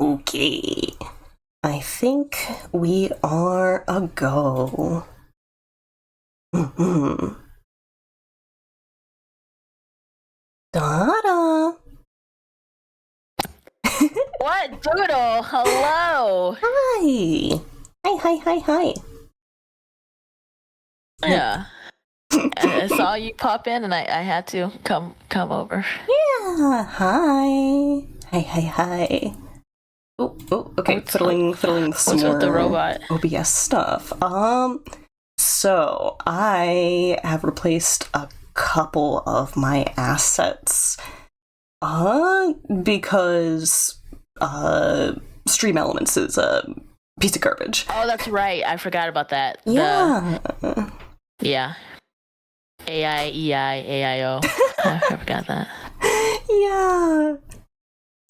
Okay. I think we are a go. Dada. What, Doodle? Hello. Hi. Hi. Yeah. I saw you pop in, and I had to come over. Yeah. Hi. Hi. Oh, okay. What's Fiddling some what's more with the robot? OBS stuff. So I have replaced a couple of my assets. Because Stream Elements is a piece of garbage. Oh, that's right. I forgot about that. Yeah. Yeah. AIEI, I forgot that. Yeah.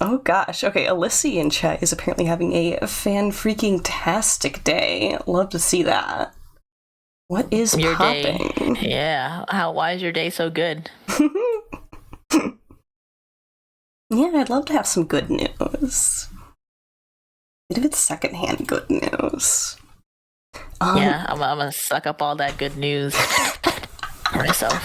Oh gosh. Okay, Alyssa in chat is apparently having a fan-freaking-tastic day. Love to see that. What is your popping? Day? Yeah. Why is your day so good? Yeah, I'd love to have some good news. Bit of it's secondhand good news. Yeah, I'm gonna suck up all that good news for myself.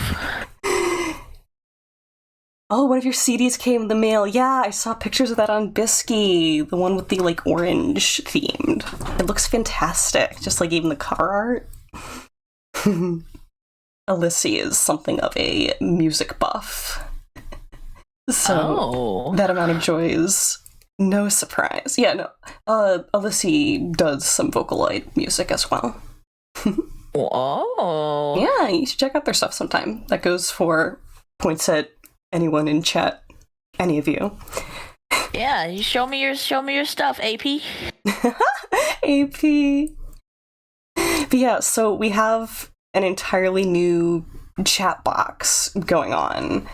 Oh, one of your CDs came in the mail. Yeah, I saw pictures of that on Bisky, the one with the orange themed. It looks fantastic, just even the cover art. Alyssa is something of a music buff. So that amount of joy is no surprise. Yeah, no. Alyssa does some Vocaloid music as well. Whoa. Yeah, you should check out their stuff sometime. That goes for points at anyone in chat, any of you. Yeah, you show me your stuff, AP. AP. But yeah, so we have an entirely new chat box going on.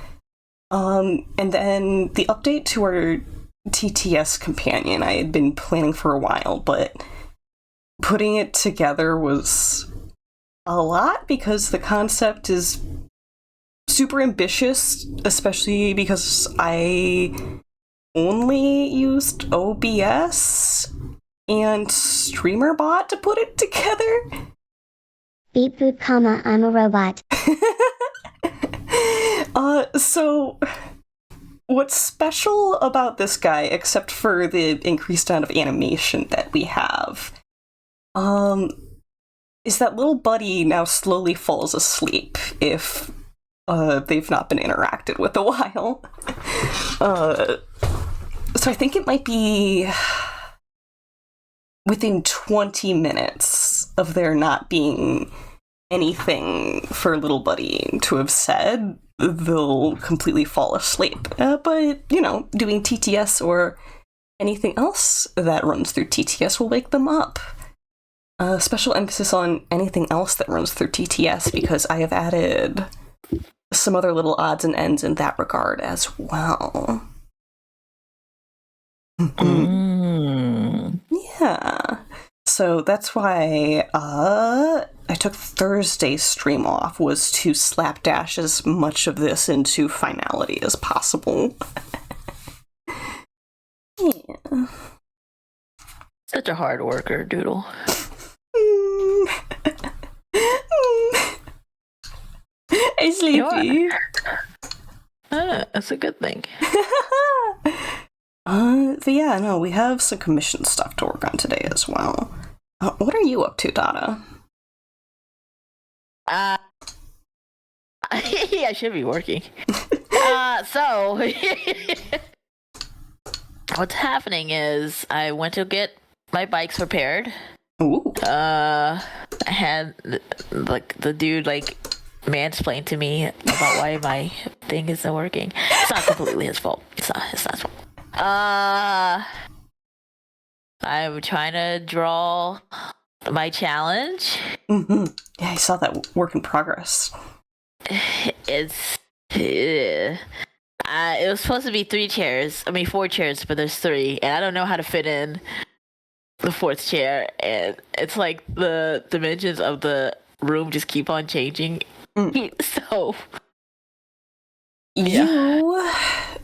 And then the update to our TTS companion I had been planning for a while, but putting it together was a lot because the concept is super ambitious, especially because I only used OBS and StreamerBot to put it together. Beep boop, comma, I'm a robot. So what's special about this guy, except for the increased amount of animation that we have, is that little buddy now slowly falls asleep if they've not been interacted with a while. So I think it might be within 20 minutes of there not being anything for little buddy to have said, they'll completely fall asleep. But, doing TTS or anything else that runs through TTS will wake them up. Special emphasis on anything else that runs through TTS because I have added some other little odds and ends in that regard as well. Yeah. So that's why I took Thursday's stream off, was to slapdash as much of this into finality as possible. Yeah. Such a hard worker, Doodle. I'm sleepy. That's a good thing. But yeah, no, we have some commission stuff to work on today as well. What are you up to, Dada? I should be working. So what's happening is I went to get my bikes repaired. Ooh. I had the dude mansplain to me about why my thing isn't working. It's not completely his fault. It's not his fault. I'm trying to draw my challenge. Mm-hmm. Yeah, I saw that work in progress. It was supposed to be 4 chairs, but there's 3, and I don't know how to fit in the 4th chair, and it's like the dimensions of the room just keep on changing. So you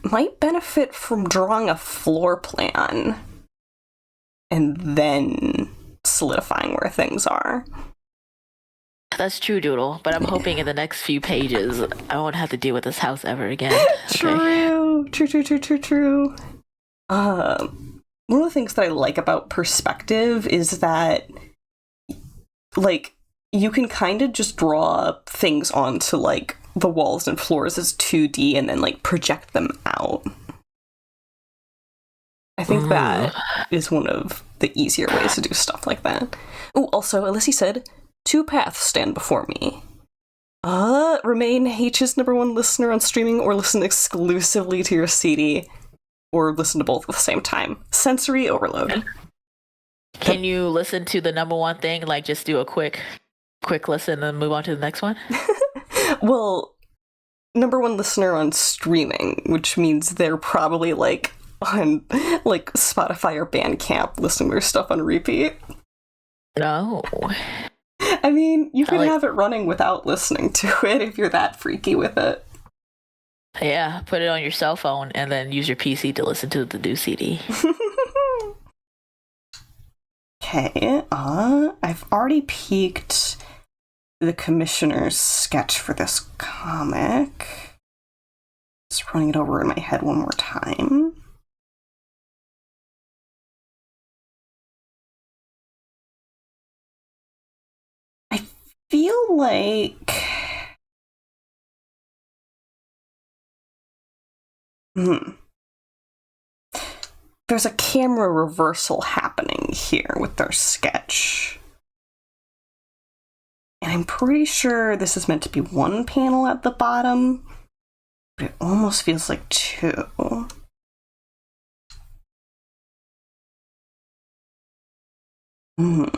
might benefit from drawing a floor plan. and then solidifying where things are. That's true, Doodle, but I'm hoping in the next few pages I won't have to deal with this house ever again. True. One of the things that I like about perspective is that, like, you can kind of just draw things onto, like, the walls and floors as 2D and then, like, project them out. I think that is one of the easier ways to do stuff like that. Oh, also, Alyssa said, 2 paths stand before me. Remain H's #1 listener on streaming or listen exclusively to your CD, or listen to both at the same time. Sensory overload. Can you listen to the #1 thing, like just do a quick listen and then move on to the next one? Well, #1 listener on streaming, which means they're probably like on like Spotify or Bandcamp listening to their stuff on repeat. No. I mean, you can have it running without listening to it if you're that freaky with it. Yeah, put it on your cell phone and then use your PC to listen to the new CD. Okay, I've already peeked the commissioner's sketch for this comic. Just running it over in my head one more time. I feel like... There's a camera reversal happening here with their sketch. And I'm pretty sure this is meant to be 1 panel at the bottom, but it almost feels like 2. We're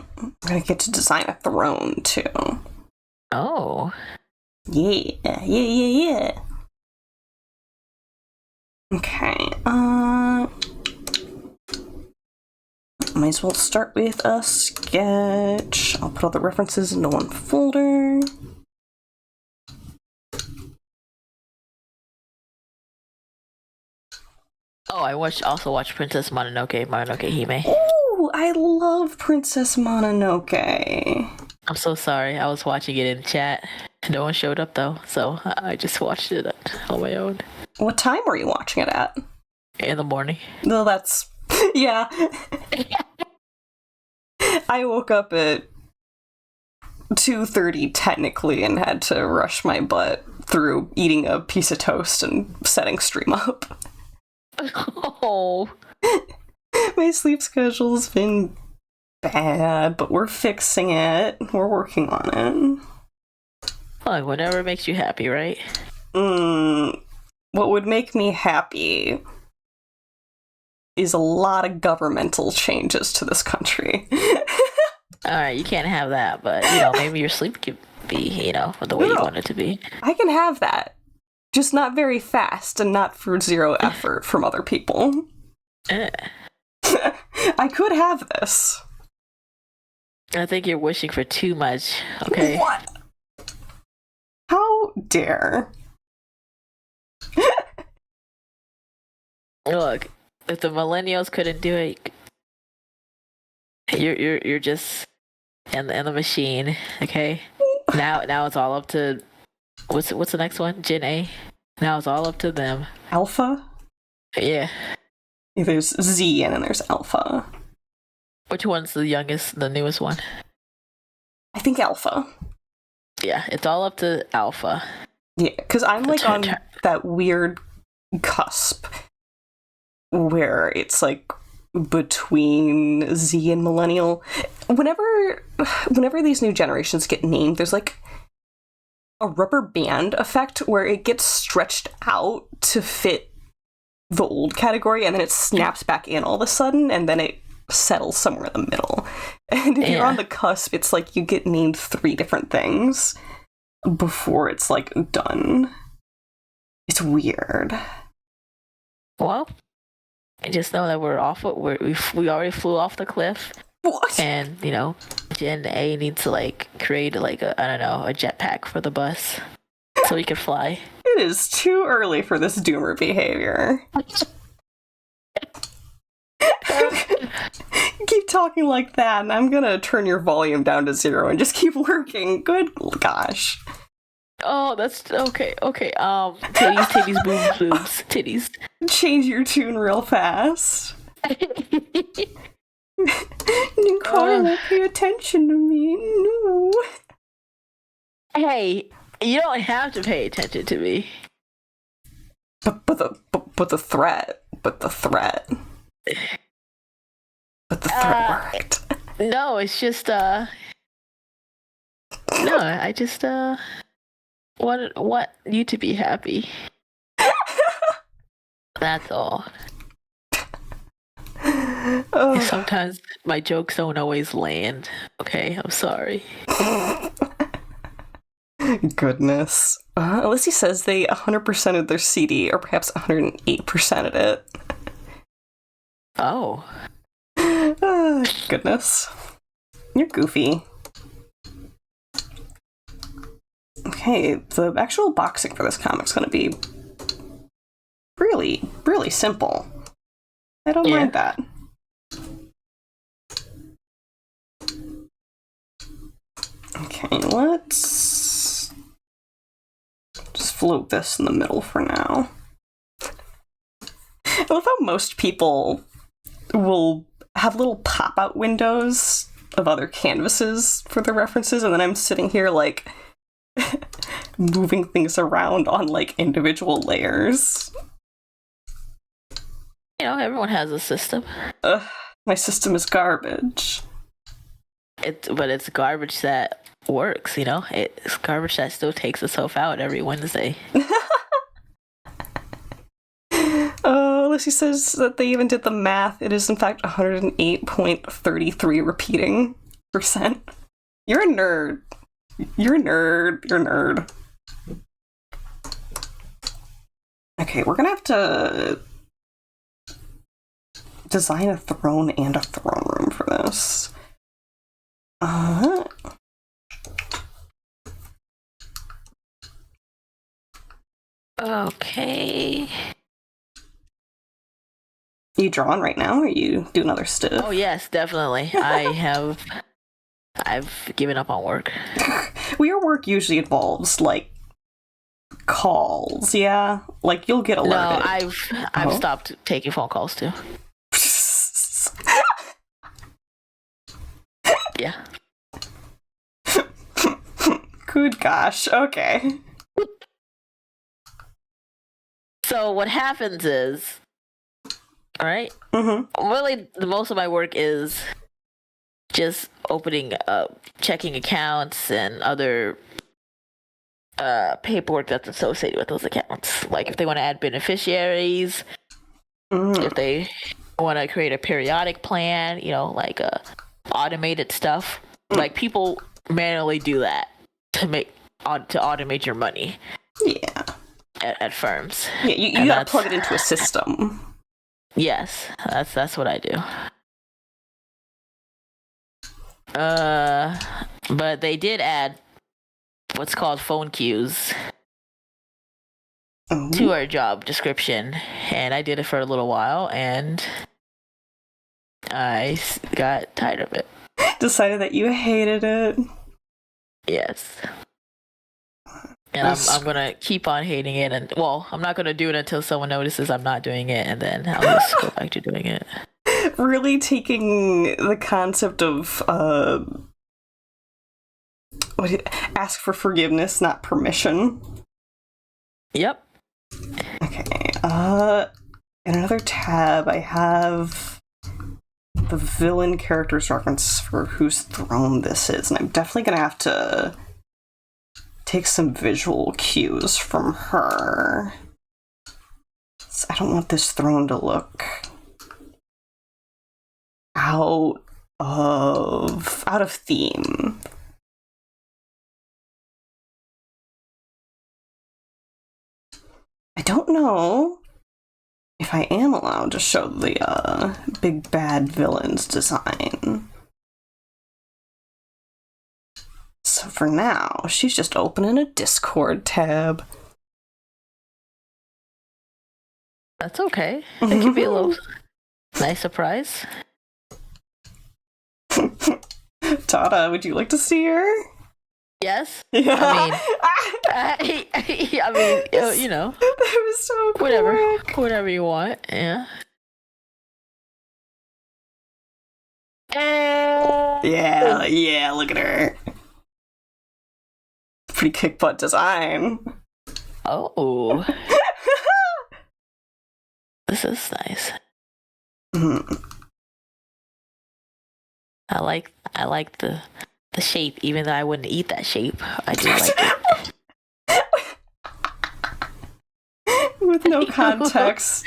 gonna get to design a throne, too. Oh. Yeah. Okay, might as well start with a sketch. I'll put all the references into one folder. Oh, I also watched Princess Mononoke Hime. Oh, I love Princess Mononoke. I'm so sorry. I was watching it in chat. No one showed up though, so I just watched it on my own. What time were you watching it at? In the morning. No, that's... yeah. I woke up at 2:30 technically and had to rush my butt through eating a piece of toast and setting stream up. Oh. My sleep schedule's been bad, but we're fixing it. We're working on it. Look, whatever makes you happy, right? What would make me happy is a lot of governmental changes to this country. Alright, you can't have that, but, maybe your sleep could be, the way you want it to be. I can have that. Just not very fast and not for 0 effort from other people. I could have this. I think you're wishing for too much, okay? What? How dare? Look, if the millennials couldn't do it, you're just in the machine, okay? Now it's all up to what's the next one? Gen A. Now it's all up to them. Alpha? Yeah. There's Z and then there's Alpha. Which one's the youngest, the newest one? I think Alpha. Yeah, it's all up to Alpha. Yeah, because I'm like on that weird cusp where it's like between Z and Millennial. Whenever these new generations get named, there's like a rubber band effect where it gets stretched out to fit the old category and then it snaps back in all of a sudden and then it settles somewhere in the middle. And if you're on the cusp, it's like you get named 3 different things before it's like done. It's weird. Well, I just know that we already flew off the cliff. What? And Gen A needs to like create like a jetpack for the bus so we can fly. It is too early for this doomer behavior. Keep talking like that, and I'm gonna turn your volume down to 0 and just keep working. Good gosh. Oh, that's okay. Okay. Titties, boobs, boobs, titties. Change your tune real fast. Nicole won't pay attention to me. No. Hey, you don't have to pay attention to me. But the threat. But the threat worked. No, it's just no, I just want you to be happy. That's all. Sometimes my jokes don't always land. Okay, I'm sorry. Goodness. Alyssa says they 100%ed their CD, or perhaps 108%ed it. Oh. Goodness. You're goofy. Okay, the actual boxing for this comic's gonna be really, really simple. I don't mind that. Okay, let's just float this in the middle for now. I love how most people will have little pop-out windows of other canvases for their references, and then I'm sitting here, like, moving things around on, like, individual layers. You know, everyone has a system. My system is garbage. But it's garbage that works, you know? It's garbage that still takes itself out every Wednesday. Lucy says that they even did the math. It is, in fact, 108.33 repeating %. You're a nerd. You're a nerd. You're a nerd. Okay, we're gonna have to design a throne and a throne room for this. Okay. You drawing right now, or are you doing other stuff? Oh yes, definitely. I've given up on work. Well, your work usually involves, like, calls, yeah? Like, you'll get alerted. No, I've stopped taking phone calls too. Yeah. Good gosh, okay. So what happens is, alright? Mm-hmm. Really, most of my work is just opening up checking accounts and other paperwork that's associated with those accounts. Like if they want to add beneficiaries, if they want to create a periodic plan, you know, like automated stuff. Like people manually do that to automate your money. Yeah. At firms. Yeah, you gotta plug it into a system. Yes, that's what I do. But they did add what's called phone queues to our job description, and I did it for a little while, and I got tired of it. Decided that you hated it. Yes. And I'm gonna keep on hating it, and well, I'm not gonna do it until someone notices I'm not doing it, and then I'll just go back to doing it. Really taking the concept of ask for forgiveness, not permission. Yep. Okay. In another tab, I have the villain character's reference for whose throne this is, and I'm definitely gonna have to take some visual cues from her. I don't want this throne to look out of theme. I don't know if I am allowed to show the big bad villain's design. So for now, she's just opening a Discord tab. That's okay. It could be a little nice surprise. Tata, would you like to see her? Yes. Yeah. I mean, you know. That was so quick. Whatever you want. Yeah. Yeah, look at her. Pretty kick butt design. Oh. This is nice. Mm. I like the shape, even though I wouldn't eat that shape. I do like it. With no context.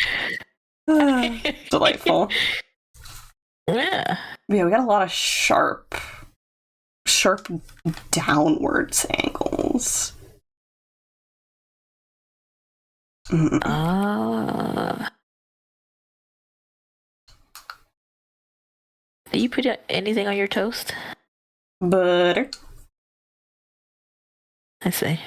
Delightful. Yeah. Yeah, we got a lot of sharp downwards angles. Do you put anything on your toast? Butter. I see.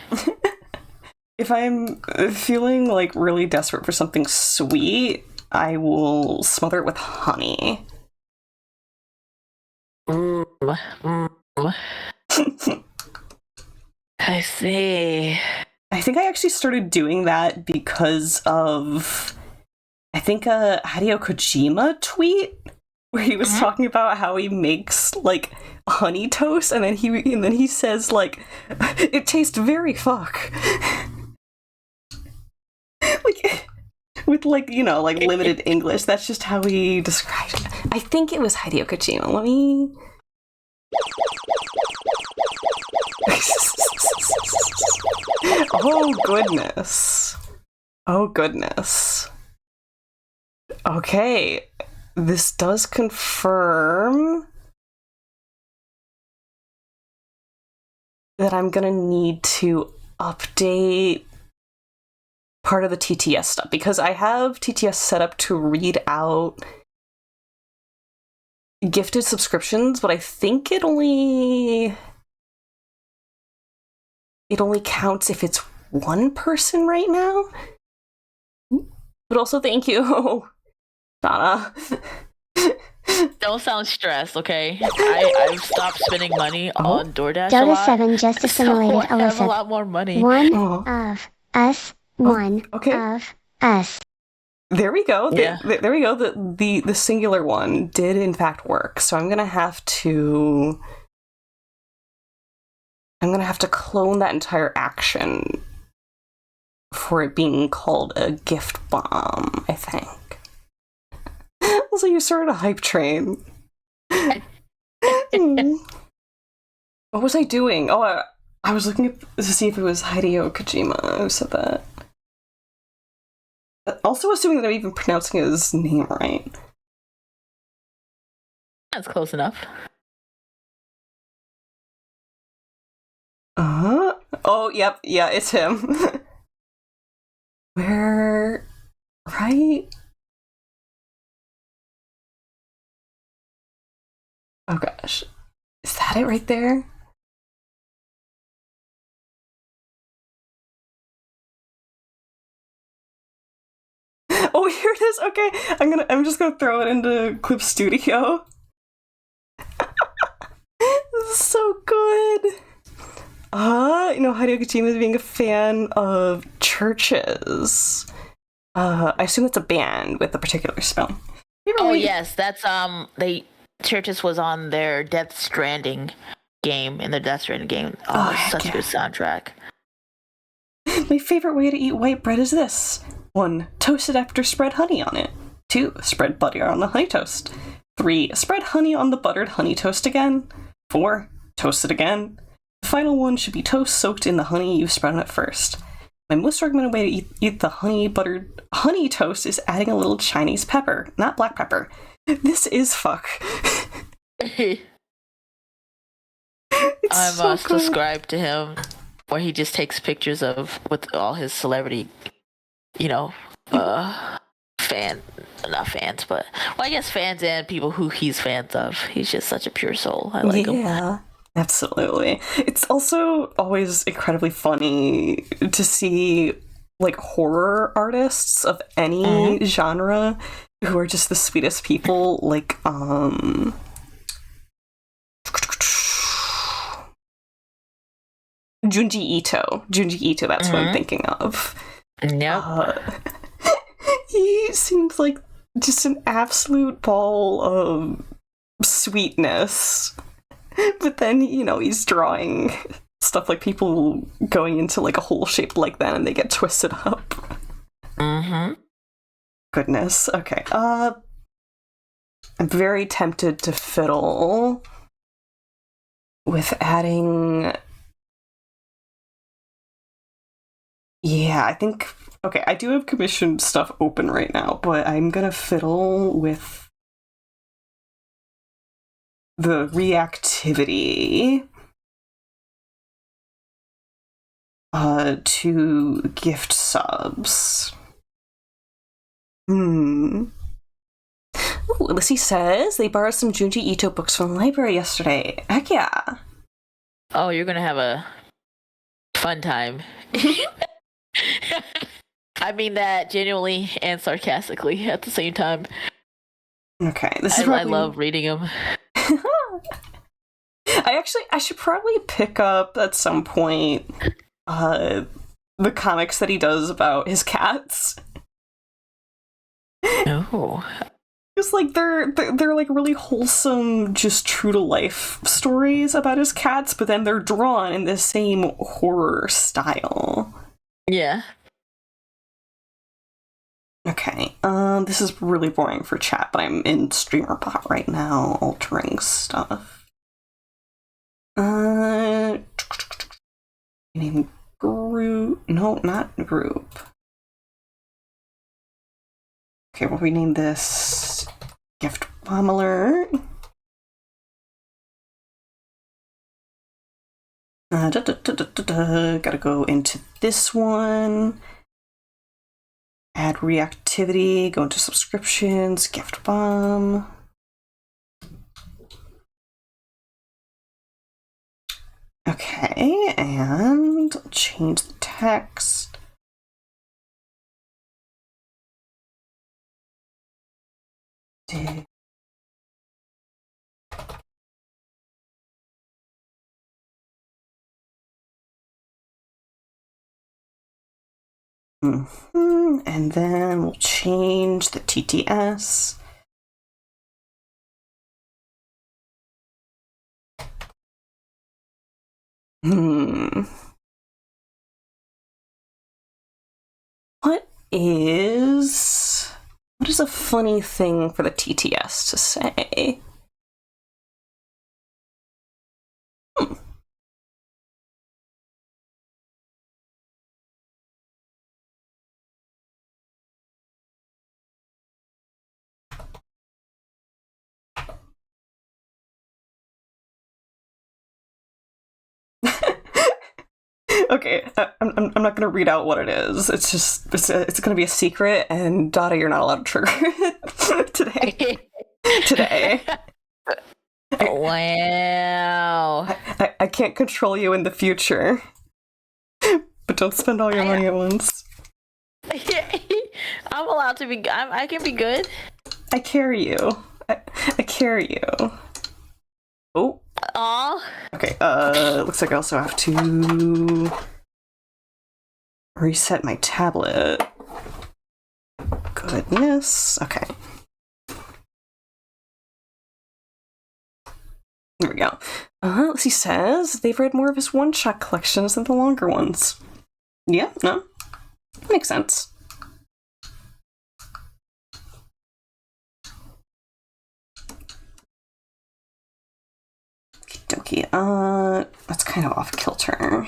If I'm feeling like really desperate for something sweet, I will smother it with honey. I see. I think I actually started doing that because of, I think, a Hideo Kojima tweet where he was talking about how he makes like honey toast, and then he says like, it tastes very fuck. Like, with like, you know, like limited English. That's just how he described it. I think it was Hideo Kojima. Let me. Oh goodness. Oh goodness. Okay. This does confirm that I'm gonna need to update part of the TTS stuff, because I have TTS set up to read out gifted subscriptions, but I think it only counts if it's one person right now. But also thank you, Donna. Don't sound stressed, okay? I've stopped spending money on DoorDash a Dota lot. 7 just assimilated So I have a Alyssa. lot more money. One Oh. of us. One okay. of us. There we go. Yeah. There we go. The singular one did in fact work. So I'm gonna have to clone that entire action for it being called a gift bomb, I think. Also, you started a hype train. What was I doing? Oh, I was looking to see if it was Hideo Kojima who said that. Also assuming that I'm even pronouncing his name right. That's close enough. Oh, yep, yeah, it's him. Where... right? Oh gosh. Is that it right there? Oh, here it is. Okay, I'm just gonna throw it into Clip Studio. This is so good. You know, Hideo Kojima is being a fan of churches. I assume it's a band with a particular spell. Oh yes, that's Churches was on their Death Stranding game, in the Death Stranding game. Oh, such a good soundtrack. My favorite way to eat white bread is this. 1. Toast it after spread honey on it. 2. Spread butter on the honey toast. 3. Spread honey on the buttered honey toast again. 4. Toast it again. The final one should be toast soaked in the honey you spread on it first. My most recommended way to eat the buttered honey toast is adding a little Chinese pepper, not black pepper. This is fuck. I must subscribe to him, where he just takes pictures with all his celebrity, not fans, but I guess fans and people who he's fans of. He's just such a pure soul. I like him. Yeah, absolutely. It's also always incredibly funny to see like horror artists of any genre who are just the sweetest people. Like Junji Ito. Junji Ito, that's what I'm thinking of. Nope. He seems like just an absolute ball of sweetness. But then, he's drawing stuff like people going into like a hole shaped like that and they get twisted up. Mm-hmm. Goodness. Okay. I'm very tempted to fiddle with adding... Yeah, I think... Okay, I do have commissioned stuff open right now, but I'm gonna fiddle with the reactivity to gift subs. Ooh, Lissy says they borrowed some Junji Ito books from the library yesterday. Heck yeah. Oh, you're gonna have a fun time. I mean that genuinely and sarcastically at the same time. Okay, this is I love reading them. I should probably pick up at some point the comics that he does about his cats. No. Because like they're like really wholesome, just true to life stories about his cats, but then they're drawn in the same horror style. Yeah. Okay, this is really boring for chat, but I'm in StreamerBot right now, altering stuff. Name group. No, not group. Okay, we'll rename this Gift Bomb Alert. Gotta go into this one. Add reactivity, go into subscriptions, gift bomb. Okay, and change the text. And then we'll change the TTS. What is a funny thing for the TTS to say? Okay, I'm not gonna read out what it is. It's just it's gonna be a secret, and Dada, you're not allowed to trigger it today. Wow. I can't control you in the future, but don't spend all your money at once. I'm allowed to be. I can be good. I carry you. I carry you. Oh. Aw. Okay, looks like I also have to reset my tablet. Goodness. Okay. Here we go. He says they've read more of his one-shot collections than the longer ones. Yeah, no? Makes sense. Okie dokie. That's kind of off kilter.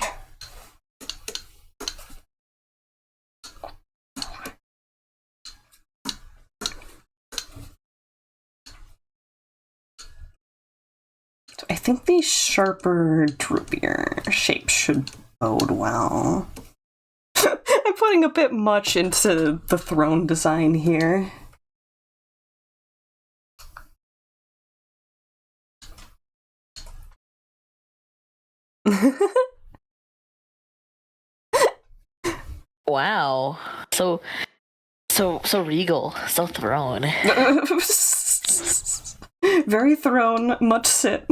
So I think the sharper, droopier shape should bode well. I'm putting a bit much into the throne design here. Wow. So regal, so throne. Very throne, much sit.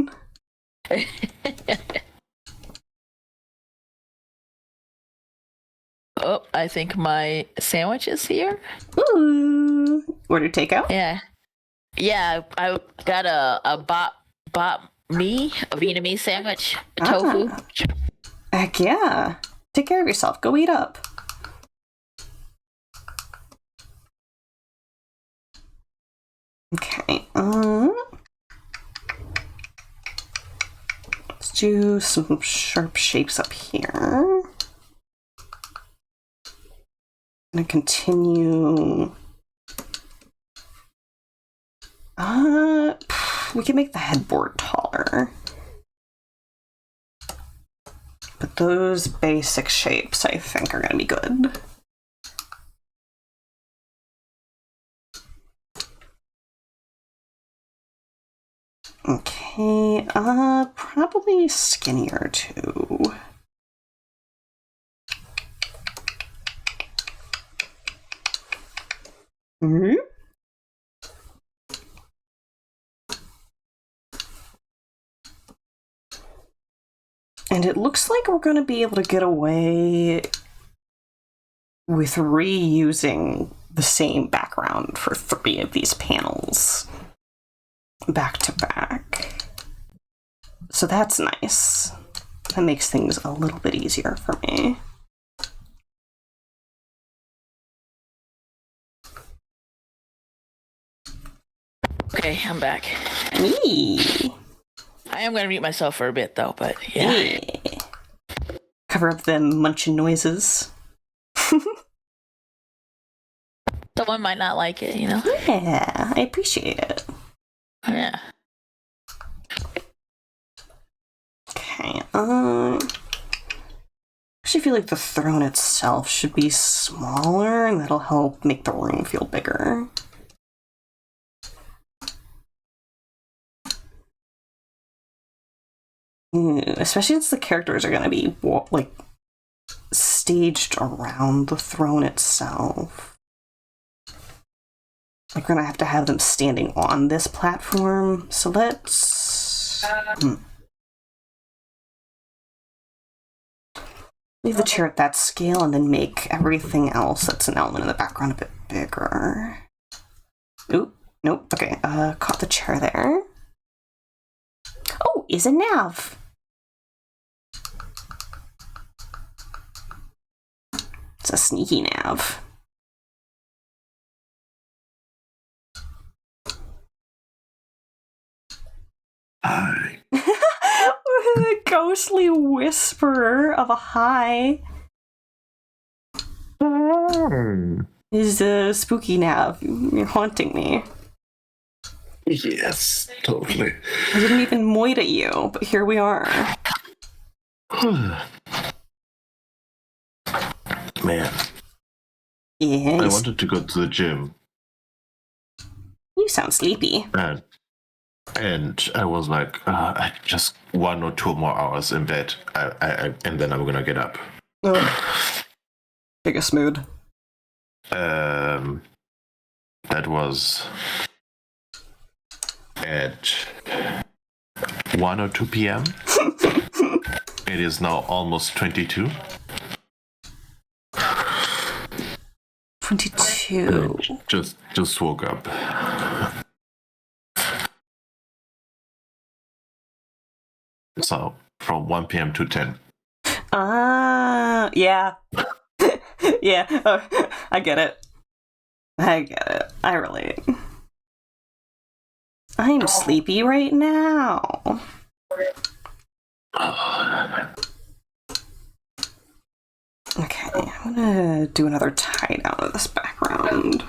Oh, I think my sandwich is here. Ooh. Order takeout? Yeah. Yeah, I got a bop me, a Vietnamese sandwich, tofu. Heck yeah. Take care of yourself. Go eat up. Okay. Let's do some sharp shapes up here. I'm gonna continue. We can make the headboard taller. But those basic shapes, I think, are gonna be good. Okay, probably skinnier too. Mm-hmm. And it looks like we're going to be able to get away with reusing the same background for 3 of these panels back to back. So that's nice. That makes things a little bit easier for me. Okay, I'm back. Eee. I am gonna mute myself for a bit though, but yeah. Yeah. Cover up them munching noises. Someone might not like it, you know? Yeah, I appreciate it. Yeah. Okay, I actually feel like the throne itself should be smaller, and that'll help make the room feel bigger. Especially since the characters are going to be, like, staged around the throne itself. Like, we're going to have them standing on this platform, so let's... Leave the chair at that scale and then make everything else that's an element in the background a bit bigger. Oop, nope, okay, caught the chair there. Oh, is a nav! It's a sneaky nav. Hi. The ghostly whisper of a hi is a spooky nav. You're haunting me. Yes, totally. I didn't even moit at you, but here we are. Man, Yeah, I wanted to go to the gym, you sound sleepy. and I was like, just 1 or 2 more hours in bed, and then I'm gonna get up. Biggest mood. That was at 1 or 2 p.m. It is now almost 22. 22. Just woke up. So from 1 p.m. to 10. Yeah. Yeah, I get it. I relate. I'm sleepy right now. Okay, I'm gonna do another tie down of this background.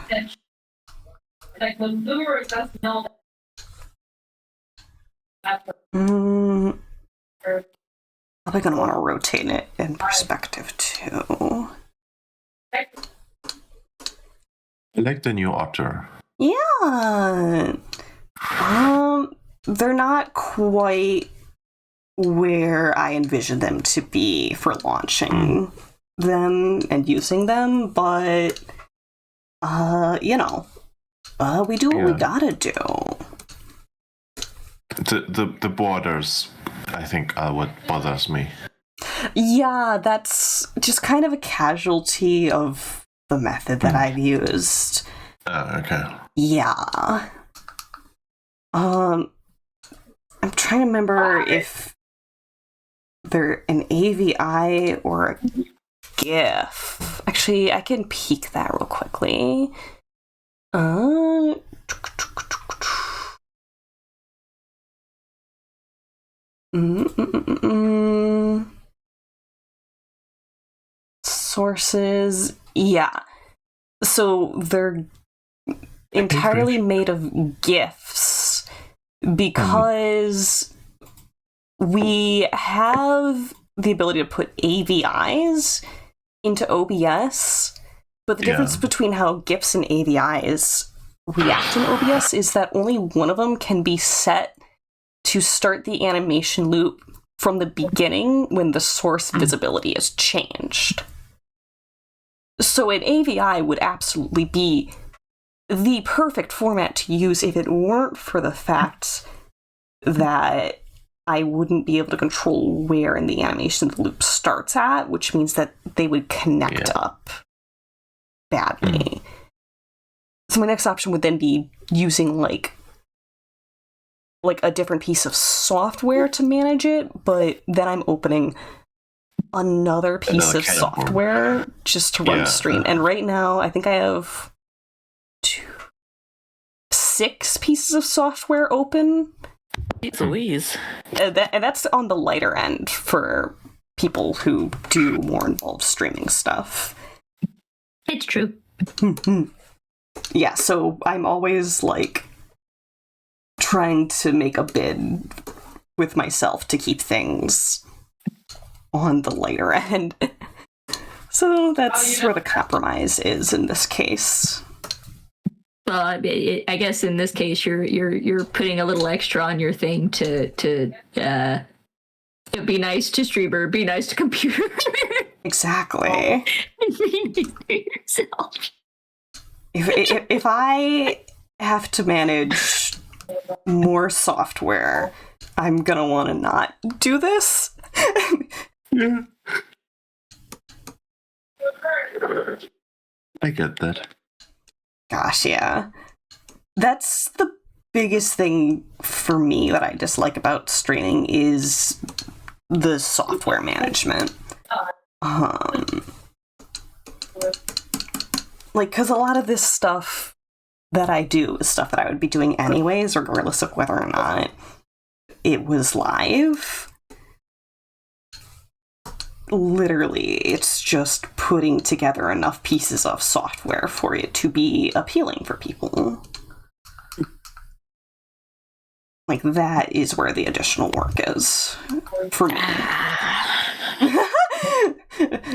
Probably gonna want to rotate it in perspective too. I like the new otter. Yeah. They're not quite where I envisioned them to be for launching them and using them, but we do what we gotta do. The borders, I think, are what bothers me. Yeah, that's just kind of a casualty of the method that I've used. Oh, okay. Yeah. I'm trying to remember if they're an AVI or a GIF. Actually, I can peek that real quickly. Sources. Yeah. So they're entirely made of GIFs because we have the ability to put AVIs into OBS, but the difference between how GIFs and AVIs react in OBS is that only one of them can be set to start the animation loop from the beginning when the source visibility is changed. So an AVI would absolutely be the perfect format to use if it weren't for the fact that I wouldn't be able to control where in the animation the loop starts at, which means that they would connect up badly. So my next option would then be using like a different piece of software to manage it, but then I'm opening another piece of software just to run the stream. And right now, I think I have 6 pieces of software open. It's Louise. And that's on the lighter end for people who do more involved streaming stuff. It's true. Yeah, so I'm always like trying to make a bid with myself to keep things on the lighter end. So that's where the compromise is in this case. Well, I guess in this case, you're putting a little extra on your thing to be nice to streamer, be nice to computer. Exactly. Be nice to yourself. If I have to manage more software, I'm gonna want to not do this. I get that. Gosh, yeah. That's the biggest thing for me that I dislike about streaming is the software management. Like, because a lot of this stuff that I do is stuff that I would be doing anyways, regardless of whether or not it was live. Literally, it's just putting together enough pieces of software for it to be appealing for people. Like, that is where the additional work is for me.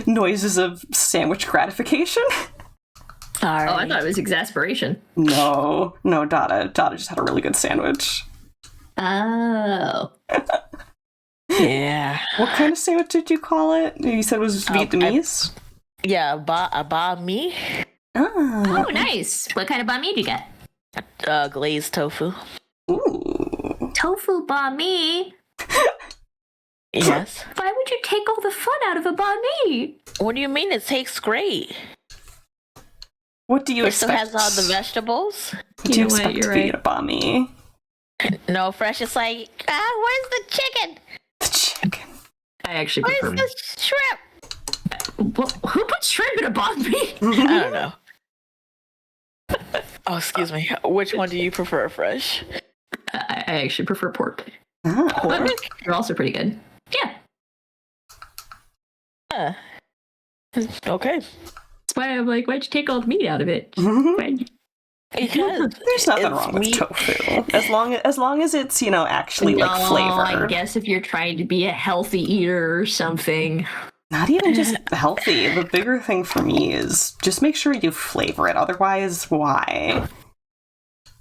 Noises of sandwich gratification? Sorry. Oh, I thought it was exasperation. No, Dada just had a really good sandwich. Oh. Yeah. What kind of sandwich did you call it? You said it was Vietnamese? A banh mi. Ah. Oh, nice. What kind of banh mi did you get? Glazed tofu. Ooh. Tofu banh mi? Yes. Why would you take all the fun out of a banh mi? What do you mean? It tastes great. What do you It still expect? has all the vegetables. What do you expect to be at a banh mi? No, Fresh is like, where's the chicken? The chicken. I actually Where's prefer. the shrimp? Well, who put shrimp in a banh mi? I don't know. Oh, excuse me. Which one do you prefer, Fresh? I actually prefer pork. Ah. Pork? They're also pretty good. Yeah. Okay. That's why I'm like, why'd you take all the meat out of it? Because There's nothing it's wrong with meat. tofu. As long as it's, actually like No, flavor. I guess if you're trying to be a healthy eater or something. Not even just healthy. The bigger thing for me is just make sure you flavor it. Otherwise, why?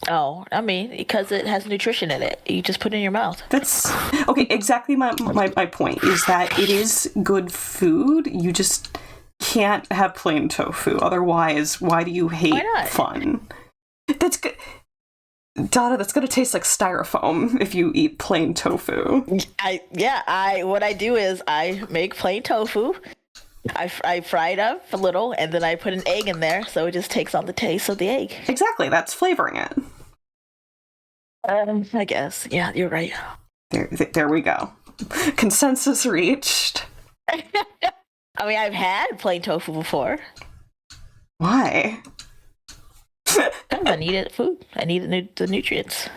Oh, I mean, because it has nutrition in it. You just put it in your mouth. That's okay. Exactly my point is that it is good food. You just can't have plain tofu. Otherwise, why do you hate Why not? fun? That's good. Dada, that's gonna taste like styrofoam if you eat plain tofu. What I do is I make plain tofu. I fry it up a little, and then I put an egg in there, so it just takes on the taste of the egg. Exactly, that's flavoring it. I guess. Yeah, you're right. There we go. Consensus reached. I mean, I've had plain tofu before. Why? I needed food. I needed the nutrients.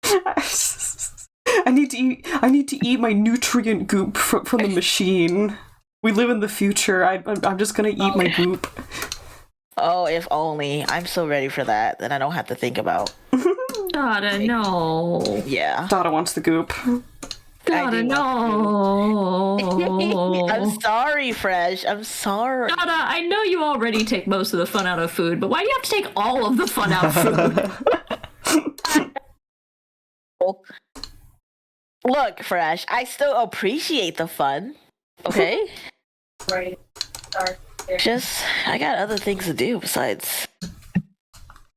I need to eat my nutrient goop from the machine. We live in the future. I'm just gonna eat my goop. Oh, if only. I'm so ready for that. Then I don't have to think about. Dada, no. Yeah. Dada wants the goop. Dada, no. I'm sorry, Fresh. I'm sorry. Dada, I know you already take most of the fun out of food, but why do you have to take all of the fun out of food? Look, Fresh, I still appreciate the fun. Okay? Right. Just, I got other things to do besides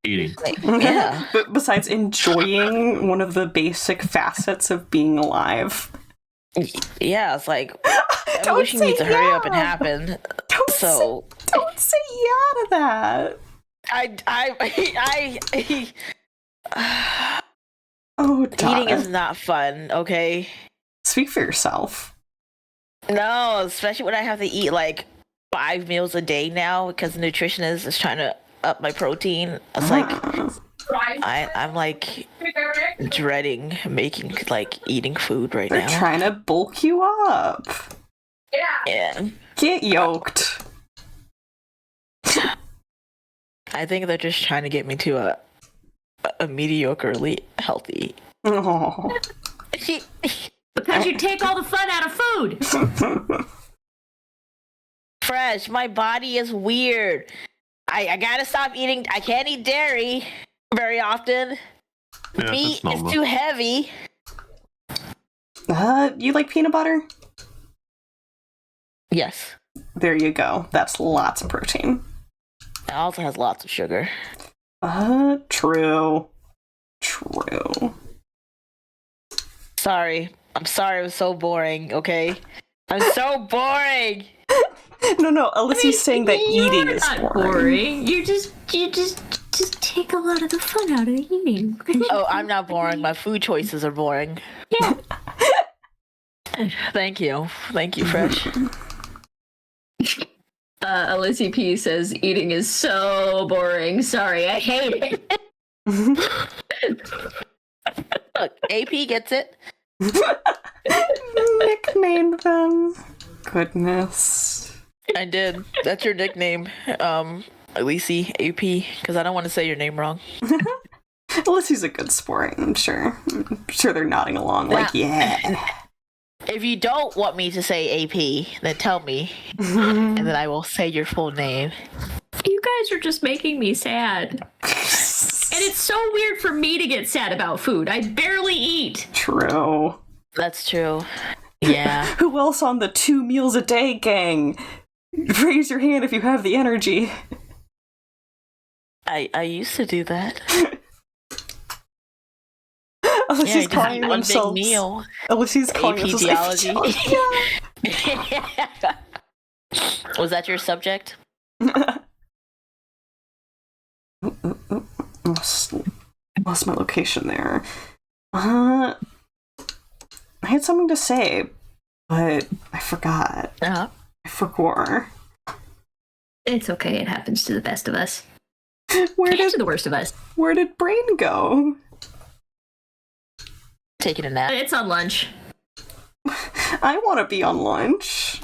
Eating. yeah. But besides enjoying one of the basic facets of being alive. Yeah, it's like Don't wishing say needs to hurry up and yeah. happen. Don't So say yeah to that. Oh, Dada. eating is not fun, okay? Speak for yourself. No, especially when I have to eat like 5 meals a day now because the nutritionist is trying to up my protein. It's like I'm like dreading making like eating food right They're now. trying to bulk you up. Yeah. Get yoked. I think they're just trying to get me to a mediocrely healthy. Oh. Because you take all the fun out of food. Fresh, my body is weird. I gotta stop eating. I can't eat dairy very often. Yeah, Meat that's normal. is too heavy. You like peanut butter? Yes. There you go. That's lots of protein. It also has lots of sugar. True. Sorry. I'm sorry it was so boring, okay? I'm so boring! No, Alyssa's saying that eating You're is not boring. You just take a lot of the fun out of eating. Oh, I'm not boring. My food choices are boring. Yeah. Thank you. Thank you, Fresh. Alyssa P says eating is so boring. Sorry, I hate it. Look, AP gets it. Nicknamed them. Goodness. I did. That's your nickname, Alicia AP, because I don't want to say your name wrong. Alyssa's a good sport, I'm sure. I'm sure they're nodding along like, yeah. If you don't want me to say AP, then tell me, and then I will say your full name. You guys are just making me sad. And it's so weird for me to get sad about food. I barely eat. True. That's true. Yeah. Who else on the 2 meals a day gang? Raise your hand if you have the energy. I used to do that. Alyssa's just calling eat one big themselves. meal. Alyssa's calling AP themselves geology. Yeah. Was that your subject? Lost my location there. I had something to say, but I forgot. Uh-huh. I forgot. It's okay. It happens to the best of us. Where And did to the worst of us. Brain go? Taking a nap. It's on lunch. I want to be on lunch.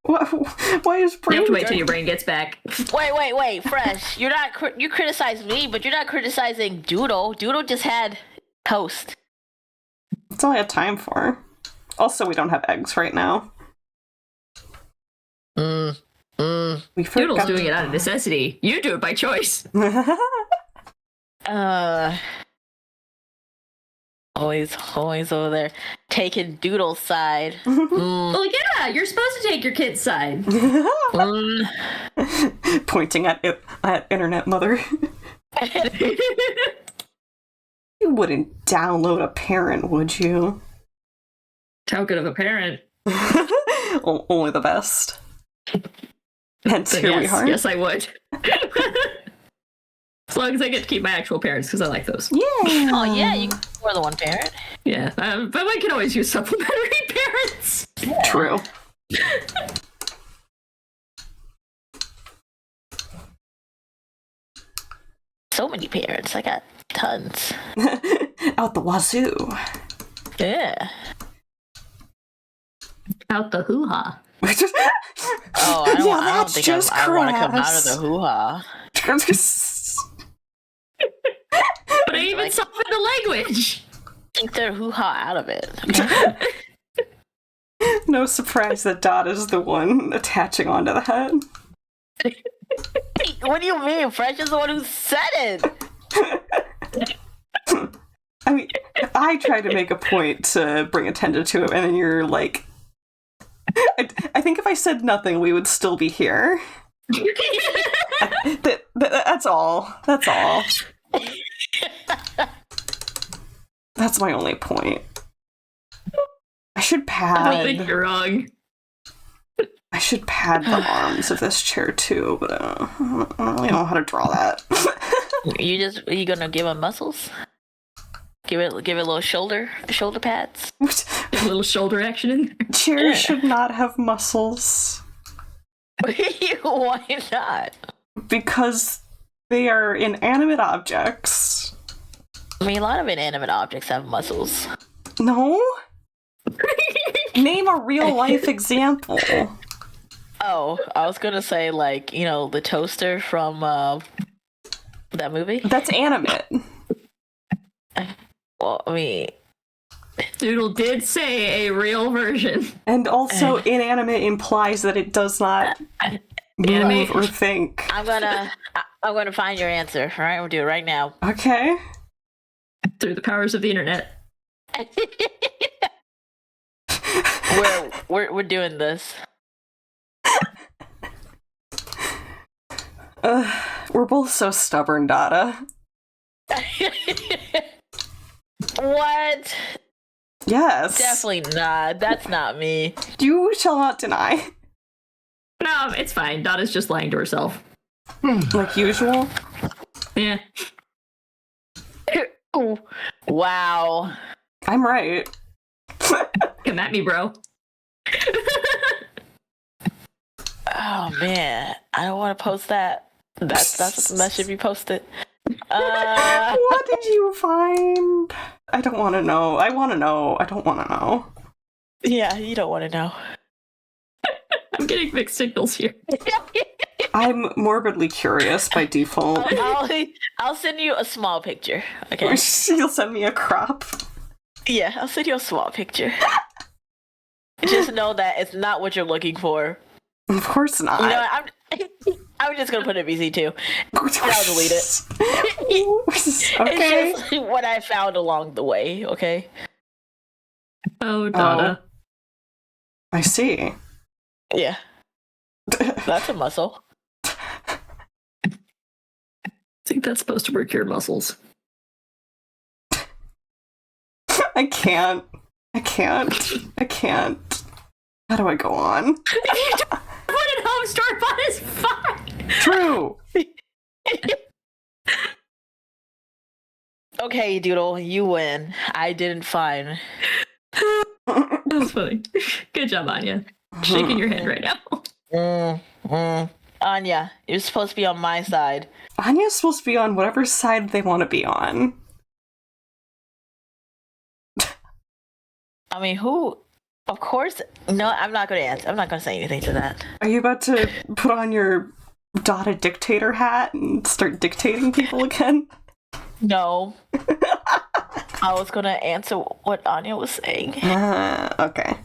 Why is You Brain? have to wait till your brain gets back. Wait, Fresh. You're not. You criticize me, but you're not criticizing Doodle. Doodle just had toast. That's all I had time for. Also, we don't have eggs right now. We Doodle's forgot. doing it out of necessity. You do it by choice. Always over there taking Doodle's side. Well, yeah, you're supposed to take your kid's side. Pointing at internet mother. You wouldn't download a parent, would you? How good of a parent? Only the best. Hence, So here we are. Yes, I would. As long as I get to keep my actual parents, because I like those. Yeah. Oh yeah, you can more than one parent. Yeah, but I can always use supplementary parents. True. So many parents. I got tons. Out the wazoo. Yeah. Out the hoo-ha. Oh, I don't, Yeah, I don't that's think just I want to come out of crass. the hoo-ha. But I even softened the language. Keep their hoo-ha out of it. Okay? No surprise that Dot is the one attaching onto that. What do you mean? Fresh is the one who said it. I mean, I tried to make a point to bring attention to it, and then you're like, I think if I said nothing, we would still be here. That's all. That's all. That's my only point. I should I don't think pad. you're wrong. I should pad the arms of this chair too, but I don't really know how to draw that. You gonna give him muscles? Give it a little shoulder pads. A little shoulder action in there. Chairs should not have muscles Why not? because they are inanimate objects. I mean, a lot of inanimate objects have muscles. No? Name a real life example. Oh, I was gonna say like the toaster from that movie. That's animate. Well, I mean, Doodle did say a real version. And also, inanimate implies that it does not move Animate. or think. I'm gonna find your answer. All right, we'll do it right now. Okay. Through the powers of the internet. We're doing this. We're both so stubborn, Dada. What? Yes. Definitely not. That's not me. You shall not deny. No, it's fine. Dada's just lying to herself. Like usual. Yeah. Wow. I'm right. Come at me, bro. Oh man, I don't want to post that. That should be posted. What did you find? I don't want to know. I want to know. I don't want to know. Yeah, you don't want to know. I'm getting mixed signals here. I'm morbidly curious by default. I'll send you a small picture. Okay. You'll send me a crop. Yeah, I'll send you a small picture. Just know that it's not what you're looking for. Of course not. You know what, I'm just gonna put it BC too. And I'll delete it. Okay. It's just what I found along the way. Okay. Oh, Dada. I see. Yeah. That's a muscle. I think that's supposed to work your muscles. I can't. How do I go on? Put it home, store bought is fine. True. Okay, Doodle, you win. I didn't find. That's funny. Good job, Anya. Shaking your head right now. Anya, you're supposed to be on my side. Anya's supposed to be on whatever side they want to be on. I mean, who? Of course. No, I'm not going to answer. I'm not going to say anything to that. Are you about to put on your Dada dictator hat and start dictating people again? No. I was going to answer what Anya was saying. Okay.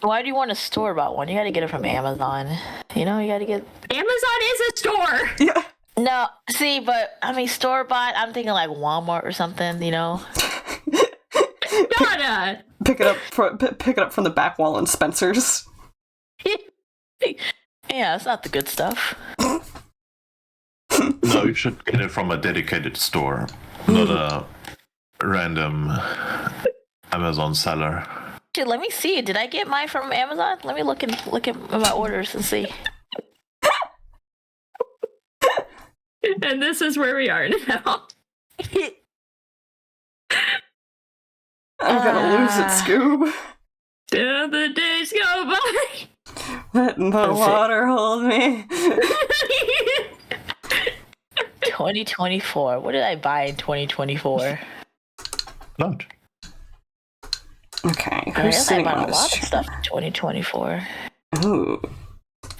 Why do you want a store-bought one? You got to get it from Amazon. You know, you got to get... Amazon is a store. Yeah. No, see, but, I mean, store-bought, I'm thinking like Walmart or something, you know? Dada. Pick it up from the back wall in Spencer's. Yeah, it's not the good stuff. No, you should get it from a dedicated store, not a random Amazon seller. Shit, let me see. Did I get mine from Amazon? Let me look at my orders and see. And this is where we are now. I'm gonna lose it, Scoob. Till the days go by. Letting the water hold me. 2024. What did I buy in 2024? Not. Okay, I who's guess I sitting bought on a this lot of chair? stuff in 2024. Ooh.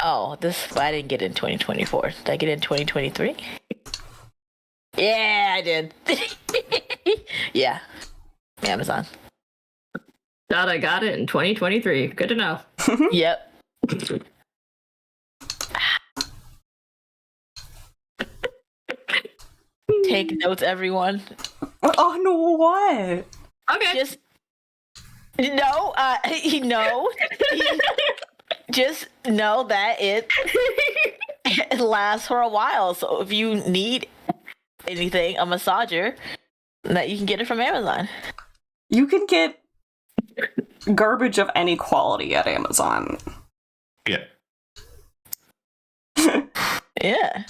Oh, but I didn't get it in 2024. Did I get it in 2023? Yeah, I did. Yeah. Amazon. Thought I got it in 2023. Good to know. Yep. Take notes, everyone. Oh no, what? Okay. Just no, no. Just know that it lasts for a while. So if you need anything, a massager, that you can get it from Amazon. You can get garbage of any quality at Amazon. Yeah. Yeah.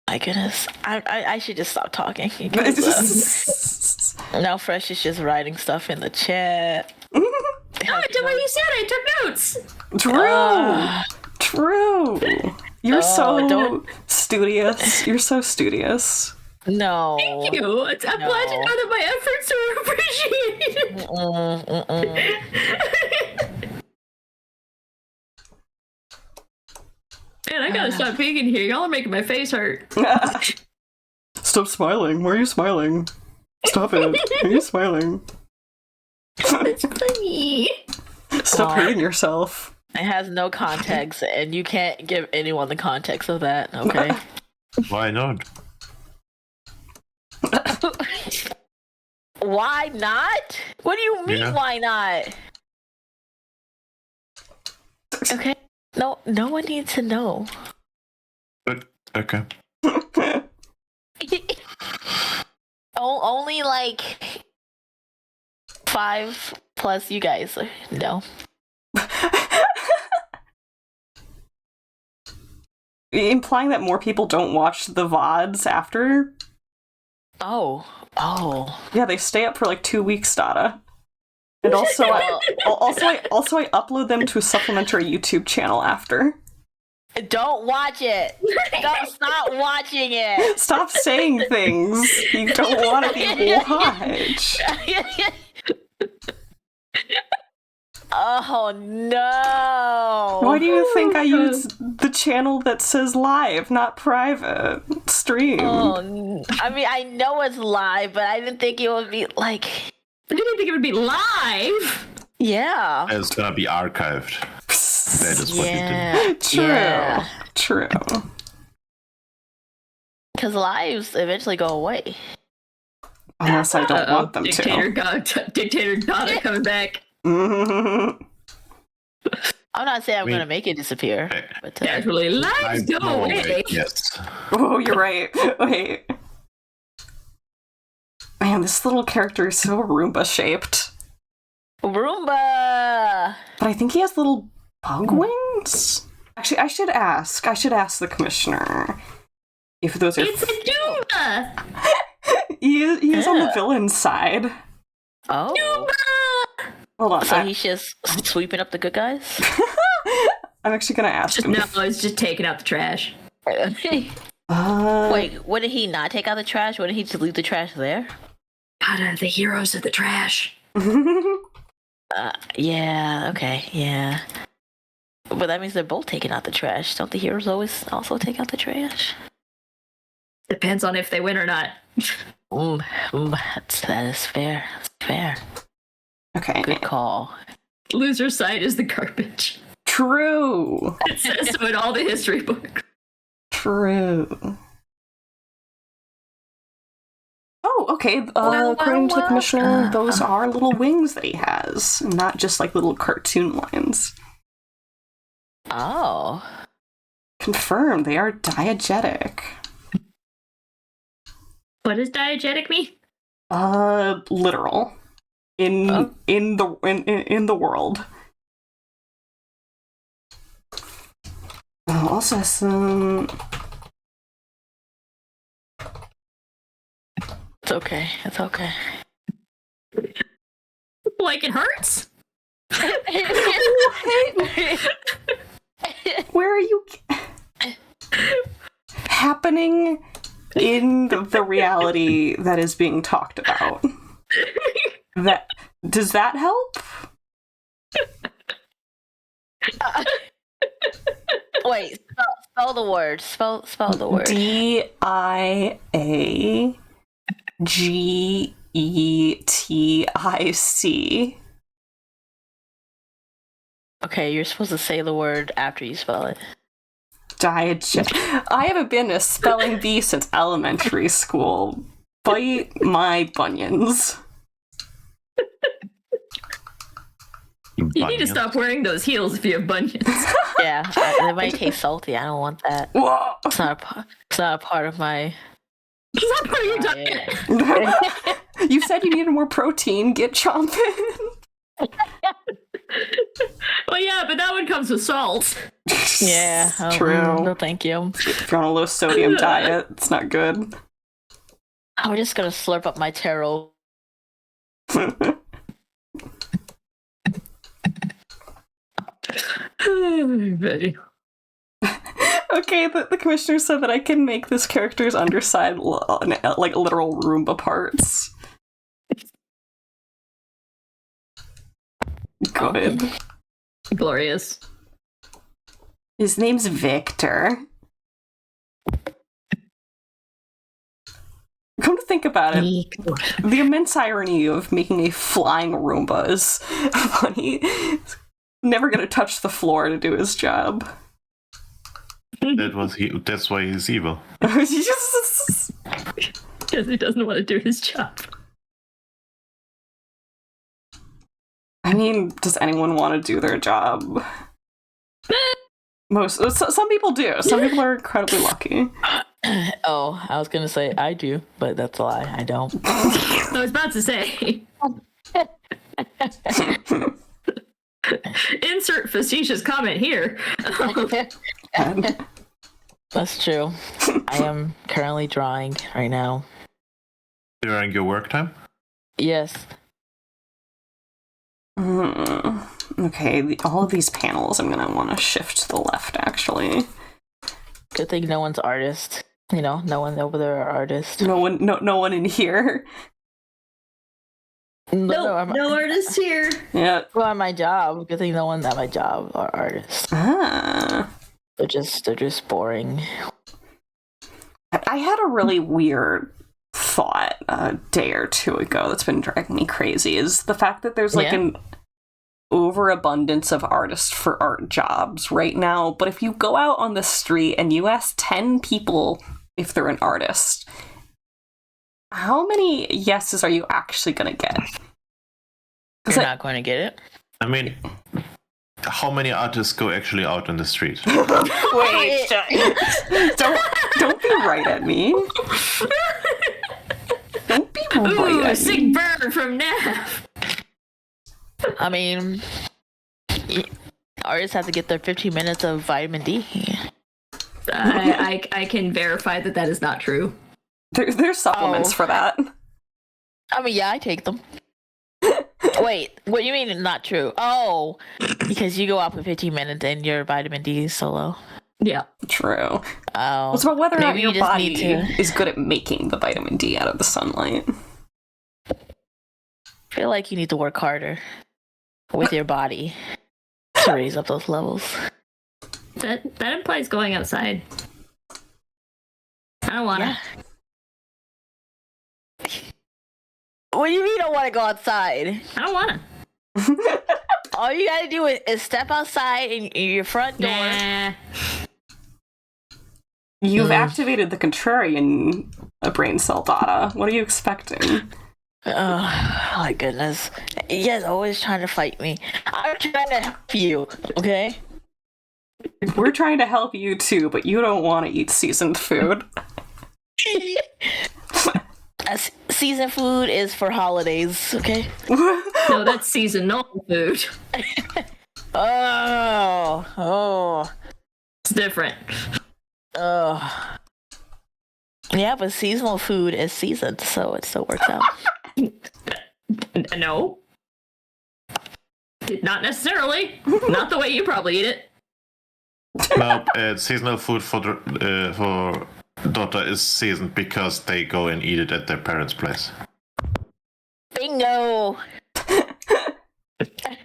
My goodness, I should just stop talking. Because, now Fresh is just writing stuff in the chat. No, I did what you said. I took notes. True. You're so don't- studious. You're so studious. No. Thank you. I'm glad to know that my efforts are appreciated. Man, I gotta stop being in here. Y'all are making my face hurt. Stop smiling. Why are you smiling? Stop it. Why are you smiling? It's funny. Stop hating yourself. It has no context, and you can't give anyone the context of that, okay? Why not? Why not? What do you mean, Yeah. why not? Okay. No one needs to know. But okay. Only like 5+ you guys know. Implying that more people don't watch the VODs after? Oh. Yeah, they stay up for like 2 weeks, Dada. And also, I upload them to a supplementary YouTube channel after. Don't watch it. Don't stop watching it. Stop saying things you don't want to be watched. Oh no. Why do you think I use the channel that says live, not private? Stream. Oh, I mean, I know it's live, but I didn't think it would be like. I didn't think it would be live. Yeah. It's gonna be archived. That is what Yeah. True. Yeah. True. Because lives eventually go away. Unless I don't want them Dictator Dada coming back. to. I'm not saying I'm Wait. going to make it disappear. But, Naturally, lives go No, away. wait, yes. Oh, you're right. Wait. Man, this little character is so Roomba shaped. Roomba! But I think he has little bug wings? Actually, I should ask the commissioner if those are. It's a Doomba. He is on the Yeah. villain's side. Oh. Doomba. Hold on. So he's just sweeping up the good guys? I'm actually gonna ask Just him. no, it's just taking out the trash. Wait, what did he not take out the trash? What did he just leave the trash there? God, the heroes of the trash. Yeah, okay, yeah. But that means they're both taking out the trash. Don't the heroes always also take out the trash? Depends on if they win or not. That is fair. That's fair. Okay. Good call. Loser's side is the garbage. True. It says so in all the history books. True. Oh, okay. According to the commissioner, those are little wings that he has, not just like little cartoon lines. Oh. Confirmed, they are diegetic. What does diegetic mean? Literal. In the world. Also some. It's okay. It's okay. Like it hurts? Where are you happening in the reality that is being talked about? That does that help? Wait, spell the word. Spell the word. DIAGETIC. Okay, you're supposed to say the word after you spell it. I haven't been a spelling bee since elementary school. Bite my bunions. You need to stop wearing those heels if you have bunions. Yeah, they might taste salty. I don't want that. Whoa. It's not a part of my. It's not part of your diet. You said you needed more protein. Get chomping. Well, yeah, but that one comes with salt. Yeah, True. No, thank you. If you're on a low sodium diet, it's not good. I'm just gonna slurp up my taro. Betty. Okay, the commissioner said that I can make this character's underside like literal Roomba parts. Good. Glorious. His name's Victor. Come to think about it, the immense irony of making a flying Roomba is funny. He's never gonna touch the floor to do his job. That's why he's evil. Because he doesn't want to do his job. I mean, does anyone want to do their job? Some people do. Some people are incredibly lucky. Oh, I was gonna say I do, but that's a lie. I don't. I was about to say. Insert facetious comment here. That's true. I am currently drawing right now. During your work time? Yes. Okay, all of these panels I'm gonna want to shift to the left, actually. Good thing no one's artist. You know, no one over there are artist. No one in here. No artists here. Yeah. Well, at my job. Good thing no one at my job are artists. Ah. They're just boring. I had a really weird thought a day or two ago that's been driving me crazy, is the fact that there's like an overabundance of artists for art jobs right now, but if you go out on the street and you ask 10 people if they're an artist, how many yeses are you actually gonna get? You're not going to get it? I mean, how many artists go actually out on the street? Wait, don't be right at me. Don't be right Ooh, at me. sick burn from Nav. I mean, artists have to get their 15 minutes of vitamin D. I can verify that is not true. There's supplements for that. I mean, yeah, I take them. Wait, what do you mean not true? Oh, because you go out for 15 minutes and your vitamin D is so low. Yeah. True. Oh, It's about whether or not maybe your you just body need to- is good at making the vitamin D out of the sunlight. I feel like you need to work harder with your body to raise up those levels. That implies going outside. I don't wanna. What do you mean you don't want to go outside? I don't wanna. All you gotta do is step outside in your front door. Nah. You've activated the contrarian brain cell data. What are you expecting? Oh my goodness. You guys always trying to fight me. I'm trying to help you, okay? We're trying to help you too, but you don't want to eat seasoned food. season food is for holidays, okay? No, that's seasonal food. Oh. It's different. Oh. Yeah, but seasonal food is seasoned, so it still works out. No. Not necessarily. Not the way you probably eat it. No, seasonal food for Dota is seasoned because they go and eat it at their parents' place. Bingo!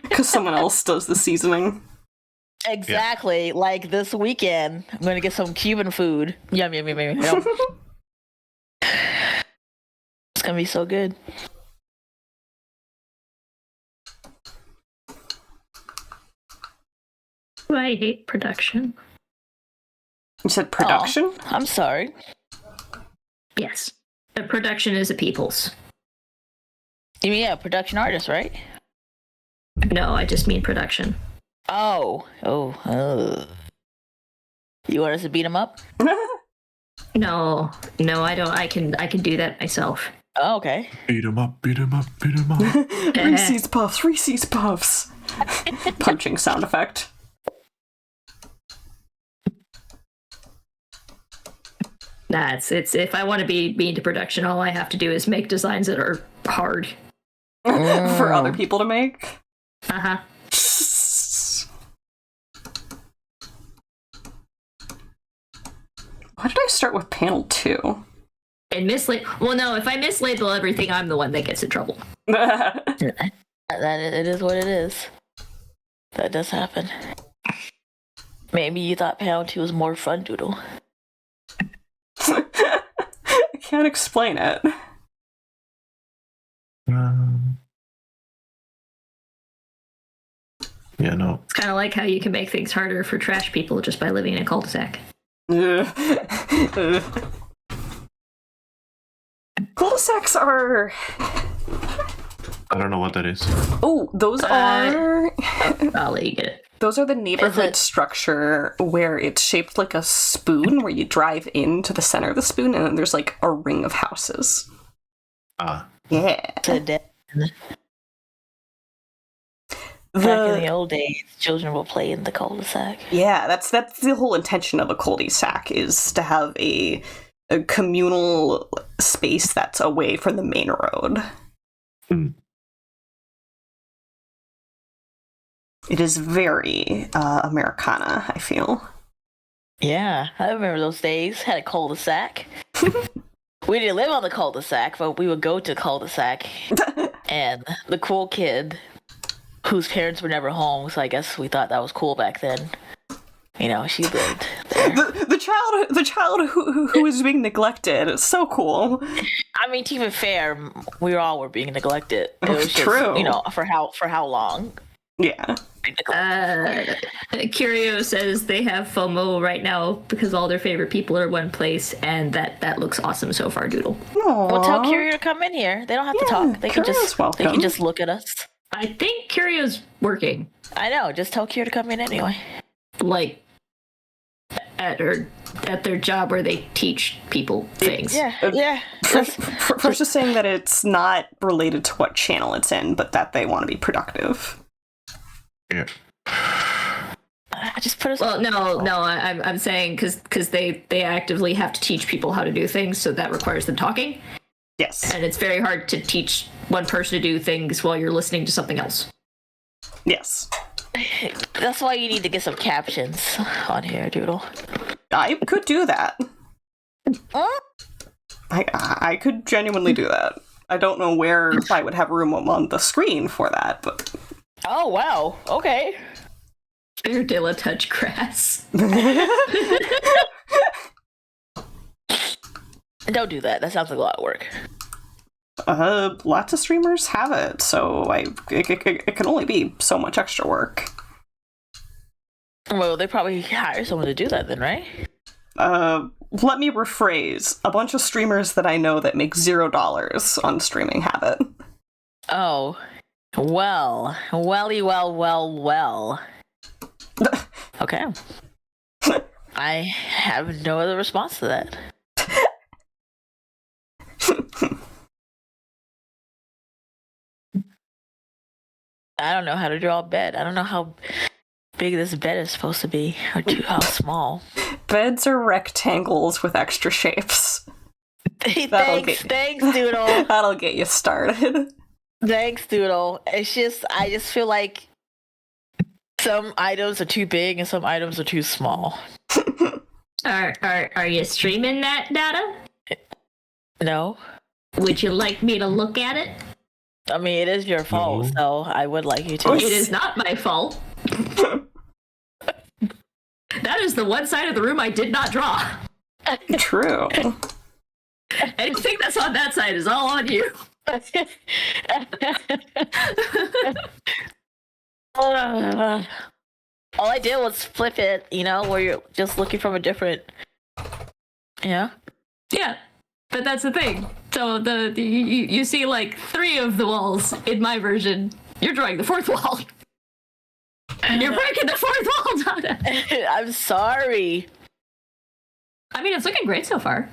Because someone else does the seasoning. Exactly. Like this weekend, I'm gonna get some Cuban food. Yum, yum, yum, yum, yum. It's gonna be so good. I hate production. You said production? Oh, I'm sorry. Yes. The production is a people's. You mean, yeah, production artist, right? No, I just mean production. Oh. You want us to beat him up? No, I don't. I can do that myself. Oh, okay. Beat him up, beat him up, beat him up. Reese's Puffs, Reese's Puffs. Punching sound effect. Nah, it's if I want to be into production, all I have to do is make designs that are hard. For other people to make. Uh-huh. Why did I start with panel 2? And well, no, if I mislabel everything, I'm the one that gets in trouble. That it is what it is. That does happen. Maybe you thought panel 2 was more fun, Doodle. I can't explain it. Yeah, no. It's kind of like how you can make things harder for trash people just by living in a cul-de-sac. Cul-de-sacs are... I don't know what that is. Oh, those are... I'll let you get it. Those are the neighborhood structure where it's shaped like a spoon, where you drive into the center of the spoon, and then there's like a ring of houses. Ah. Yeah. Back in the old days, children will play in the cul-de-sac. Yeah, that's the whole intention of a cul-de-sac, is to have a communal space that's away from the main road. Mm. It is very Americana, I feel. Yeah, I remember those days. Had a cul-de-sac. We didn't live on the cul-de-sac, but we would go to cul-de-sac. And the cool kid, whose parents were never home, so I guess we thought that was cool back then. You know, she lived there. The child who was being neglected. It's so cool. I mean, to be fair, we all were being neglected. It was just, True. you know, for how long? Yeah. Curio says they have FOMO right now because all their favorite people are one place, and that looks awesome so far, Doodle. Well, tell Curio to come in here. They don't have to talk. They can just look at us. I think Curio's working. I know. Just tell Curio to come in anyway. Like at their job where they teach people things. Yeah. First, just saying that it's not related to what channel it's in, but that they want to be productive. Yeah. I just put us. Well, no. I'm saying because they actively have to teach people how to do things, so that requires them talking. Yes. And it's very hard to teach one person to do things while you're listening to something else. Yes. That's why you need to get some captions on here, Doodle. I could do that. Huh? I could genuinely do that. I don't know where I would have room on the screen for that, but... Oh, wow. Okay. Dilla touch grass. Don't do that. That sounds like a lot of work. Lots of streamers have it, so it can only be so much extra work. Well, they probably hire someone to do that then, right? Let me rephrase. A bunch of streamers that I know that make $0 on streaming have it. Oh. Well. Well. Okay. I have no other response to that. I don't know how to draw a bed. I don't know how big this bed is supposed to be, or how small. Beds are rectangles with extra shapes. Thanks, Doodle. That'll get you started. Thanks, Doodle. It's just, I just feel like some items are too big and some items are too small. Are you streaming that data? No. Would you like me to look at it? I mean, it is your fault, so I would like you to. It is not my fault. That is the one side of the room I did not draw. True. Anything that's on that side is all on you. All I did was flip it, where you're just looking from a different. Yeah. Yeah, but that's the thing. So you see like 3 of the walls in my version. You're drawing the 4th wall. You're breaking the 4th wall, Donna. I'm sorry. I mean, it's looking great so far.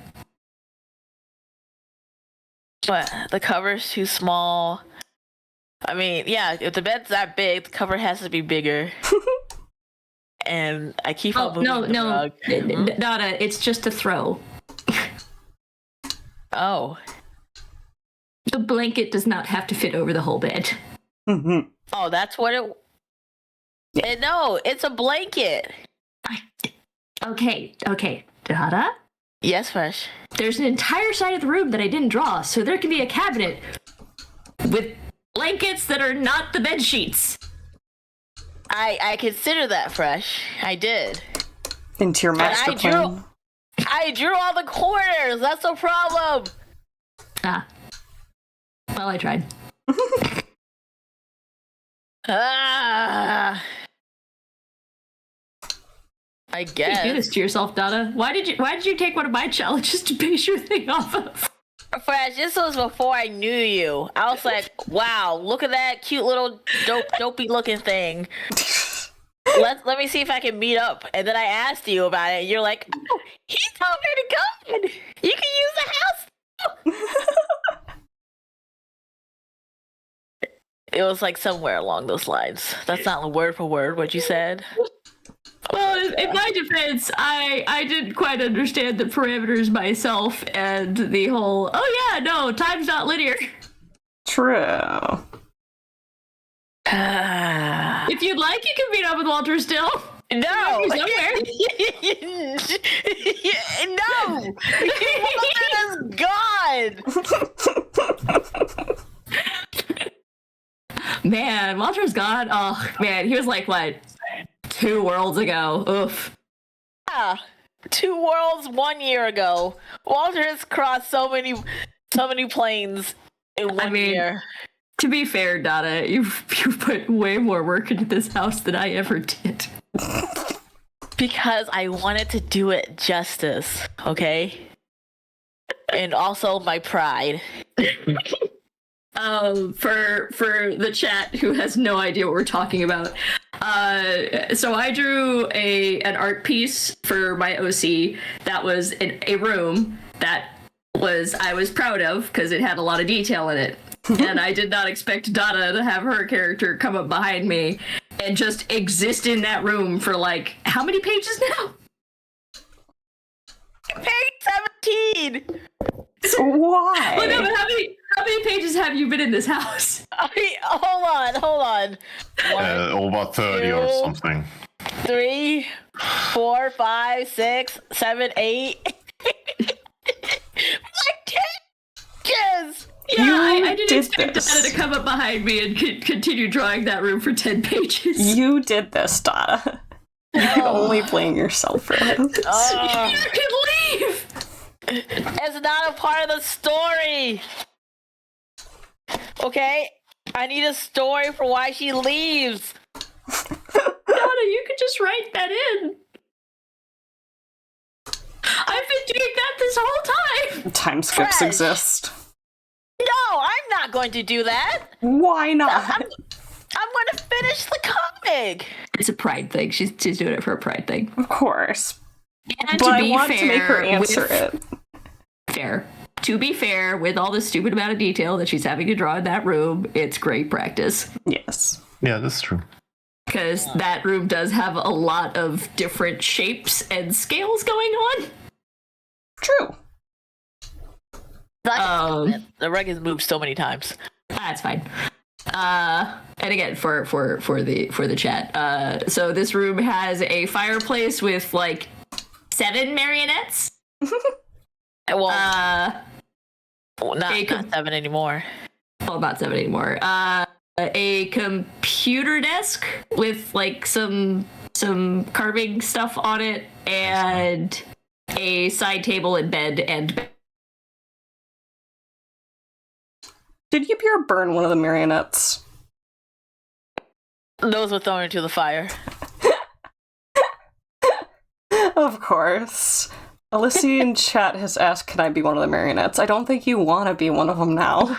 But the cover's too small. I mean, yeah, if the bed's that big, the cover has to be bigger. And I keep on moving the rug. Donna, it's just a throw. Oh. The blanket does not have to fit over the whole bed. Mm-hmm. Oh, that's what it... Yeah. No, it's a blanket. Okay. Dada? Yes, Fresh. There's an entire side of the room that I didn't draw, so there can be a cabinet with blankets that are not the bed sheets. I consider that, Fresh. I did. Into your master plan. I drew all the corners. That's the problem. Ah. Well, I tried. I guess. You do this to yourself, Donna. Why did you take one of my challenges to base your thing off of? Fresh, this was before I knew you. I was like, wow, look at that cute little dopey looking thing. Let me see if I can meet up. And then I asked you about it, and you're like, oh, he's already gone. You can use the house. It was like somewhere along those lines. That's not word for word what you said. Well, in my defense, I didn't quite understand the parameters myself and the whole, oh yeah, no, time's not linear. True. If you'd like, you can meet up with Walter still. No. Somewhere. No. Walter is gone. Man, Walter's gone. Oh, man, he was like, what, 2 worlds ago? Oof. Yeah, 2 worlds 1 year ago. Walter has crossed so many planes in 1 year. To be fair, Donna, you've put way more work into this house than I ever did. Because I wanted to do it justice, okay? And also my pride. For the chat who has no idea what we're talking about, so I drew an art piece for my OC that was in a room that I was proud of because it had a lot of detail in it. And I did not expect Donna to have her character come up behind me and just exist in that room for like, how many pages now? Page 17! Why? Well, no, but how many pages have you been in this house? Hold on. Over 30 or something. 3, 4, 5, 6, 7, 8. Like 10 pages! Yeah, I didn't expect Donna to come up behind me and continue drawing that room for 10 pages. You did this, Donna. You can only blame yourself for this. You can leave! It's not a part of the story! Okay? I need a story for why she leaves. Donna, you could just write that in. I've been doing that this whole time! Time skips Fresh. exist. No, I'm not going to do that. Why not? I'm going to finish the comic. It's a pride thing. She's doing it for a pride thing. Of course. And But to I be want fair, to make her answer it. Fair. To be fair, with all the stupid amount of detail that she's having to draw in that room, it's great practice. Yes. Yeah, that's true. Because that room does have a lot of different shapes and scales going on. True. The rug has moved so many times. That's fine. And again, for the chat. So this room has a fireplace with like 7 marionettes. Well, not 7 anymore. Well, not 7 anymore. A computer desk with like some carving stuff on it, and a side table and bed and. Did Yipir burn one of the marionettes? Those were thrown into the fire. Of course. Alyssa in chat has asked, can I be one of the marionettes? I don't think you want to be one of them now.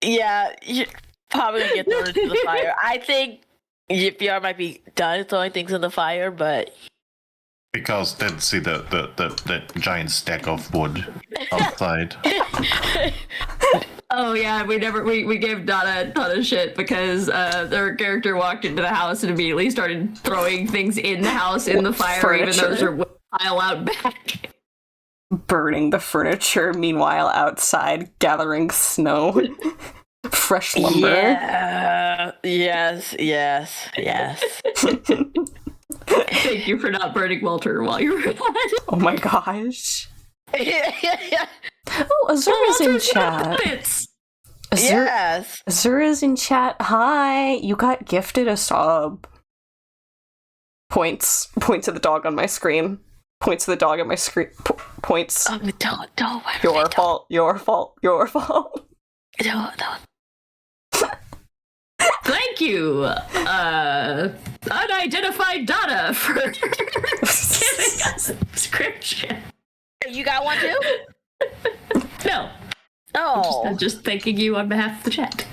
Yeah, you're probably gonna get thrown into the fire. I think Yipr might be done throwing things in the fire, but Because then see the giant stack of wood outside. Oh yeah, we gave Donna a ton of shit because their character walked into the house and immediately started throwing things in the house in the fire, Furniture. even though those are pile out back. Burning the furniture, meanwhile outside gathering snow. Fresh lumber. yeah, yes. Thank you for not burning Walter while you were at it. Oh my gosh. yeah. Oh, Azura's in Walter's not chat. puppets. Yes. Azura's in chat. Hi, you got gifted a sub. Points to the dog on my screen. Points to the dog on my screen. Points. Don't. Your fault. Don't. Thank you, unidentified Donna, for giving us a subscription. You got one too? No, Oh, I'm just thanking you on behalf of the chat.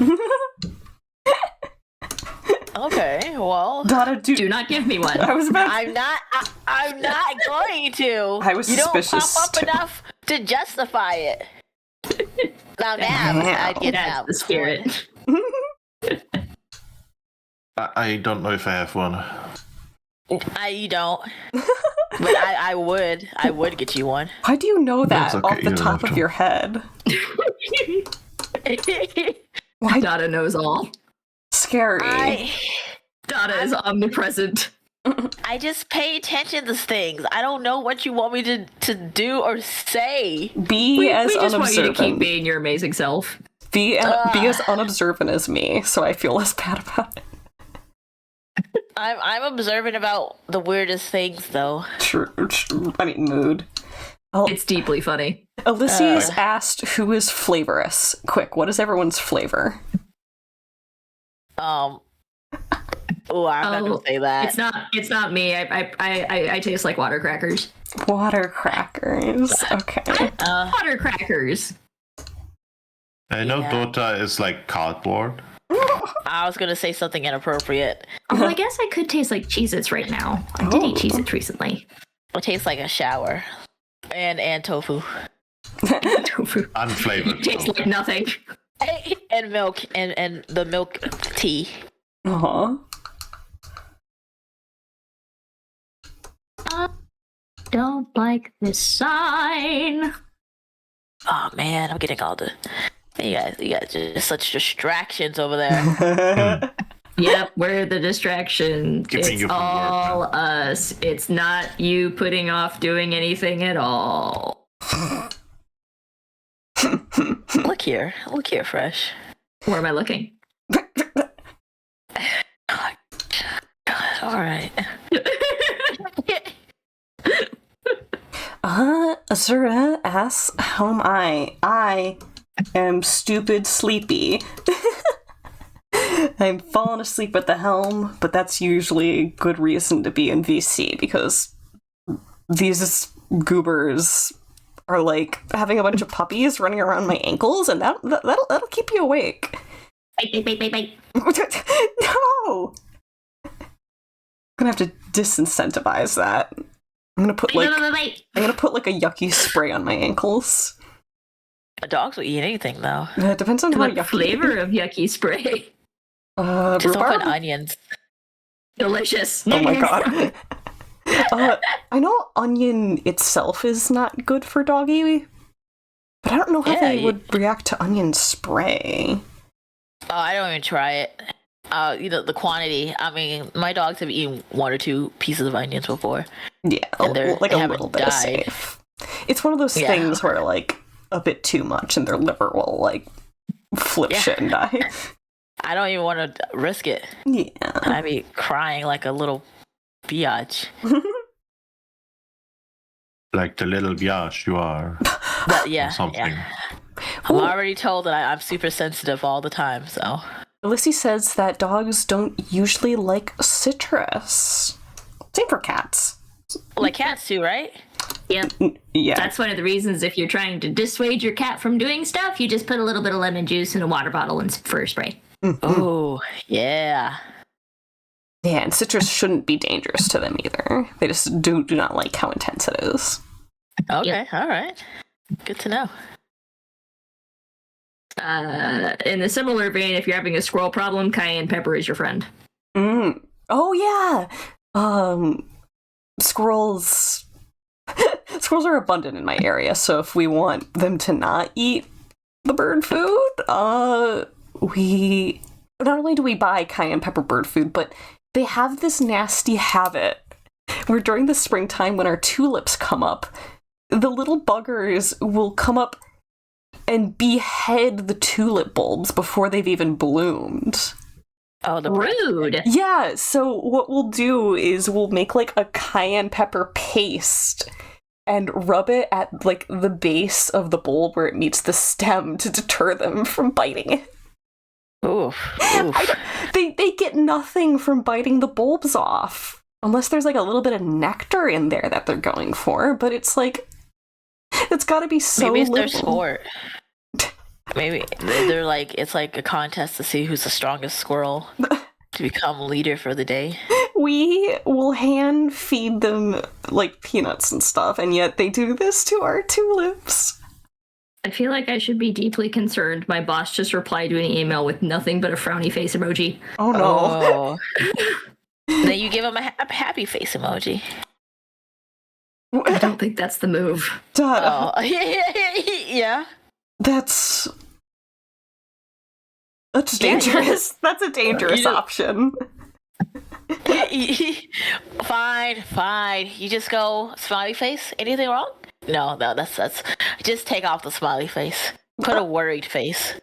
okay. Well, Donna, Do not give me one. I was about. I'm not going to. I was You don't suspicious pop up too. enough to justify it. Now, I'd get That's out. the spirit. I don't know if I have one. You don't. But I would get you one. Why do you know that That's okay, off you the don't top have of to. your head? Why Donna knows all. scary? Donna is omnipresent. I just pay attention to things. I don't know what you want me to do or say. Be We as just want you to keep unobservant. being your amazing self. Be as unobservant as me, so I feel less bad about it. I'm observant about the weirdest things, though. True. I mean, mood. It's deeply funny. Ulysses asked, "Who is flavorous?" Quick, what is everyone's flavor? Oh, I'm not gonna say that. It's not me. I taste like water crackers. Water crackers. Okay. Water crackers. I know Yeah. Dota is like cardboard. I was gonna say something inappropriate. Oh, I guess I could taste like Cheez-Its right now. I did eat Cheez-Its recently. It tastes like a shower. And tofu. Tofu. Unflavored. Tastes like nothing. And milk and the milk tea. Uh-huh. Don't like this sign. Oh man, I'm getting all the you guys just such distractions over there. Yep, we're the distraction. Keeping It's you from work, all us. It's not you putting off doing anything at all. Look here, Fresh. Where am I looking? All right. Azura asks, "How am I? I am stupid sleepy." I'm falling asleep at the helm, but that's usually a good reason to be in VC because these goobers are like having a bunch of puppies running around my ankles, and that'll keep you awake. Bait. No! I'm gonna have to disincentivize that. I'm gonna put like a yucky spray on my ankles. Dogs will eat anything though. It depends on how What yucky. flavor of yucky spray? Just don't put rhubarb? onions. Delicious. Oh my god. I know onion itself is not good for doggy, but I don't know how Yeah, they would react to onion spray. Oh, I don't even try it. The quantity. I mean, my dogs have eaten 1 or 2 pieces of onions before. Yeah, And like they a haven't little bit is died. safe. It's one of those Yeah. things where, like, a bit too much and their liver will, like, flip Yeah. shit and die. I don't even want to risk it. Yeah. I'd be crying like a little biatch. Like the little biatch you are. But yeah, Or something. yeah. I'm already told that I'm super sensitive all the time, so. Lissy says that dogs don't usually like citrus. Same for cats. Like cats too, right? Yep. Yeah. That's one of the reasons if you're trying to dissuade your cat from doing stuff, you just put a little bit of lemon juice in a water bottle and for a spray. Oh, yeah. Yeah, and citrus shouldn't be dangerous to them either. They just do not like how intense it is. Okay, all right. Good to know. In a similar vein, if you're having a squirrel problem, cayenne pepper is your friend. Oh yeah. Squirrels squirrels are abundant in my area, so if we want them to not eat the bird food, we not only do we buy cayenne pepper bird food, but they have this nasty habit where during the springtime when our tulips come up, the little buggers will come up and behead the tulip bulbs before they've even bloomed. Oh, the Rude. Yeah, so what we'll do is we'll make like a cayenne pepper paste and rub it at like the base of the bulb where it meets the stem to deter them from biting it. Oof. They get nothing from biting the bulbs off. Unless there's like a little bit of nectar in there that they're going for, but it's like it's gotta be so Maybe it's their little. sport. Maybe they're like, it's like a contest to see who's the strongest squirrel to become leader for the day. We will hand feed them like peanuts and stuff, and yet they do this to our tulips. I feel like I should be deeply concerned. My boss just replied to an email with nothing but a frowny face emoji. Oh no. Oh. Then you give him a happy face emoji. I don't think that's the move. Dad, Oh, yeah. that's Yeah, dangerous. That's a dangerous You don't- option. Fine. You just go smiley face. Anything wrong? No, that's. Just take off the smiley face. Put a worried face.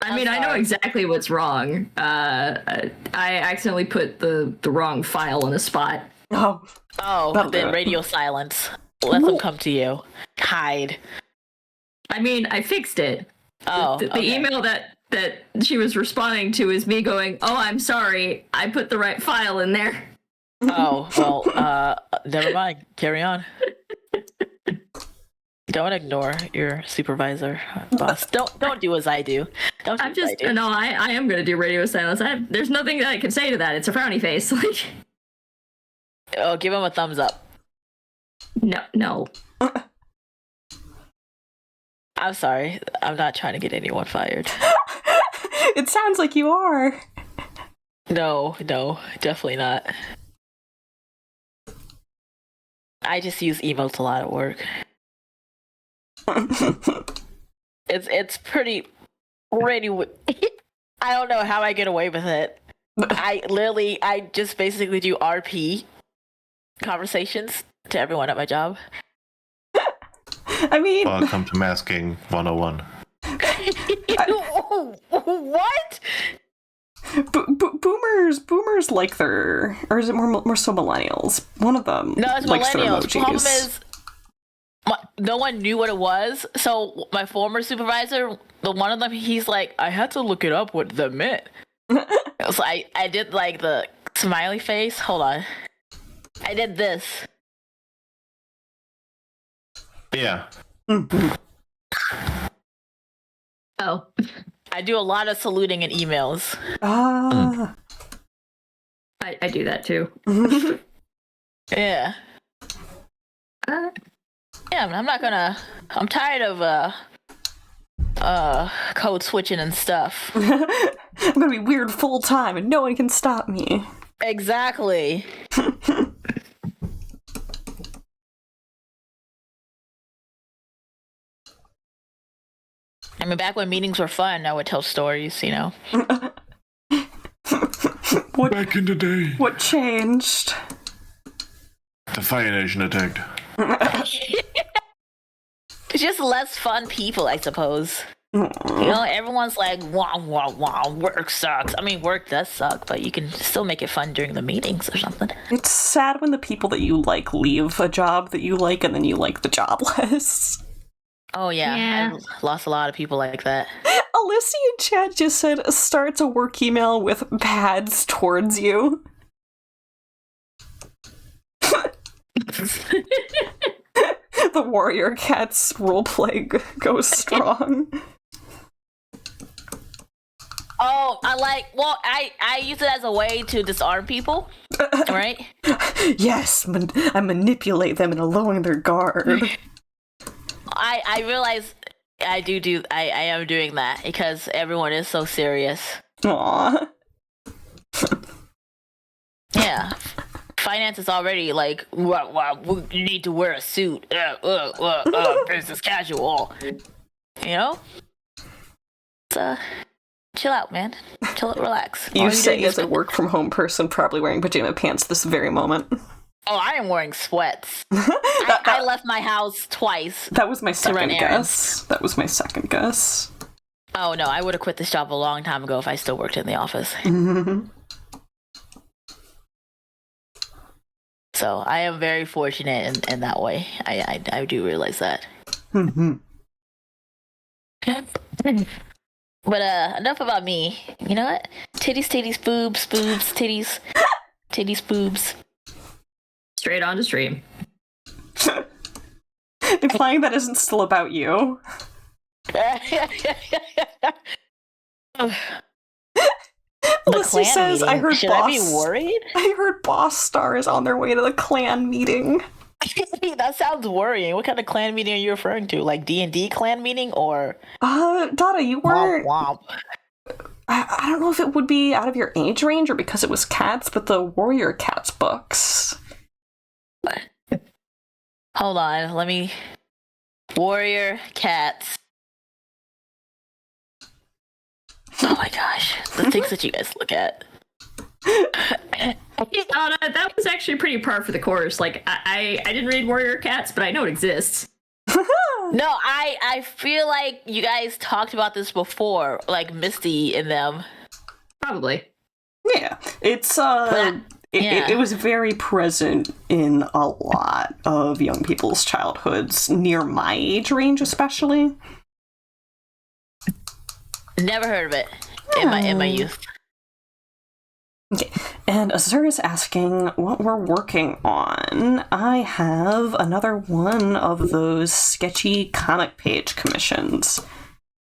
I mean, I know exactly what's wrong. I accidentally put the wrong file in a spot. Oh, Oh, That'll then do it. radio silence. Let them come to you. Hide. I mean, I fixed it. Oh, The okay. email that she was responding to is me going, "Oh, I'm sorry. I put the right file in there." Oh, well, never mind. Carry on. Don't ignore your supervisor, boss. Don't do as I do. Don't do I'm as just I do. no. I am going to do radio silence. There's nothing that I can say to that. It's a frowny face. Like, Oh, give him a thumbs up. no. I'm sorry. I'm not trying to get anyone fired. it sounds like you are. No, definitely not. I just use emails a lot at work. It's pretty. I don't know how I get away with it. I just basically do RP conversations to everyone at my job. I mean, Welcome to Masking 101. What? boomers like their, or is it more so millennials? One of them No, it's likes their millennials. emojis. Problem is, no one knew what it was. So my former supervisor, the one of them, he's like, I had to look it up what that meant. So I did like the smiley face. Hold on. I did this. Yeah. Oh, I do a lot of saluting in emails. Ah. I do that too. Yeah. Yeah, I'm not gonna. I'm tired of code switching and stuff. I'm gonna be weird full time and no one can stop me. Exactly. I mean, back when meetings were fun, I would tell stories, you know. Back in the day, What changed? the Fire Nation attacked. It's just less fun people, I suppose. You know, everyone's like, wow, wow, wow, work sucks. I mean, work does suck, but you can still make it fun during the meetings or something. It's sad when the people that you like leave a job that you like and then you like the job less. Oh, yeah. I've lost a lot of people like that. Alyssa in chat just said, starts a work email with pads towards you. The warrior cat's roleplay goes strong. Oh, I use it as a way to disarm people, right? Yes, I manipulate them into lowering their guard. I realize I am doing that because everyone is so serious. Aww. Yeah. Finance is already like, wow, you need to wear a suit. Business casual. You know? So, chill out, man. Chill out, relax. You say as a work from home person probably wearing pajama pants this very moment. Oh, I am wearing sweats. I left my house twice. That was my second guess. That was my second guess. Oh, no, I would have quit this job a long time ago if I still worked in the office. So I am very fortunate in that way. I do realize that. But enough about me. You know what? Titties, boobs, titties, boobs. Straight on to stream. Implying that isn't still about you. Alyssa says, I heard Should I be worried? I heard Boss Star is on their way to the clan meeting. That sounds worrying. What kind of clan meeting are you referring to? Like D&D clan meeting or? Dada, you were... Womp. I don't know if it would be out of your age range or because it was cats, but the Warrior Cats books. Hold on, let me... Warrior Cats. Oh my gosh, the things that you guys look at. That was actually pretty par for the course. Like, I didn't read Warrior Cats, but I know it exists. No, I feel like you guys talked about this before, like Misty in them. Probably. Yeah, it's it was very present in a lot of young people's childhoods, near my age range especially. Never heard of it in my youth. Okay, and Azur is asking what we're working on. I have another one of those sketchy comic page commissions.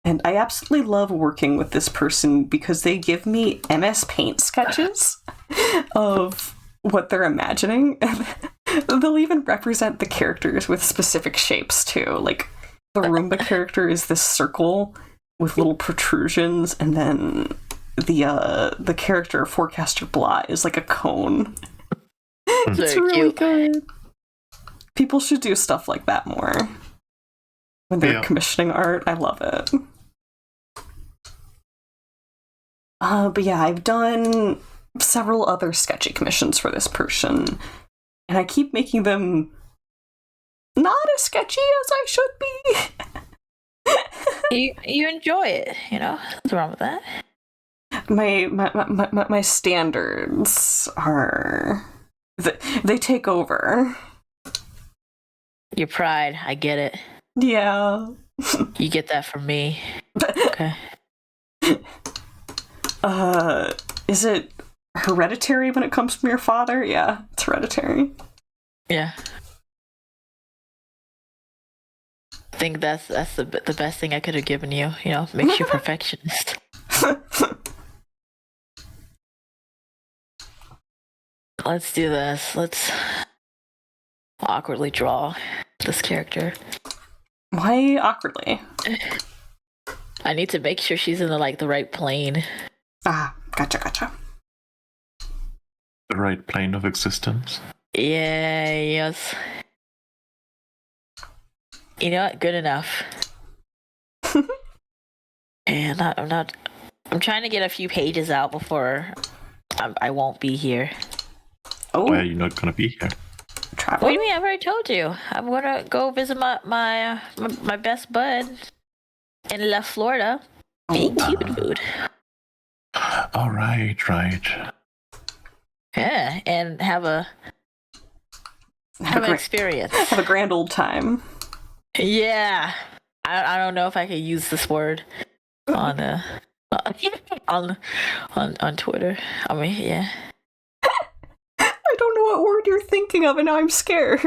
And I absolutely love working with this person because they give me MS Paint sketches of what they're imagining. They'll even represent the characters with specific shapes too. Like the Roomba character is this circle with little protrusions, and then the character Forecaster Blah is like a cone. It's really good. People should do stuff like that more when they're commissioning art. I love it. But yeah, I've done several other sketchy commissions for this person, and I keep making them not as sketchy as I should be. You enjoy it, you know? What's wrong with that? My standards are... They take over. Your pride, I get it. Yeah. You get that from me. Okay. Is it hereditary when it comes from your father? Yeah, it's hereditary. Yeah. I think that's the best thing I could have given you. You know, makes you perfectionist. Let's do this. Let's awkwardly draw this character. Why awkwardly? I need to make sure she's in the right plane. Ah, gotcha. The right plane of existence. Yeah, yes. You know what? Good enough. And I'm trying to get a few pages out before I won't be here. Oh, Why are you not gonna be here? What travel. do you mean? I've already told you. I'm gonna go visit my best bud in left Florida. Eat Cuban food. All right. Yeah, and have an experience. Have a grand old time. Yeah, I don't know if I could use this word on on Twitter. I mean, yeah. I don't know what word you're thinking of, and now I'm scared.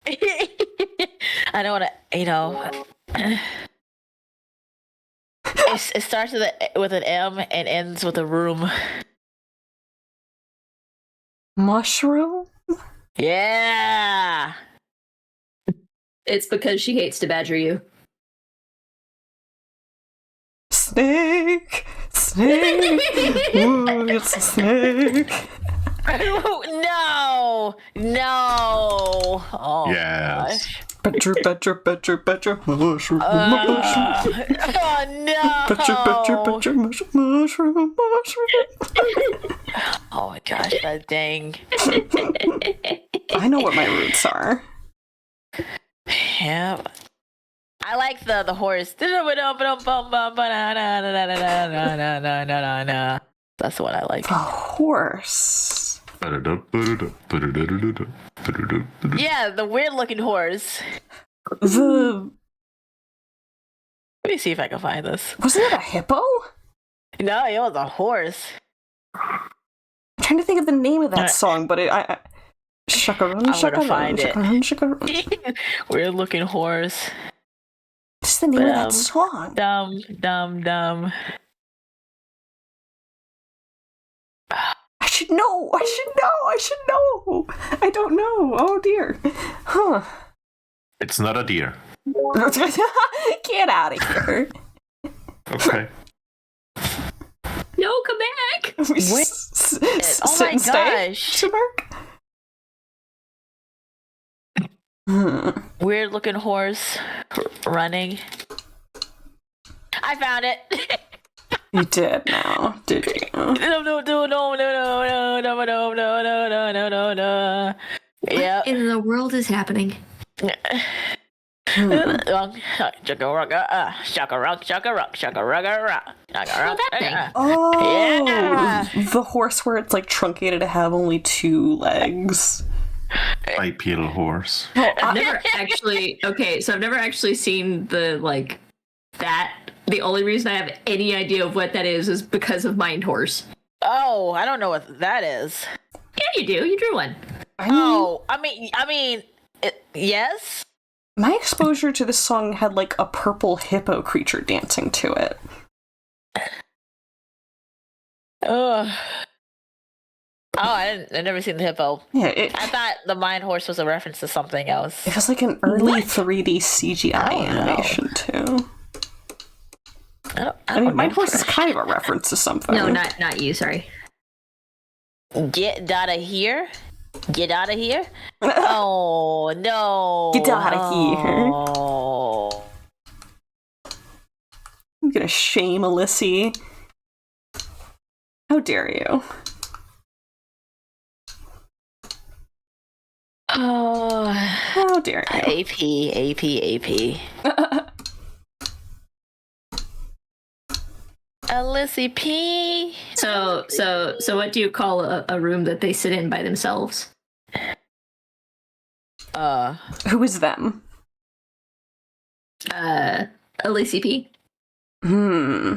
I don't want to, It starts with an M and ends with a room. Mushroom? Yeah. It's because she hates to badger you. Snake! Ooh, it's a snake! No! Oh, Yes. gosh. Badger, mushroom, mushroom. Oh, no! Badger, mushroom. Oh, my gosh, that dang. I know what my roots are. Yeah. I like the horse. That's the one I like. A horse. Yeah, the weird looking horse. The... Let me see if I can find this. Wasn't it a hippo? No, it was a horse. I'm trying to think of the name of that song, but Shakarun, I'm gonna find it. Shakarun. Weird looking horse. What's the name of that song? Dumb. I should know. I don't know. Oh dear. Huh. It's not a deer. Get out of here. Okay. No, come back! Oh my gosh. Weird looking horse running. I found it. You did now, did you? No. Yeah. What in the world is happening? Oh, Yeah. the horse where it's like truncated to have only 2 legs. Bipedal horse. I've never actually. Okay, so I've never actually seen that. The only reason I have any idea of what that is because of Mind Horse. Oh, I don't know what that is. Yeah, you do. You drew one. I mean, yes. My exposure to this song had like a purple hippo creature dancing to it. Ugh. Oh, I never seen the hippo. Yeah, I thought the Mind Horse was a reference to something else. it was like an early 3D CGI I don't know. animation too. I mean, don't Mind know. Horse is kind of a reference to something. No, not you. Sorry. Get out of here. Get out of here. Oh no. Get outta here. Oh. I'm gonna shame Alyssy. How dare you? Oh. How dare you? AP. Alyssy P. So what do you call a room that they sit in by themselves? Who is them? Alicia P. Hmm.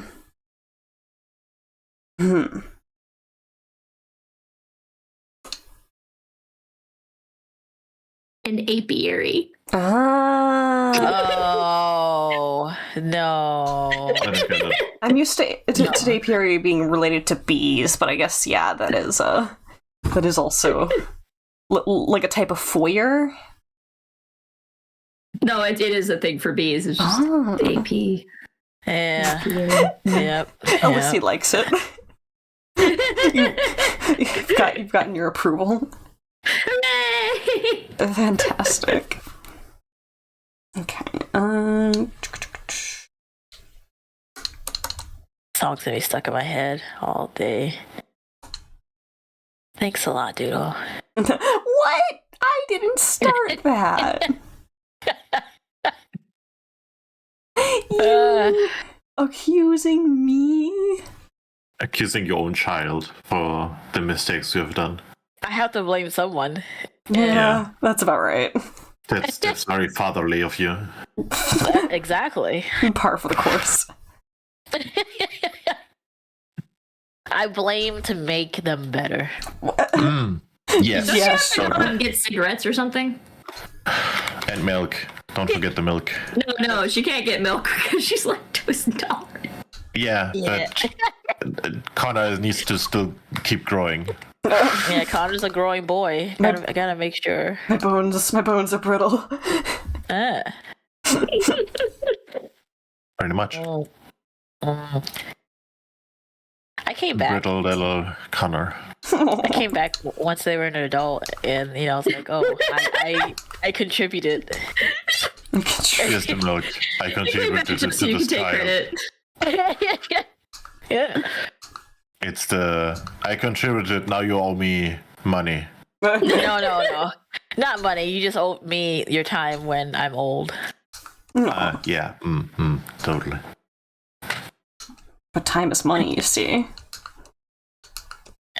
An apiary. Ah. Oh no. I'm used to apiary being related to bees, but I guess that is also like a type of foyer. No, it is a thing for bees. It's just AP. Yeah. Yep. Alyssa Yep. likes it. You've gotten your approval. Hooray! Fantastic. Okay. Song's gonna be stuck in my head all day. Thanks a lot, Doodle. What? I didn't start that. You accusing me? Accusing your own child for the mistakes you have done. I have to blame someone. Yeah, that's about right. That's very fatherly of you. Exactly. Par for the course. I blame to make them better. Yes. Yes. Someone get cigarettes or something? And milk. Don't forget the milk. No, she can't get milk because she's lactose intolerant. Yeah, but Connor needs to still keep growing. Yeah, Connor's a growing boy. I gotta make sure. My bones are brittle. Pretty much. I came back. Brittle little Connor. I came back once they were an adult, and I was like, "Oh, I contributed." Here's the milk. I contributed to So you can this take child. credit. Yeah. It's the I contributed. Now you owe me money. No. Not money. You just owe me your time when I'm old. Yeah. Totally. But time is money, you see.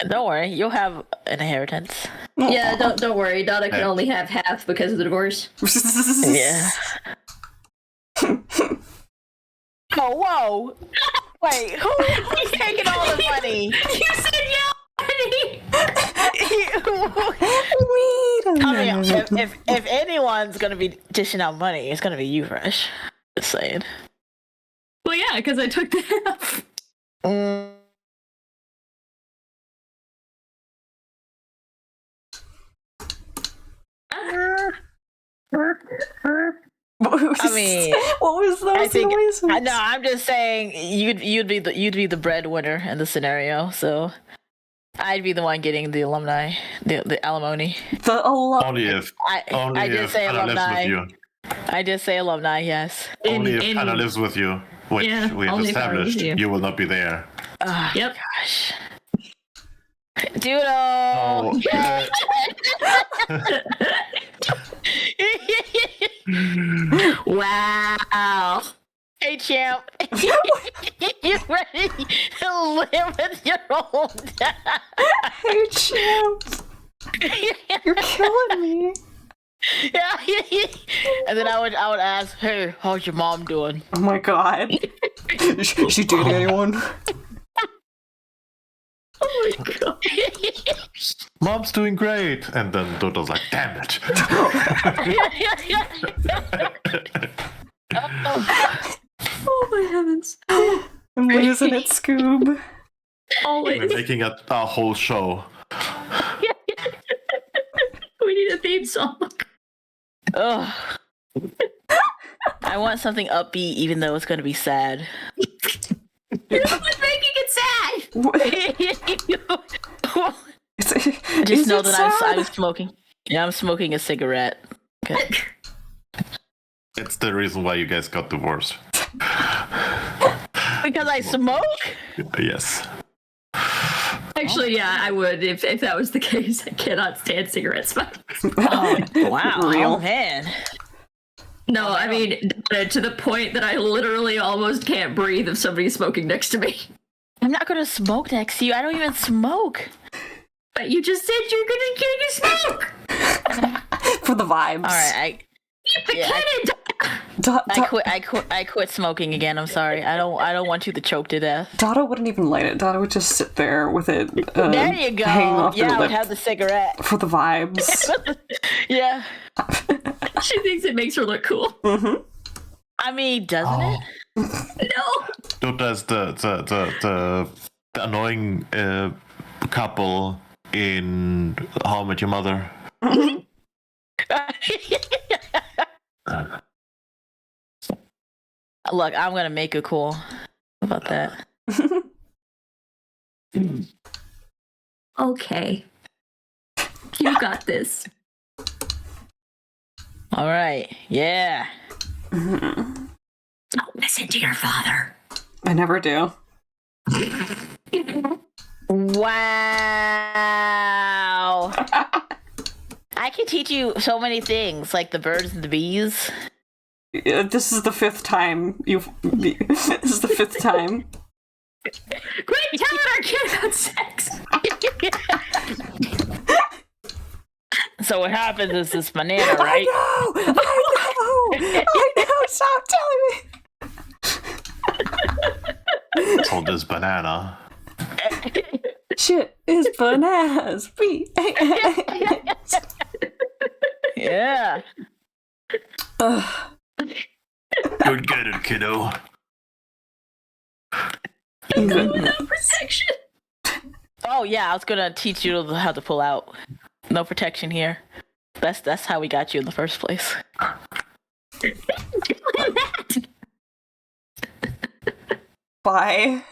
And don't worry, you'll have an inheritance. Yeah, don't worry. Donna can only have half because of the divorce. Yeah. Oh, whoa! Wait, who's taking all the money? You said yeah already! Wait a I minute. mean, if anyone's gonna be dishing out money, it's gonna be you, Fresh. Just saying. Well, yeah, because I took the half. I mean, what was those I think noises? I know. I'm just saying you'd be the breadwinner in the scenario, so I'd be the one getting the alumni, the alimony. The Only if I did say Anna lives alumni. with you. I did say alumni. Yes. Only if Anna lives with you, which Yeah, we have only if Anna lives established, with you. you will not be there. Yep. Gosh. Doodle. Oh, Wow. Hey, champ. You ready to live with your old dad? Hey, champ. You're killing me. Yeah. And then I would ask, hey, how's your mom doing? Oh my god. Is she dating anyone? Oh my god. Mom's doing great, and then Dodo's like, damn it. Oh my heavens. I'm losing it, Scoob. We're Always. making a whole show. We need a theme song. Ugh. I want something upbeat, even though it's going to be sad. You're the one making it sad. Just know that I'm smoking. Yeah, I'm smoking a cigarette. Okay. It's the reason why you guys got divorced. Because I smoke? Yes. Actually, yeah, I would if that was the case. I cannot stand cigarette smoke. Oh, wow. Real. Oh, man. No, I mean to the point that I literally almost can't breathe if somebody's smoking next to me. I'm not going to smoke next to you. I don't even smoke. But you just said you're gonna get a smoke. For the vibes. All right, I quit smoking again. I'm sorry. I don't want you to choke to death. Dada wouldn't even light it. Dada would just sit there with it There you go. hanging off Yeah, her I would lip have the cigarette. for the vibes. Yeah. She thinks it makes her look cool. I mean, doesn't it? No. Dodo's the annoying couple in How I Met Your Mother. Look, I'm gonna make it cool. How about that? Okay. You got this. All right. Yeah. Don't listen to your father. I never do. Wow. I can teach you so many things, like the birds and the bees. This is the 5th time you've. This is the 5th time. Quit telling our kid about sex. So what happens is this banana, right? I know! Stop telling me! Told this banana. Shit is bananas. Yeah. You'll get it, kiddo. Without protection. Oh yeah, I was gonna teach you how to pull out. No protection here. That's how we got you in the first place. Bye.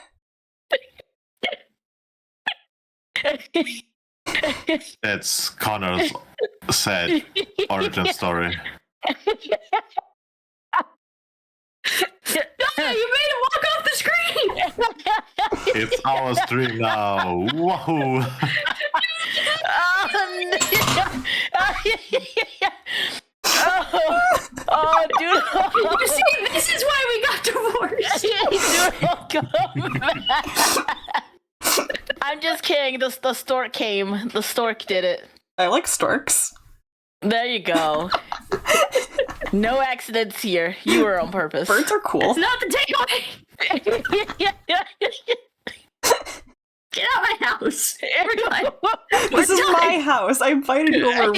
That's Connor's sad origin story. Donna, you made him walk off the screen! It's our stream now. Whoa! Oh, dude. You see, this is why we got divorced. I'm just kidding. The stork came. The stork did it. I like storks. There you go. No accidents here. You were on purpose. Birds are cool. It's not the takeaway. Get out of my house. We're done. This is my house. I invited you over.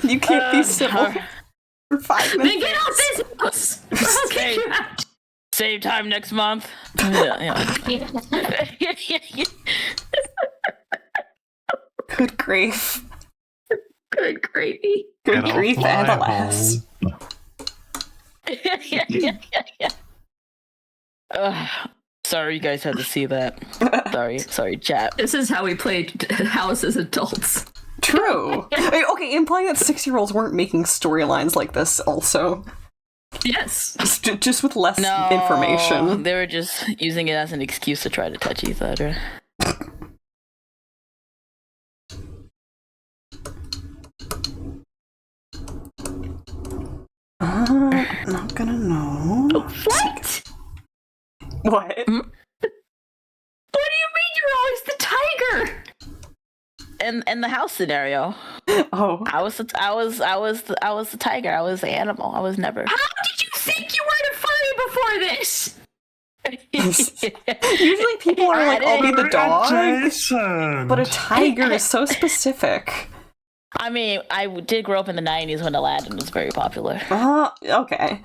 You can't be civil for 5 Then minutes. get out this house. Or I'll kick you out. Same time next month. Yeah. Good grief. Good gravy. Good Get off grief my and alas. Sorry, you guys had to see that. Sorry, chat. This is how we played house as adults. True. Okay, implying that 6-year-olds weren't making storylines like this also. Yes. Just with less No, information. they were just using it as an excuse to try to touch each other. Not gonna know. What? What? What do you mean you're always the tiger? In the house scenario, Oh. I was the tiger. I was the animal. I was never. How did you think you weren't a furry before this? Usually people are like, I'll be the dog. Jason. But a tiger is so specific. I mean, I did grow up in the 90s when Aladdin was very popular. Okay.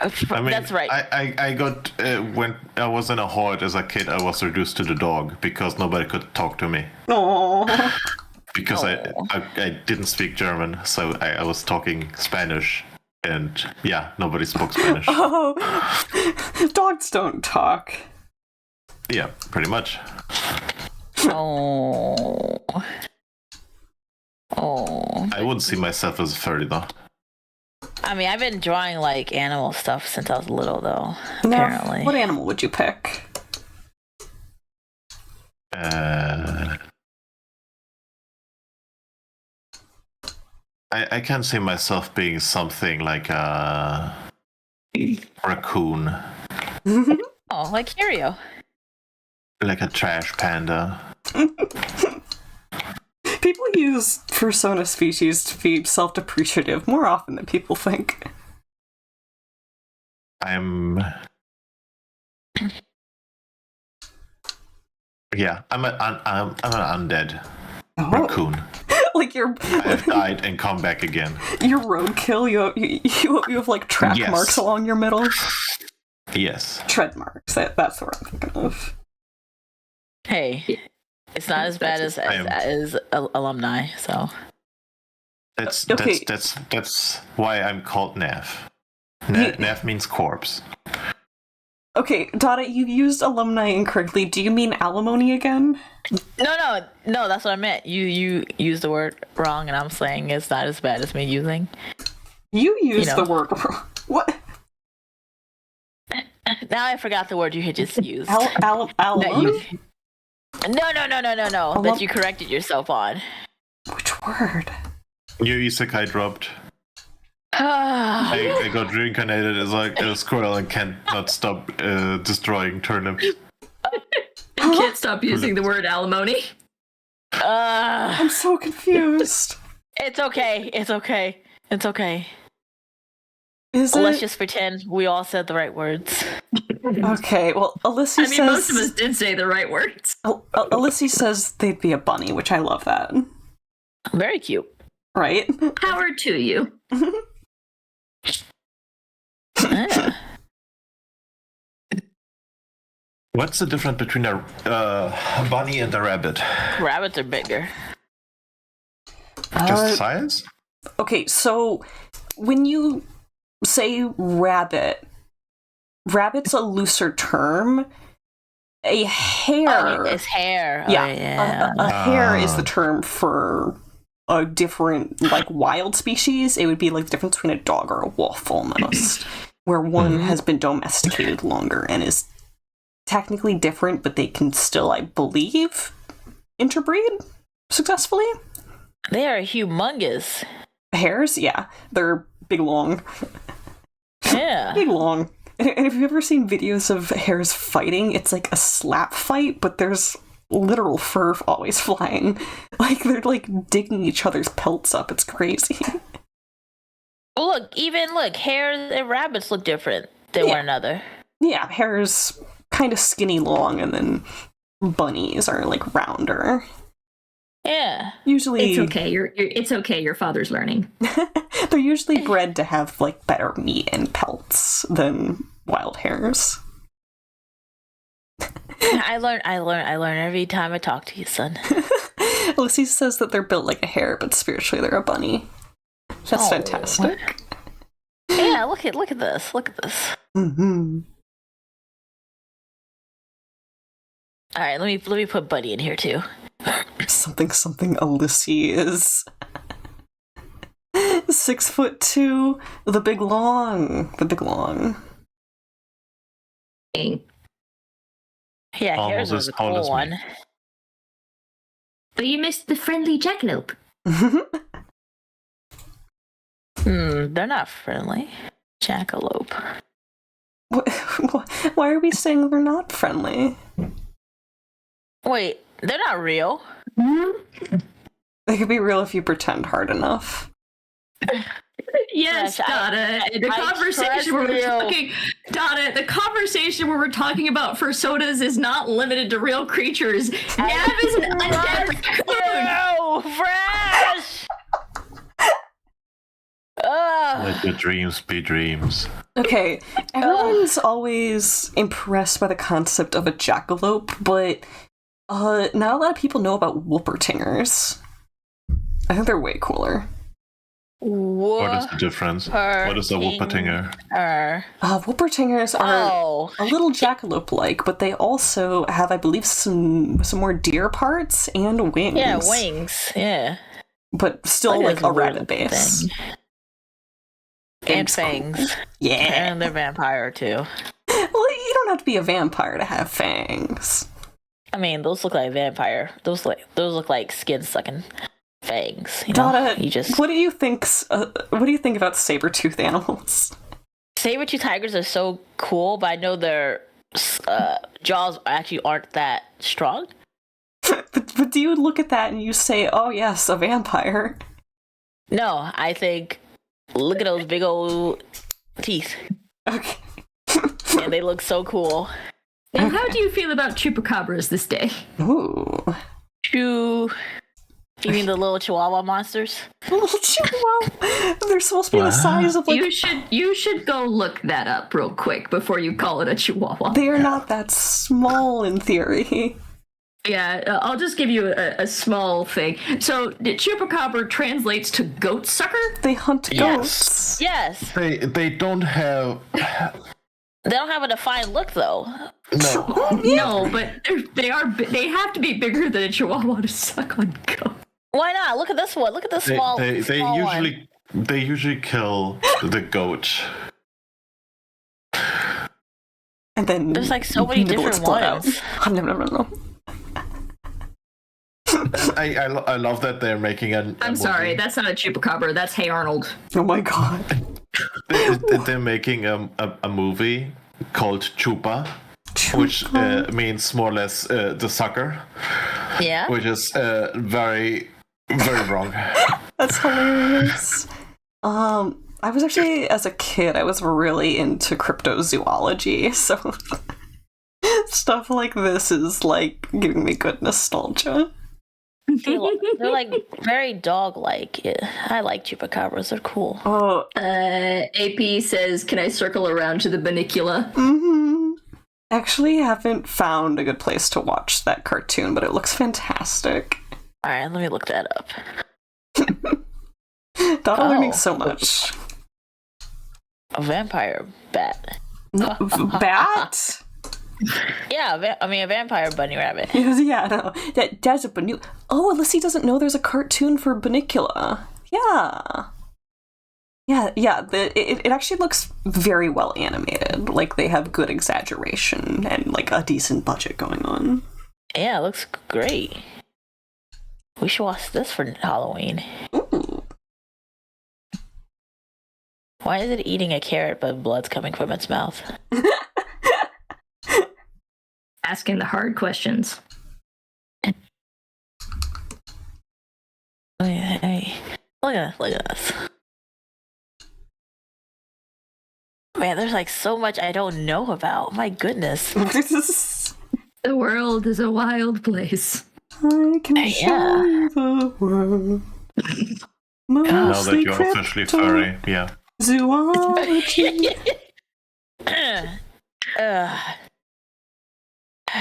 I mean, That's right. I got when I was in a horde as a kid, I was reduced to the dog because nobody could talk to me Aww. because I didn't speak German, so I was talking Spanish, and yeah, nobody spoke Spanish. Oh. Dogs don't talk. Yeah, pretty much. Oh. I wouldn't see myself as a furry though. I mean, I've been drawing like animal stuff since I was little, though. Now, Apparently. what animal would you pick? I can't see myself being something like a raccoon, Oh, like Curio. like a trash panda. People use persona species to be self-depreciative more often than people think. I'm an undead raccoon. Like you're I've died and come back again. your roadkill. You have like track Yes. marks along your middle. Yes. Tread marks. That's what I'm thinking of. Hey, it's not as bad as alumni, so. That's Okay. that's why I'm called Nav. Nav means corpse. Okay, Dada, you used alumni incorrectly. Do you mean alimony again? No, that's what I meant. You used the word wrong, and I'm saying it's not as bad as me using. You used know. the word wrong. What? Now I forgot the word you had just used. Alimony? No. That you corrected yourself on. Which word? New isekai dropped. I got reincarnated as like a squirrel and can't not stop destroying turnips. You can't stop using the word alimony. I'm so confused. It's okay. Is Let's it? just pretend we all said the right words. Okay, well, Alyssa I mean, says... most of us did say the right words. Alyssa says they'd be a bunny, which I love that. Very cute. Right? Power to you. Yeah. What's the difference between a bunny and a rabbit? Rabbits are bigger. Just size? Okay, so when you say rabbit's a looser term. A hare... It's hair. Yeah, Oh, yeah. a hare is the term for a different, like, wild species. It would be like the difference between a dog or a wolf, almost, where one has been domesticated longer and is technically different, but they can still, I believe, interbreed successfully. They are humongous. Hares, yeah, they're big, long. Yeah. Big, long. And if you've ever seen videos of hares fighting, it's like a slap fight, but there's literal fur always flying. Like, they're like digging each other's pelts up. It's crazy. Well, look, hares and rabbits look different than one another. Yeah, hares kind of skinny long, and then bunnies are like rounder. Yeah. Usually, It's okay. It's okay. Your father's learning. they're usually bred to have like better meat and pelts than wild hares. I learn every time I talk to you, son. Alyssa says that they're built like a hare, but spiritually they're a bunny. That's Oh. fantastic. Yeah, look at this. Mm-hmm. All right, let me put Buddy in here too. Something Alyssa is 6'2", the big long. Yeah, Almost hares was as a tall cool as me. one. But you missed the friendly jackalope. They're not friendly. Jackalope. Why are we saying they're not friendly? Wait, they're not real. They could be real if you pretend hard enough. Yes, Gosh, Dada. The I conversation where we're trust talking, Dada. The conversation where we're talking about fursodas is not limited to real creatures. Nav is an undead raccoon. No, fresh. Let your dreams be dreams. Okay, everyone's always impressed by the concept of a jackalope, but not a lot of people know about whoopertingers. I think they're way cooler. What is the difference? What is a whoopatinger? Whoopertingers are Oh, a little jackalope-like, but they also have, I believe, some more deer parts and wings. yeah, wings. Yeah, But still like That is a weird rabbit base. thing. And It's cool. fangs. Yeah. And they're vampire too. Well, you don't have to be a vampire to have fangs. I mean, those look like vampire. Those look like skin sucking fangs. You know? Dada, You just what do you think about saber-toothed animals? saber-tooth tigers are so cool, but I know their jaws actually aren't that strong. but do you look at that and you say, oh yes, a vampire? No, I think look at those big old teeth, Okay. and they look so cool. And how do you feel about chupacabras this day? Ooh. You mean the little chihuahua monsters? Little chihuahua. They're supposed to be the size of like... You should go look that up real quick before you call it a chihuahua. They are not that small in theory. Yeah, I'll just give you a small thing. So, the chupacabra translates to goat sucker? They hunt goats. Yes. They don't have They don't have a defined look though. no. No, but they have to be bigger than a chihuahua to suck on goat. Why not? Look at this one. Look at this small. They small usually kill the goat. And then There's like so many nibble different its blood out. ones. Nom, nom, nom, nom. I love that they're making I'm sorry, that's not a chupacabra. That's Hey Arnold. Oh my god. they're making a movie called Chupa, which means more or less the sucker, Yeah. which is very wrong. That's hilarious. I was actually, as a kid, I was really into cryptozoology, so stuff like this is like giving me good nostalgia. They're like very dog-like. I like chupacabras. They're cool. Oh, AP says, can I circle around to the Bunnicula? Actually, haven't found a good place to watch that cartoon, but it looks fantastic. All right, let me look that up. Donna learning so much. A vampire bat. Bat? Yeah, a vampire bunny rabbit. Yeah, no. That's a Bunny. Oh, Alyssa doesn't know there's a cartoon for Bunnicula. Yeah. Yeah, it actually looks very well animated. Like, they have good exaggeration and, like, a decent budget going on. Yeah, it looks great. We should watch this for Halloween. Ooh. Why is it eating a carrot but blood's coming from its mouth? Asking the hard questions. Hey, look at this. Man, there's like so much I don't know about. My goodness. The world is a wild place. I can show you the world. Now that Mostly you're officially furry, yeah. zoology.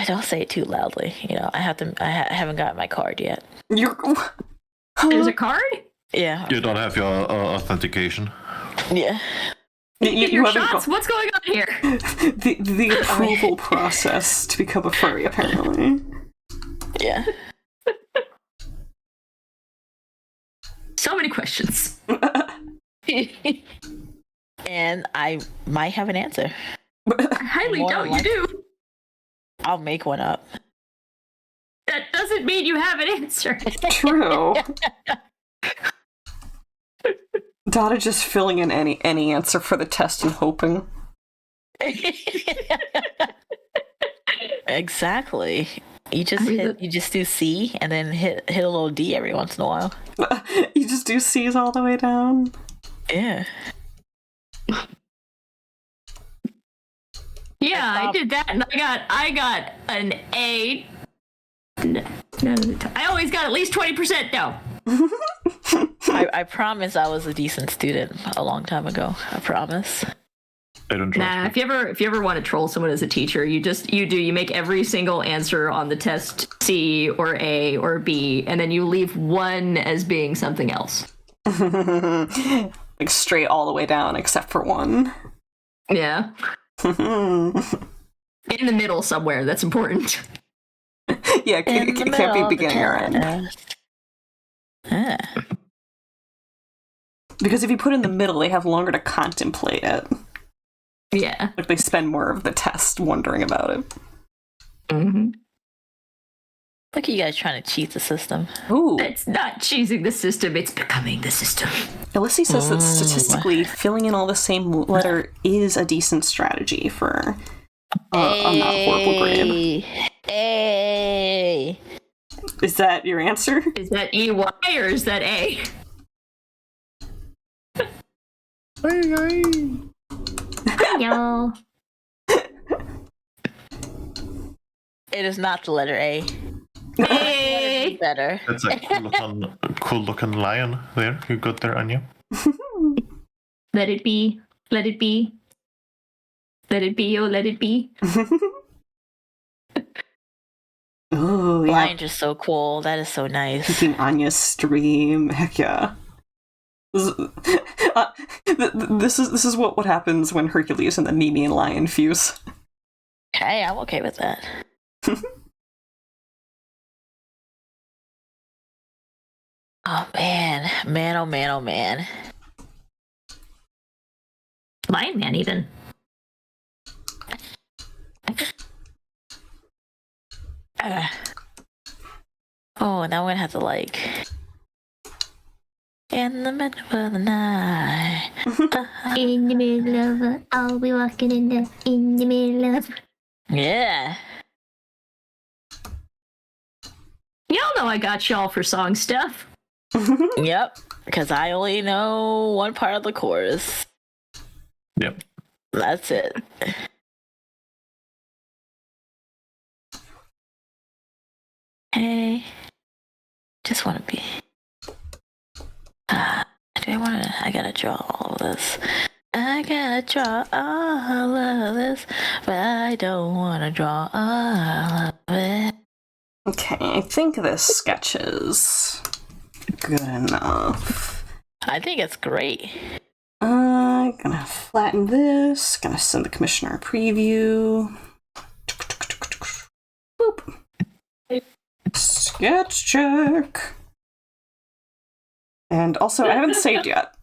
Don't say it too loudly. You know, I haven't gotten my card yet. There's a card? Yeah. You don't have your authentication. Yeah. Get your haven't shots. What's going on here? The approval process to become a furry, apparently. Yeah. So many questions. And I might have an answer. I highly More doubt like- you do. I'll make one up. That doesn't mean you have an answer. True. Donna just filling in any answer for the test and hoping. Exactly. You just do C and then hit a little D every once in a while. You just do C's all the way down. Yeah. Yeah, I did that, and I got an A. No, I always got at least 20%. No. I promise I was a decent student a long time ago. I promise. I don't trust Nah, if you ever want to troll someone as a teacher, you make every single answer on the test C or A or B, and then you leave one as being something else. Like straight all the way down except for one. Yeah. In the middle somewhere, that's important. Yeah, it can't be beginning or end. Because if you put in the middle, they have longer to contemplate it. Yeah. Like, they spend more of the test wondering about it. Mm-hmm. Look at you guys trying to cheat the system. Ooh. It's not choosing the system, it's becoming the system. Elyssie says that statistically, filling in all the same letter is a decent strategy for a not horrible grade. Hey. Is that your answer? Is that EY or is that A? Hi, y'all. It is not the letter A. Hey. Better. That's a cool looking lion there you got there, Anya. Let it be. Let it be. Let it be, oh, let it be. Oh, yeah. lines are so cool. That is so nice. Peeking Anya's stream. Heck yeah. This is what happens when Hercules and the Mimi and Lion fuse. Hey, I'm okay with that. Oh man, oh man, oh man. Lion Man, even. Oh, now I'm gonna have to like. In the middle of the night. In the middle of I'll be walking in the middle of. Yeah. Y'all know I got y'all for song stuff. Yep. Because I only know one part of the chorus. Yep. That's it. Hey. Just want to be. Do I want to? I gotta draw all of this. I gotta draw all of this, but I don't want to draw all of it. Okay, I think this sketch is good enough. I think it's great. Gonna flatten this. Gonna send the commissioner a preview. Boop. Sketch check. And also, I haven't saved yet.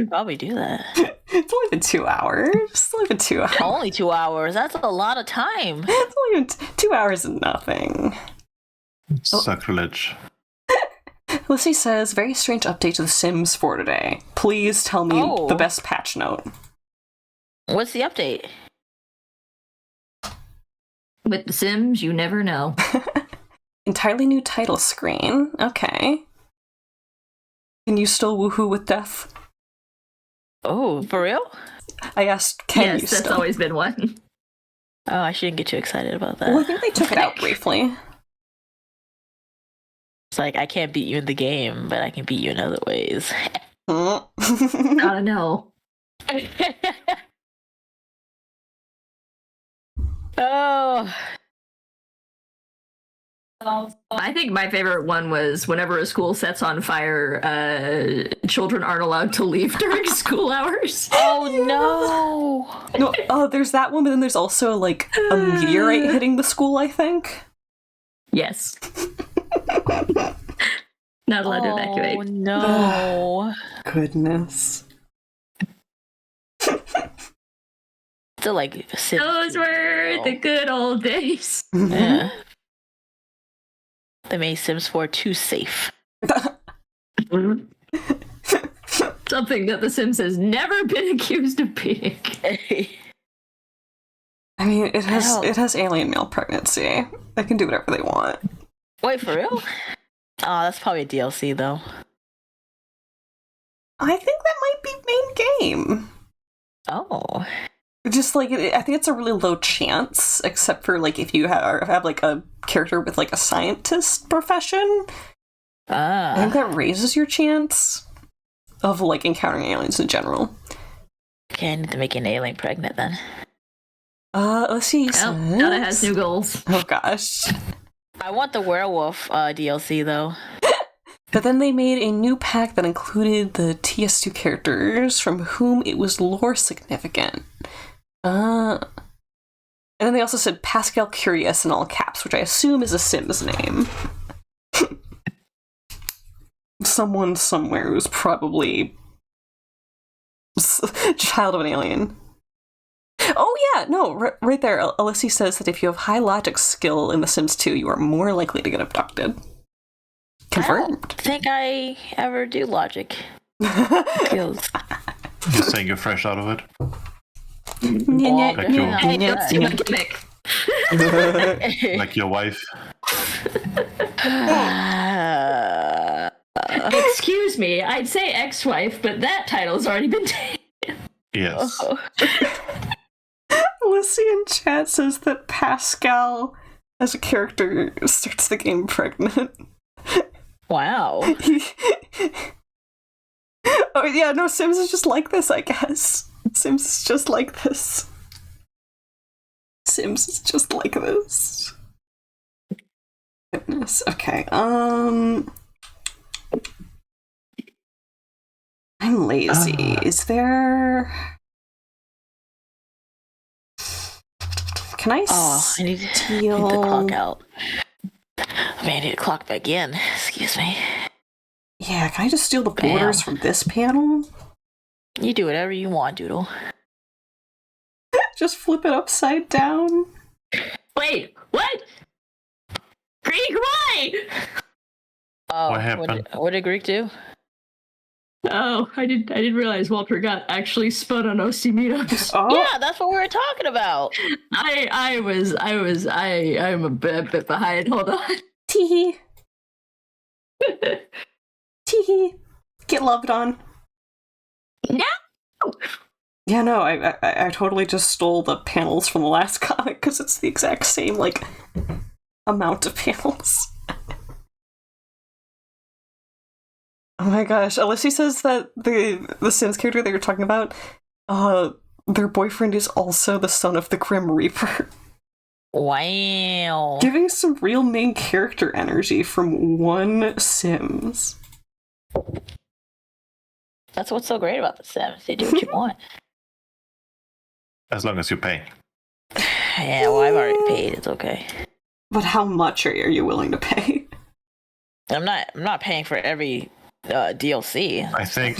Probably do that. It's only been 2 hours. It's only been 2 hours. Only 2 hours. That's a lot of time. It's only been 2 hours and nothing. Sacrilege. Lissy says, very strange update to The Sims 4 today. Please tell me the best patch note. What's the update? With The Sims, you never know. Entirely new title screen. Okay. Can you still woohoo with death? Oh, for real? I asked, can you yes, still? that's always been one. Oh, I shouldn't get too excited about that. Well, I think they took it out briefly. It's like, I can't beat you in the game, but I can beat you in other ways. Oh, no. Oh. I think my favorite one was whenever a school sets on fire, children aren't allowed to leave during school hours. Oh, no. No, there's that one, but then there's also, like, a meteorite hitting the school, I think. Yes. Not allowed to evacuate. Oh, no. Goodness. Still, like, Those were the good old days. Yeah. They made Sims 4 too safe. Something that The Sims has never been accused of being. I mean, it has alien male pregnancy. They can do whatever they want. Wait, for real? Oh, that's probably a DLC, though. I think that might be main game. Oh. Just like, I think it's a really low chance, except for like if you have like a character with like a scientist profession. I think that raises your chance of like encountering aliens in general. Okay, I need to make an alien pregnant then. Let's see. Well, Donna has new goals. Oh gosh. I want the werewolf DLC though. But then they made a new pack that included the TS2 characters from whom it was lore significant. And then they also said Pascal Curious in all caps, which I assume is a Sims name. Someone somewhere who's probably child of an alien. Oh yeah, no, right there. Alyssa says that if you have high logic skill in The Sims 2, you are more likely to get abducted. Confirmed. I don't think I ever do logic skills. You're saying you're fresh out of it? Like Like your wife? Excuse me, I'd say ex-wife, but that title's already been taken. Yes. Lucy in chat says that Pascal, as a character, starts the game pregnant. Wow. Oh yeah, no, Sims is just like this, I guess. Sims is just like this. Sims is just like this. Goodness. Okay. I'm lazy. Is there? Can I I need to clock out. I need to clock back in. Excuse me. Yeah, can I just steal the borders from this panel? You do whatever you want, Doodle. Just flip it upside down? Wait, what? Greek, why? Oh, What happened? What did Greek do? Oh, I didn't realize Walter got actually spun on OC meetups. Oh, Yeah, that's what we were talking about. I'm a bit behind. Hold on. teehee. Teehee. Get loved on. No. Yeah, no, I totally just stole the panels from the last comic because it's the exact same, like, amount of panels. Oh my gosh, Alyssa says that the Sims character that you're talking about, their boyfriend is also the son of the Grim Reaper. Wow. Giving some real main character energy from one Sims. That's what's so great about the Sims. They do what you want. As long as you pay. Yeah, well, I've already paid. It's okay. But how much are you willing to pay? I'm not paying for every DLC. I think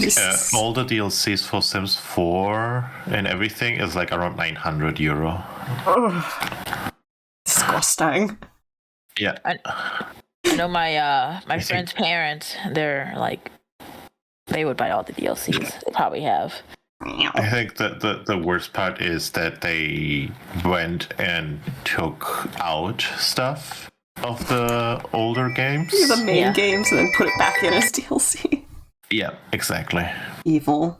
all the DLCs for Sims 4 and everything is like around €900. Ugh. Disgusting. Yeah. I know my friend's parents. They're like, they would buy all the DLCs. They probably have. I think that the worst part is that they went and took out stuff of the older games. The main games and then put it back in as DLC. Yeah, exactly. Evil.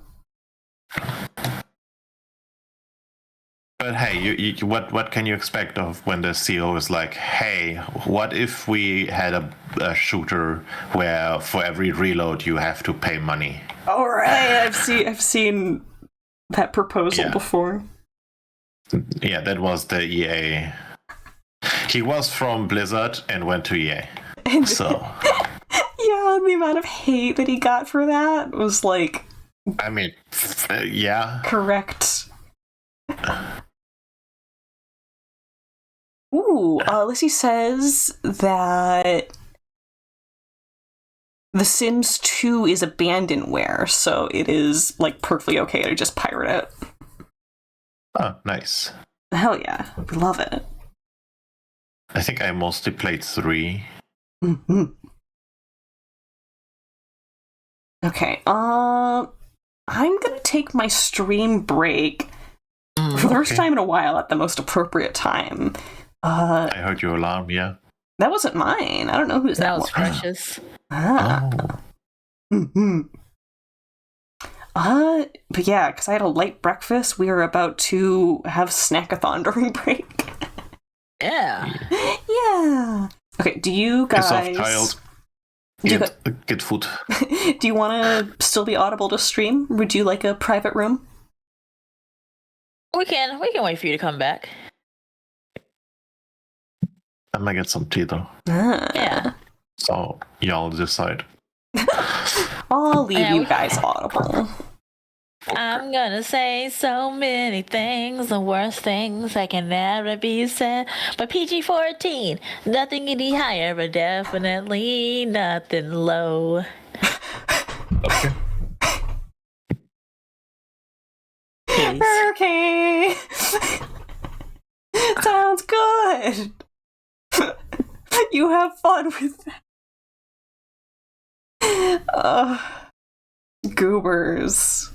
But hey, you what can you expect of when the CEO is like, hey, what if we had a shooter where for every reload you have to pay money? All right, I've seen that proposal before. Yeah, that was the EA. He was from Blizzard and went to EA. So yeah, the amount of hate that he got for that was like, I mean, yeah. Correct. Ooh, Lissy says that The Sims 2 is abandonware, so it is like perfectly okay to just pirate it. Oh, nice. Hell yeah, we love it. I think I mostly played 3. Mm-hmm. Okay, I'm gonna take my stream break for the first time in a while at the most appropriate time. I heard your alarm, yeah. That wasn't mine. I don't know whose that was. Precious. Ah. Oh. Mm-hmm. But yeah, because I had a light breakfast, we were about to have snackathon during break. Yeah. Yeah. Okay, do you guys... Soft child. Get food. Do you want to still be audible to stream? Would you like a private room? We can wait for you to come back. I'm gonna get some tea though. Ah. Yeah. So y'all decide. I'll leave you guys audible. I'm gonna say so many things, the worst things that can never be said. But PG-14, nothing any higher, but definitely nothing low. Okay. Please. Okay. Sounds good. You have fun with that. Goobers.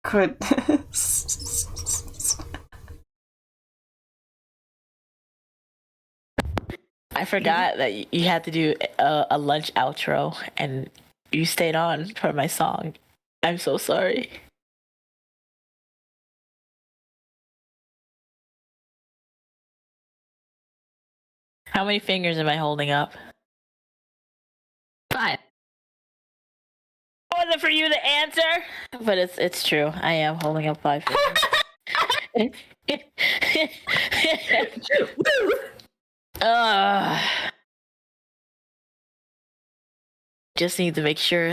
Goodness. I forgot that you had to do a lunch outro, and you stayed on for my song. I'm so sorry. How many fingers am I holding up? 5. I wasn't for you to answer, but it's true. I am holding up 5 fingers. Just need to make sure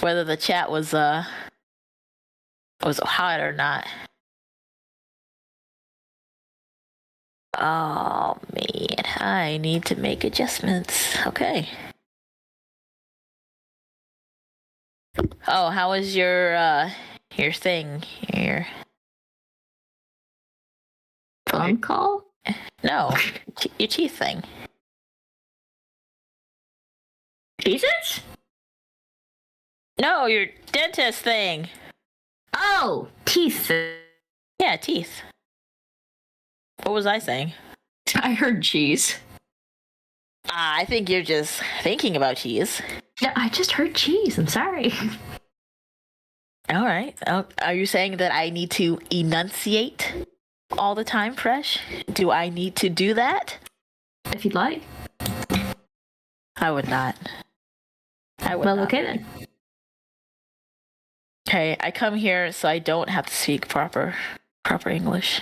whether the chat was hot or not. Oh man, I need to make adjustments. Okay. Oh, how was your thing? Phone call? No, your teeth thing. Jesus? No, your dentist thing. Oh, teeth. Yeah, teeth. What was I saying? I heard cheese. I think you're just thinking about cheese. Yeah, I just heard cheese. I'm sorry. All right. Are you saying that I need to enunciate all the time, Fresh? Do I need to do that? If you'd like. I would not. Well, okay then. Okay, I come here so I don't have to speak proper English.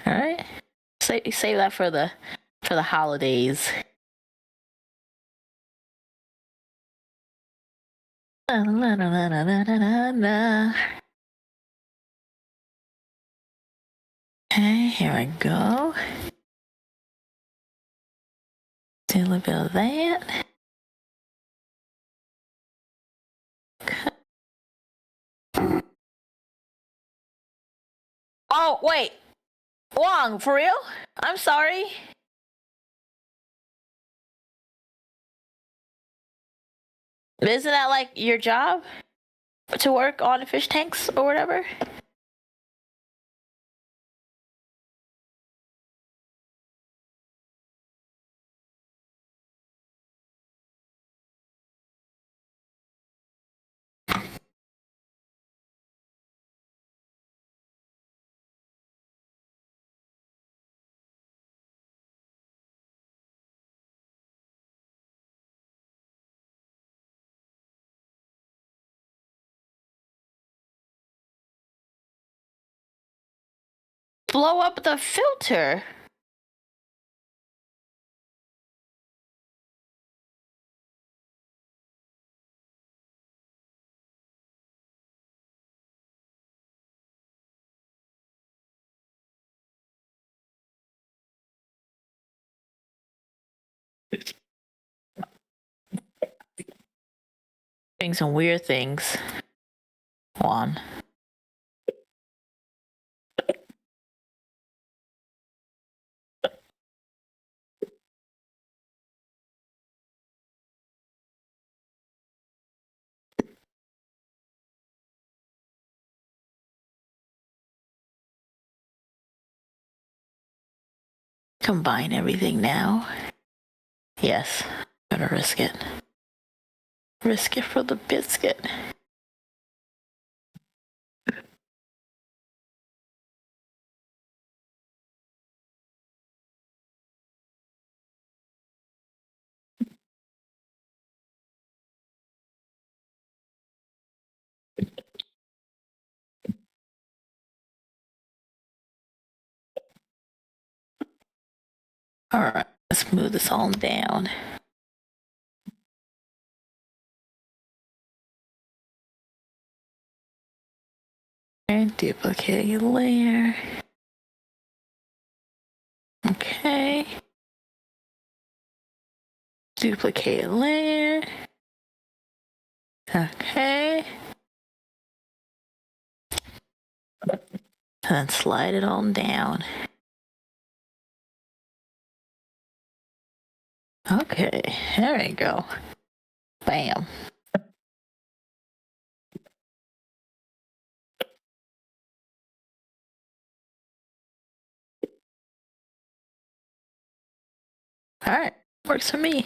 All right. Save that for the holidays. La, la, la, la, la, la, la, la. Okay, here I go. Do a little bit of that. Oh, wait. Wong, for real? I'm sorry. Isn't that like your job? To work on fish tanks or whatever? Blow up the filter. Doing some weird things. Juan. Combine everything now. Yes, gotta risk it. Risk it for the biscuit. Alright, let's move this all down. And duplicate layer. Okay. Duplicate layer. Okay. And then slide it on down. Okay, there we go. Bam. Alright, works for me.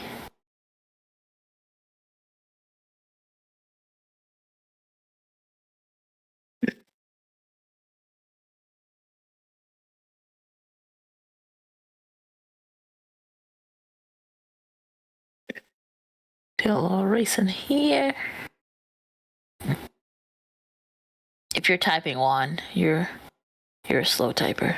Do a little erasing here. If you're typing one, you're a slow typer.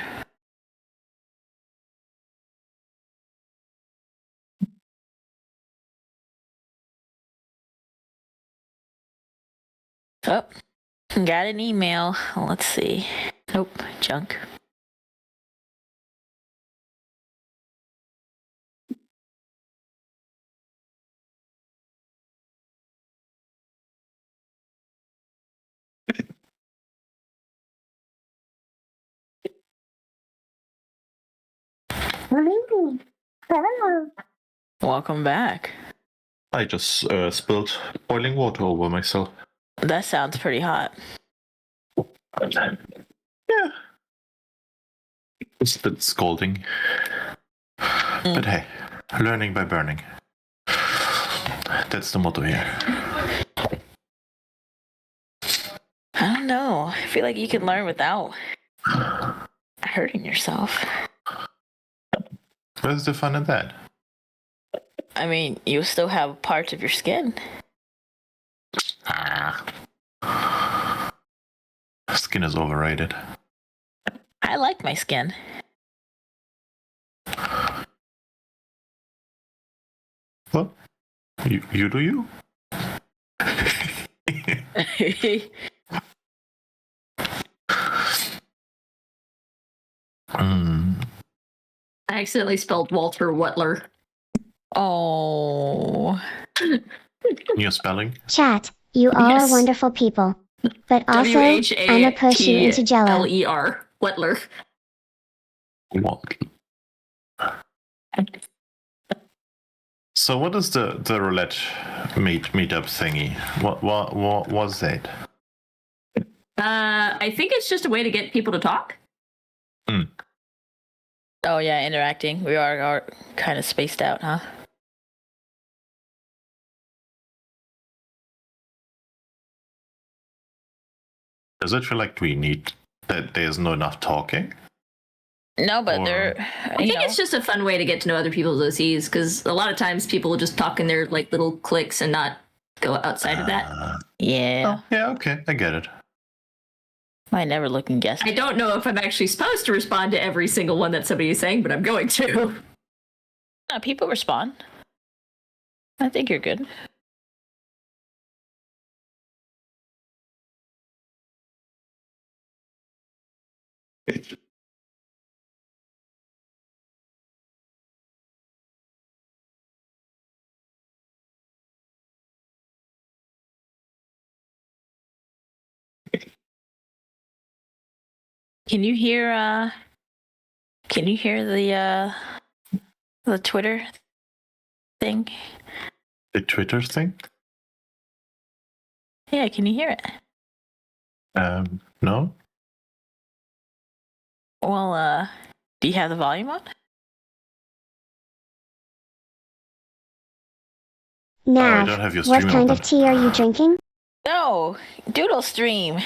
Oh, got an email. Let's see. Nope, junk. Welcome back. I just spilled boiling water over myself. That sounds pretty hot. Yeah. It's a bit scalding. But hey, learning by burning. That's the motto here. I don't know. I feel like you can learn without hurting yourself. Where's the fun in that? I mean, you still have parts of your skin. Skin is overrated. I like my skin. Well, you do you. I accidentally spelled Walter Wetler. Oh. New spelling? Chat, you all Yes. are wonderful people. But also, I'ma push you into Jello. Whatler. Wetler. What? So what is the roulette meetup thingy? What was that? I think it's just a way to get people to talk. Oh yeah, interacting. We are kind of spaced out, huh? Does it feel like we need that there's not enough talking? No, but Or- they're. I think it's just a fun way to get to know other people's OCs, because a lot of times people will just talk in their like little cliques and not go outside of that. Yeah. Oh, yeah, okay, I get it. I never look and guess. I don't know if I'm actually supposed to respond to every single one that somebody is saying, but I'm going to. People respond. I think you're good. Can you hear the Twitter thing? The Twitter thing? Yeah, can you hear it? No? Well, do you have the volume on? I Nav, don't have your stream what kind of open. tea are you drinking? No, Doodle Stream.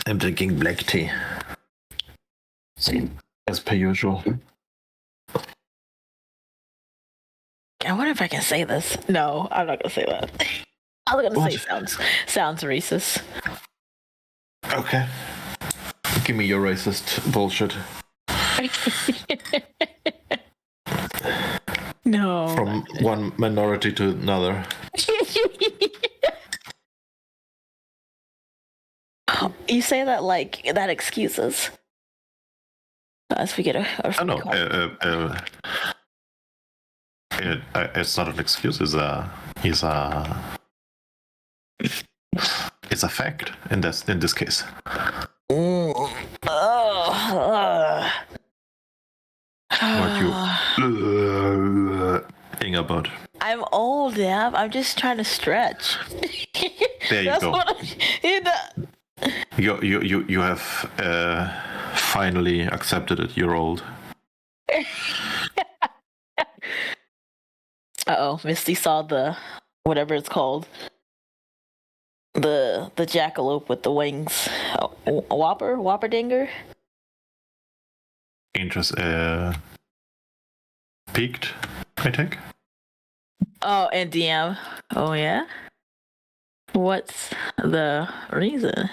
I'm drinking black tea. Same as per usual. I wonder if I can say this. No, I'm not gonna say that. I was gonna say sounds racist. Okay. Give me your racist bullshit. No. From one minority to another. You say that like that excuses us. We get a Oh no, call. it's not an excuse. It's a fact in this case. What you thing about? I'm old, yeah. I'm just trying to stretch. There you That's go. what You have finally accepted it. You're old. Uh-oh, Misty saw the whatever it's called. The jackalope with the wings. Whopper dinger? Interest peaked, I think. Oh, and DM. Oh yeah? What's the reason?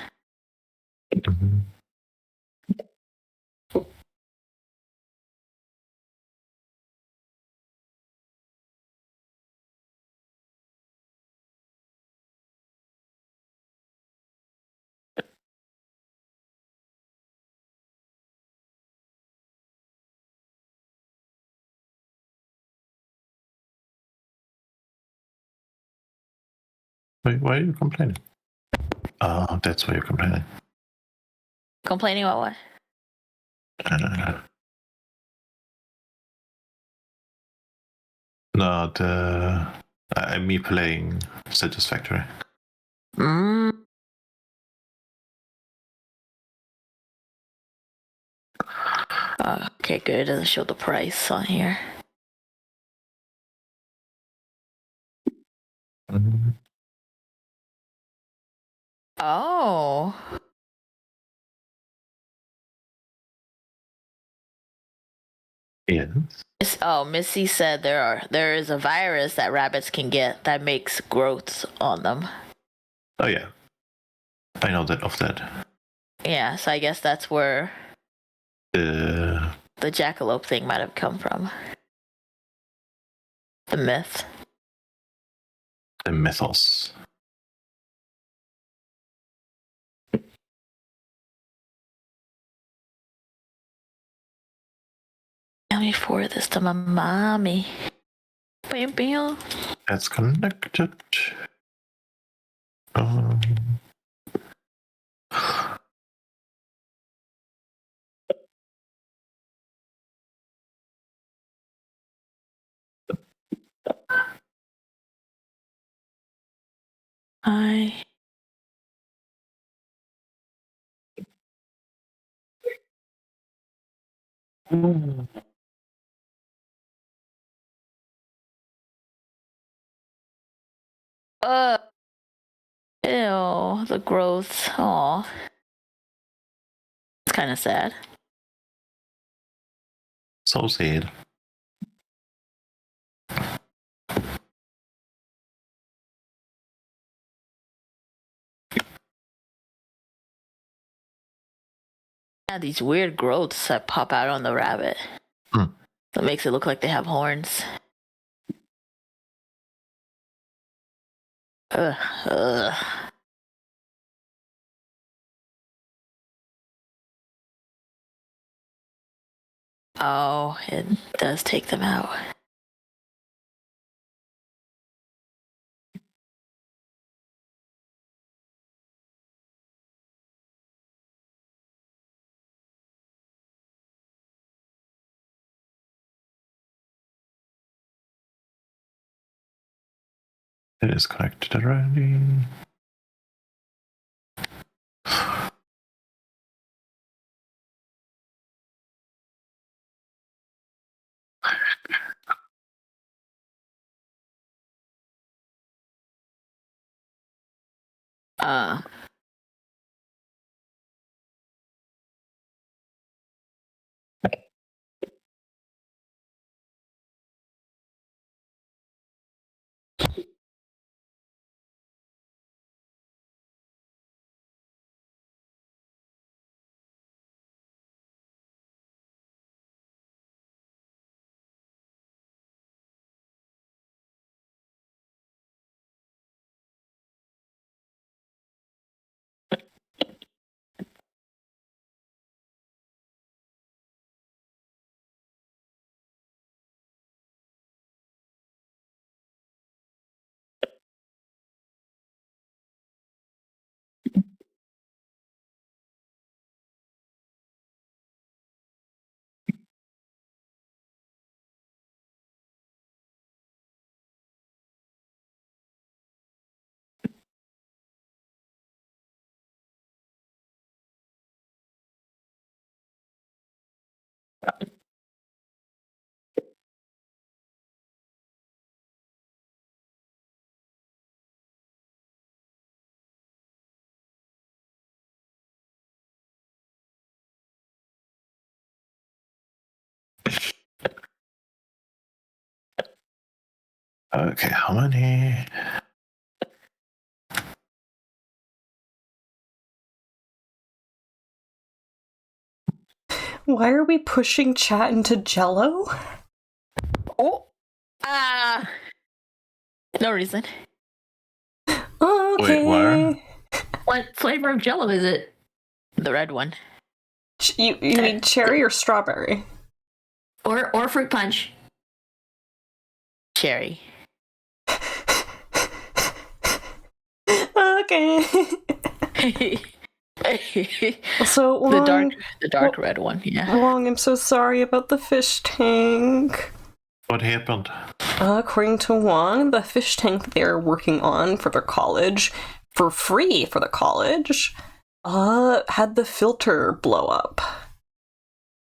Why are you complaining? Oh, that's why you're complaining. Complaining about what? No, me playing Satisfactory. Okay, good. It doesn't show the price on here. Oh. Yes. Missy said there is a virus that rabbits can get that makes growths on them. Oh yeah, I know that of that. Yeah, so I guess that's where The jackalope thing might have come from. The myth. mythos. Let me forward this to my mommy. Bam, bam. That's connected. Um, I. Uh. Ew, the growth. Aw. It's kind of sad. so sad. Yeah, these weird growths that pop out on the rabbit. That makes it look like they have horns. Ugh. Oh, it does take them out. It is connected already. Uh. Okay, how many? Why are we pushing chat into Jello? Oh. No reason. Okay. Wait, where? What flavor of Jello is it? The red one. You mean cherry or strawberry? Or fruit punch? Cherry. Okay. So the dark red one, yeah. Wong, I'm so sorry about the fish tank. What happened? According to Wong, the fish tank they're working on for their college, for free for the college, had the filter blow up.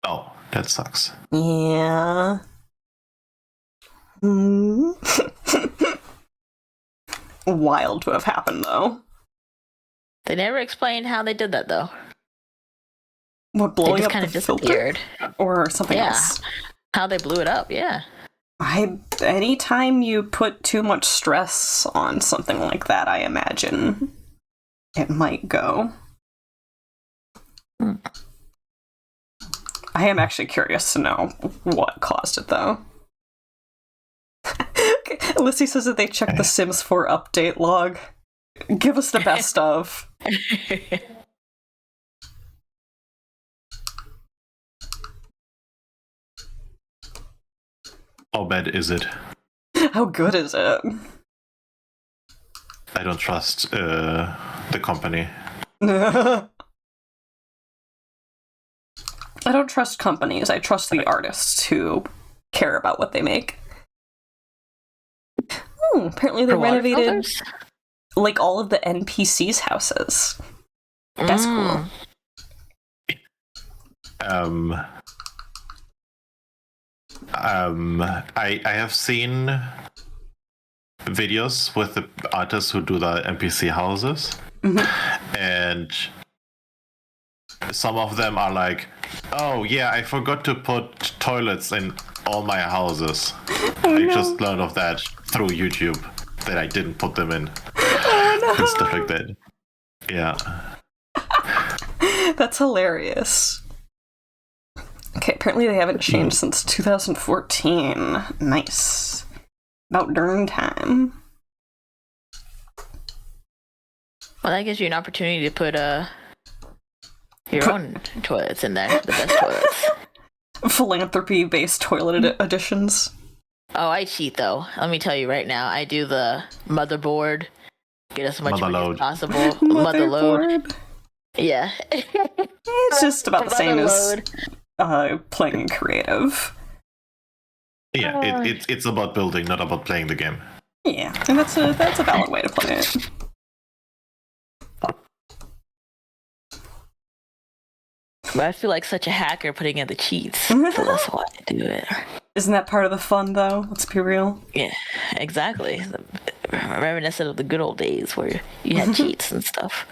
Oh, that sucks. Yeah. Wild to have happened, though. They never explained how they did that, though. What, They blowing just up kind the of filter? disappeared. Or something Yeah. else? How they blew it up, yeah. Anytime you put too much stress on something like that, I imagine it might go. I am actually curious to know what caused it, though. Okay. Lissy says that they checked the Sims 4 update log. Give us the best of. How bad is it? How good is it? I don't trust the company. I don't trust companies. I trust the artists who care about what they make. Apparently they renovated like all of the NPCs' houses. That's cool. I have seen videos with the artists who do the NPC houses, and some of them are like, "Oh yeah, I forgot to put toilets in all my houses." I just learned of that through YouTube that I didn't put them in and stuff like that. Yeah. That's hilarious. Okay, apparently they haven't changed since 2014. Nice. About darn time. Well, that gives you an opportunity to put your own toilets in there, the best toilets. Philanthropy-based toilet additions. Oh, I cheat though. Let me tell you right now. I do the motherboard. Get as much money as possible. Motherload. Yeah. It's just about the same as playing creative. Yeah, it's about building, not about playing the game. Yeah, and that's a valid way to play it. But I feel like such a hacker putting in the cheats, so that's why I do it. Isn't that part of the fun, though? Let's be real. Yeah, exactly. Reminiscent of the good old days where you had cheats and stuff.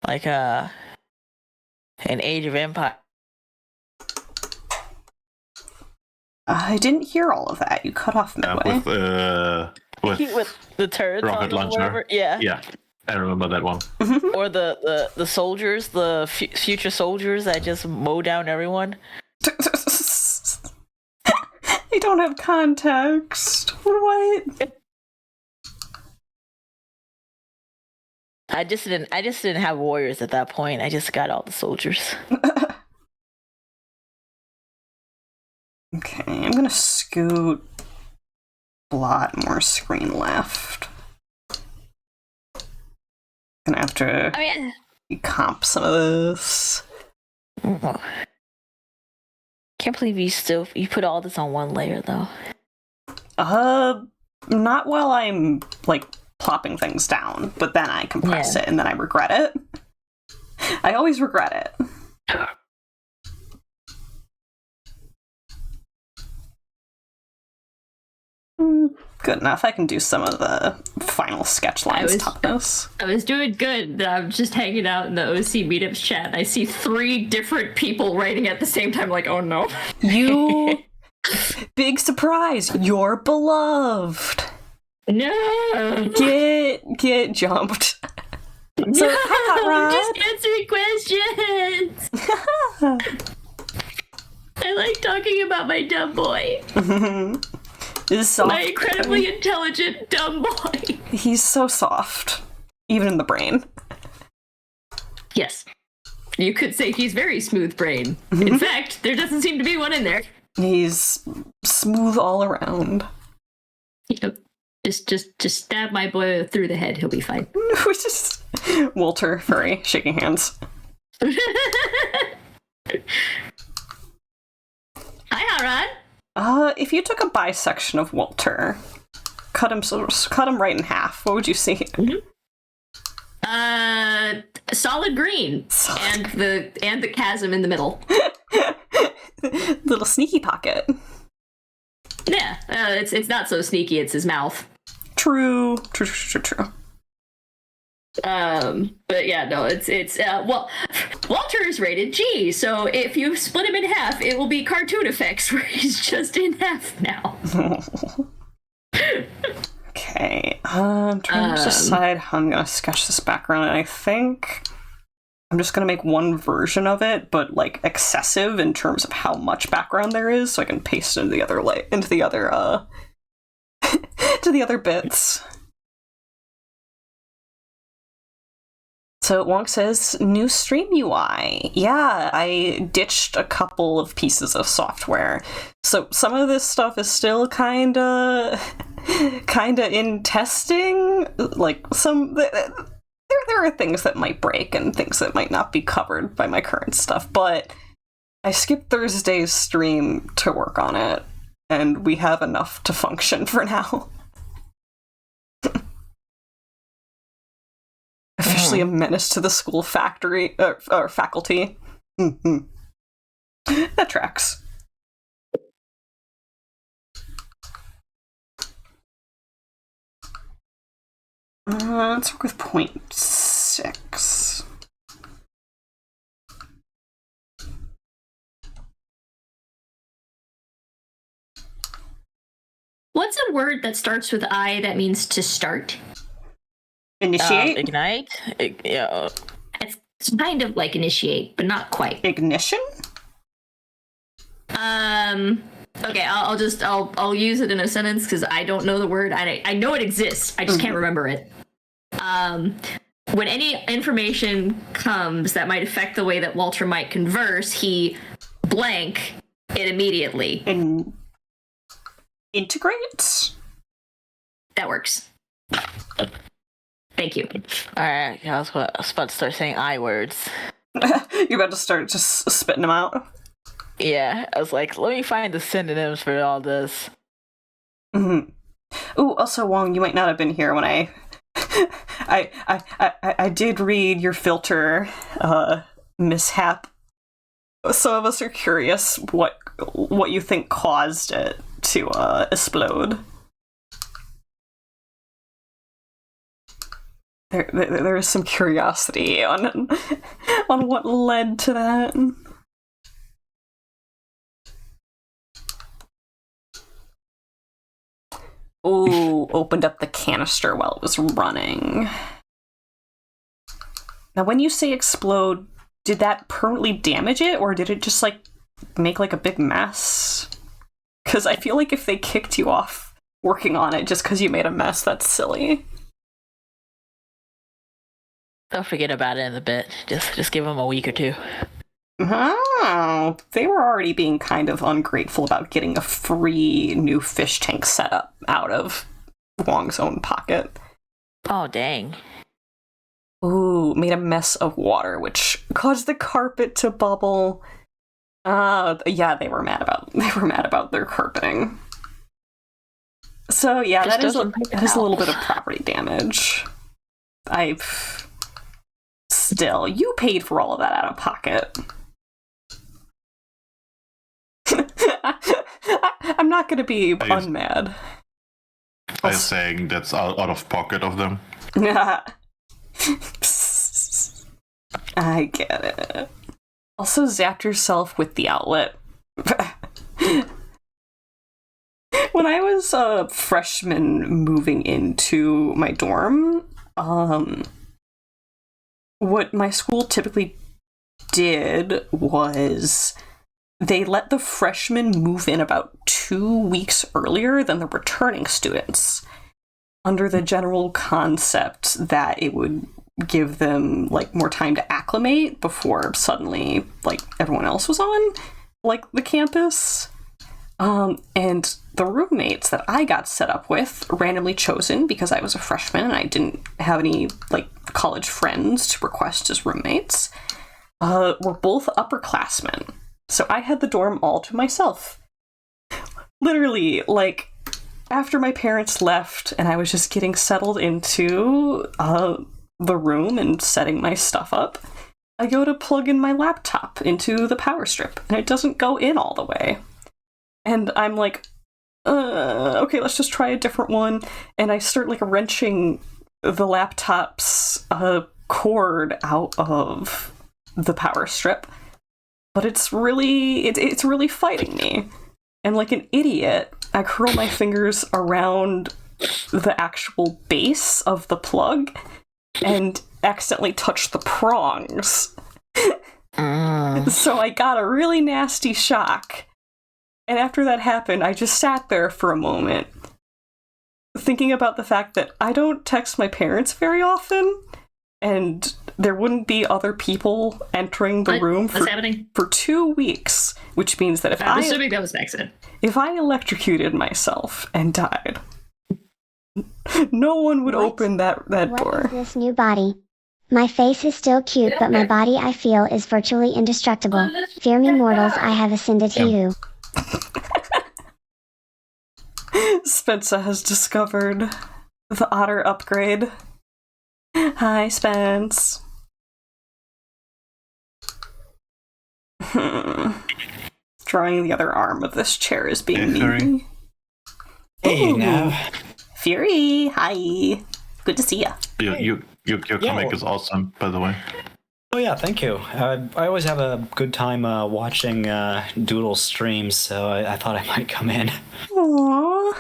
Like an Age of Empire. I didn't hear all of that. You cut off midway. With the turrets rocket on launcher. Whatever. Yeah. Yeah, I remember that one. Or the soldiers, the future soldiers that just mow down everyone. I don't have context. What? I just didn't have warriors at that point. I just got all the soldiers. Okay, I'm gonna scoot a lot more screen left. Gonna have to comp some of this. Can't believe you put all this on one layer though. Not while I'm like plopping things down, but then I compress it and then I regret it. I always regret it. Good enough. I can do some of the final sketch lines toughness. I was doing good. I'm just hanging out in the OC meetups chat. I see 3 different people writing at the same time, like, oh no. You... Big surprise! You're beloved! No! Get jumped. So, I'm just answering questions! I like talking about my dumb boy. My incredibly intelligent dumb boy. He's so soft. Even in the brain. Yes. You could say he's very smooth brain. In fact, there doesn't seem to be one in there. He's smooth all around. Yep. Just stab my boy through the head. He'll be fine. Which is Walter, furry, shaking hands. Hi, Haran. If you took a bisection of Walter, cut him right in half, what would you see? Solid green. And the chasm in the middle. Little sneaky pocket. Yeah, it's not so sneaky. It's his mouth. True. But yeah, no, it's well, Walter is rated G, so if you split him in half, it will be cartoon effects where he's just in half now. Okay, I'm trying to decide how I'm gonna sketch this background, and I think I'm just gonna make one version of it, but like excessive in terms of how much background there is, so I can paste it into the other to the other bits. So Wonk says, new stream UI. Yeah, I ditched a couple of pieces of software. So some of this stuff is still kinda in testing. Like there are things that might break and things that might not be covered by my current stuff, but I skipped Thursday's stream to work on it, and we have enough to function for now. Officially a menace to the school faculty. Mm-hmm. That tracks. Let's work with 0.6. What's a word that starts with I that means to start? Initiate? Ignite? Yeah. It's kind of like initiate, but not quite. Ignition? Okay, I'll use it in a sentence because I don't know the word. I know it exists. I just can't remember it. When any information comes that might affect the way that Walter might converse, he blank it immediately. Integrates? That works. Thank you. Alright, I was about to start saying I words. You're about to start just spitting them out? Yeah, I was like, let me find the synonyms for all this. Mm-hmm. Ooh, also, Wong, you might not have been here when I did read your filter mishap. Some of us are curious what you think caused it to explode. There is some curiosity on what led to that. Ooh, opened up the canister while it was running. Now, when you say explode, did that permanently damage it, or did it just, like, make, like, a big mess? Because I feel like if they kicked you off working on it just because you made a mess, that's silly. Don't forget about it in a bit. Just give them a week or two. Oh, they were already being kind of ungrateful about getting a free new fish tank setup out of Wong's own pocket. Oh, dang. Ooh, made a mess of water, which caused the carpet to bubble. Yeah, they were mad about their carpeting. So yeah, that is a little bit of property damage. Still, you paid for all of that out of pocket. I'm not going to be unmad. Are you saying that's out of pocket of them? I get it. Also, zapped yourself with the outlet. When I was a freshman moving into my dorm, what my school typically did was they let the freshmen move in about 2 weeks earlier than the returning students, under the general concept that it would give them like more time to acclimate before suddenly like everyone else was on like the campus. And the roommates that I got set up with, randomly chosen because I was a freshman and I didn't have any, like, college friends to request as roommates, were both upperclassmen. So I had the dorm all to myself. Literally, like, after my parents left and I was just getting settled into the room and setting my stuff up, I go to plug in my laptop into the power strip and it doesn't go in all the way. And I'm like, okay, let's just try a different one. And I start, like, wrenching the laptop's cord out of the power strip. But it's really fighting me. And like an idiot, I curl my fingers around the actual base of the plug and accidentally touch the prongs. So I got a really nasty shock. And after that happened, I just sat there for a moment, thinking about the fact that I don't text my parents very often, and there wouldn't be other people entering the room for 2 weeks, which means that I'm assuming that was an accident. If I electrocuted myself and died, no one would open that door. What is this new body? My face is still cute, but my body, I feel, is virtually indestructible. Fear me, mortals, I have ascended to you. Spencer has discovered the otter upgrade. Hi, Spence. Drawing the other arm of this chair is being mean. Hey, now. Fury, hi. Good to see ya. Your comic is awesome, by the way. Oh yeah, thank you. I always have a good time watching Doodle streams, so I thought I might come in. Aww.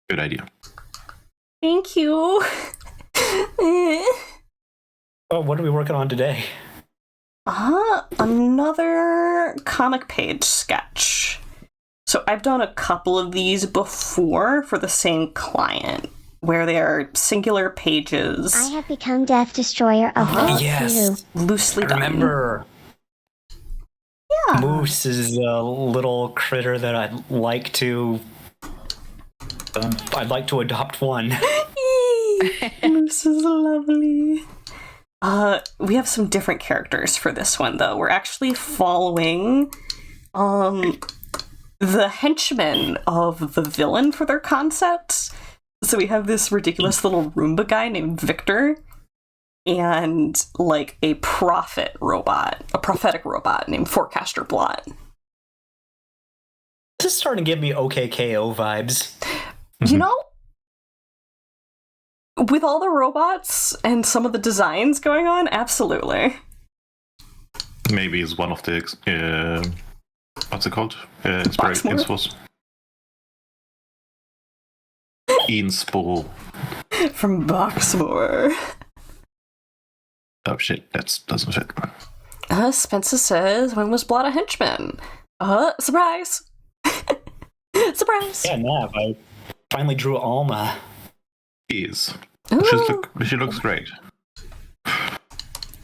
Good idea. Thank you. Oh, what are we working on today? Another comic page sketch. So I've done a couple of these before for the same client, where they are singular pages. I have become Death Destroyer of all Yes, loosely done. I remember. Yeah. Moose is a little critter that I'd like to adopt one. Moose is lovely. We have some different characters for this one, though. We're actually following the henchmen of the villain for their concepts. So we have this ridiculous little Roomba guy named Victor, and like a prophetic robot named Forecaster Blot. This is starting to give me OKKO vibes. You know, with all the robots and some of the designs going on, absolutely. Maybe it's one of the what's it called? Inspirations. Inspo. From Boxmore. Oh shit, that doesn't fit. Spencer says, when was Blot a henchman? Surprise! Surprise! Yeah, Nav, I finally drew Alma. She is. Ooh. She looks great.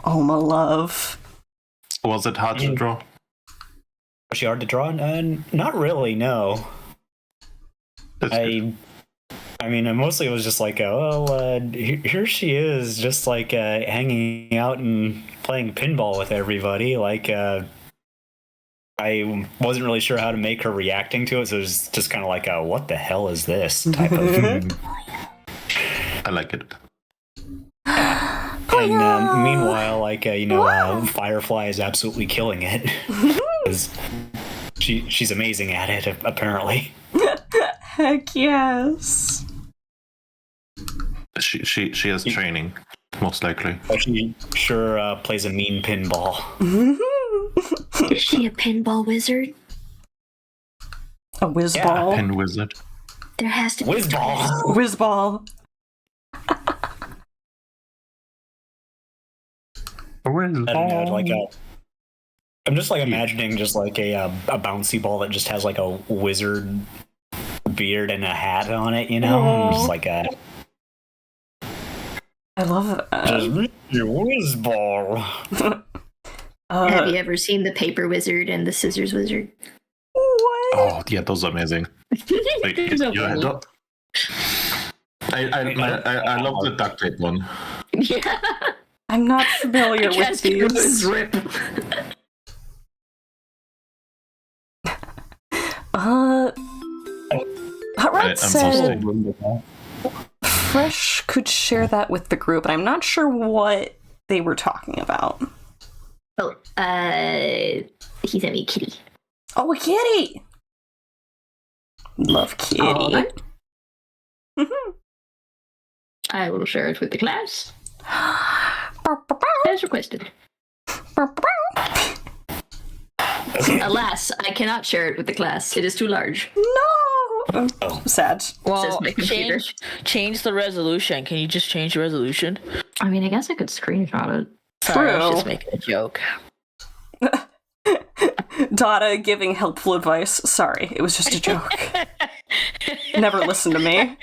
Oh, my love. Was it hard to draw? Was she hard to draw? Not really, no. That's good. I mean, mostly it was just like, here she is, just like hanging out and playing pinball with everybody. Like, I wasn't really sure how to make her reacting to it, so it was just kind of like, what the hell is this type of. I like it. And meanwhile, like, Firefly is absolutely killing it. 'Cause she's amazing at it, apparently. Heck yes. She has training, most likely. But she sure plays a mean pinball. Is she a pinball wizard? A whizball. Pin wizard. There has to be. Whizball! Whizball. I don't know, like I'm just like imagining just like a bouncy ball that just has like a wizard beard and a hat on it, you know? Aww. Just like a I love that. just your whizball. Have you ever seen the Paper Wizard and the Scissors Wizard? What? Oh, yeah, those are amazing. Like, Those are yeah, funny. I love the duct tape one. Yeah. I'm not familiar with Cascade these. rip. Hot Rod I'm said so Fresh could share that with the group, and I'm not sure what they were talking about. Oh, he sent me a kitty. Oh, a kitty! Love kitty. Alright. I will share it with the class as requested. Alas, I cannot share it with the class. It is too large. No! Sad. Well, Says my computer. change the resolution. Can you just change the resolution? I mean, I guess I could screenshot it. Sorry, I was True. just making a joke. Dada giving helpful advice. Sorry, it was just a joke. Never listen to me.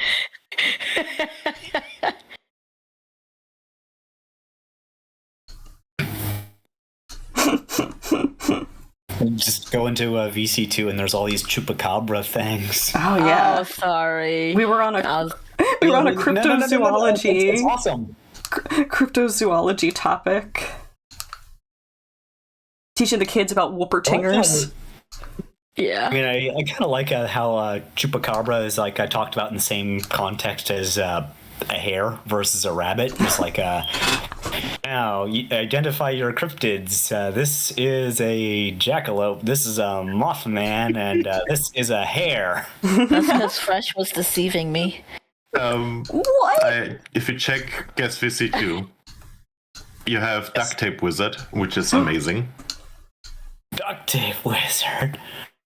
Just go into VC2 and there's all these chupacabra things. Oh yeah. Oh, sorry. We were on a I was- we were on a No, cryptozoology It's awesome. cryptozoology topic. Teaching the kids about whoopertingers. yeah. I mean, I kind of like how chupacabra is like talked about in the same context as a hare versus a rabbit. It's like now you identify your cryptids. This is a jackalope. This is a mothman, and this is a hare. That's because Fresh was deceiving me. What? If you check Guess VC2, you have Duct Tape Wizard, which is amazing. Duct tape wizard.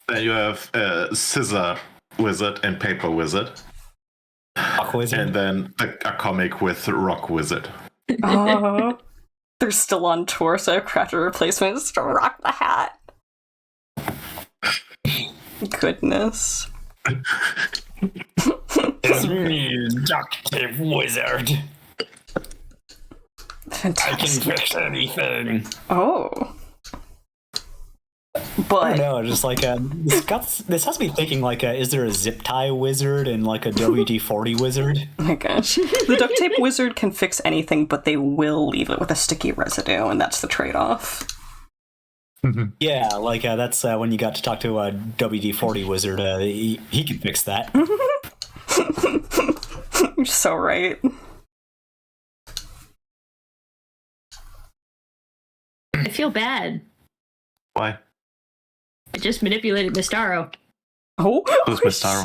Then you have Scissor Wizard and Paper Wizard. Rock wizard. And then a comic with Rock Wizard. Oh, they're still on tour, so I have crafted replacements to rock the hat. Goodness. It's me, duct tape wizard. I can Fantastic. fix anything. Oh. I don't But know, just like this has me thinking like, is there a zip tie wizard and like a WD-40 wizard? oh my gosh. The duct tape wizard can fix anything, but they will leave it with a sticky residue, and that's the trade-off. Yeah, like that's when you got to talk to a WD-40 wizard. He can fix that. You're so right. I feel bad. Why? I just manipulated Mistaro. Oh, Who's Miss Taro?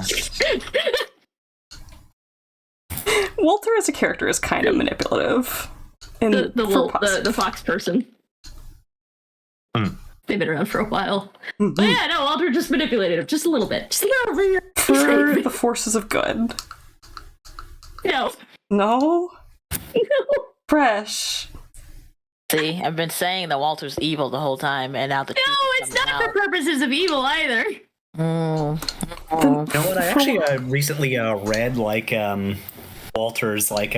Walter as a character is kind of manipulative. And The fox person. Mm. They've been around for a while. But yeah, no, Walter just manipulated him just a little bit. Just a little bit. for the forces of good. No. No? Fresh. See, I've been saying that Walter's evil the whole time, and now the No, it's not for purposes of evil either. Mm. You know what? I actually recently read like Walter's like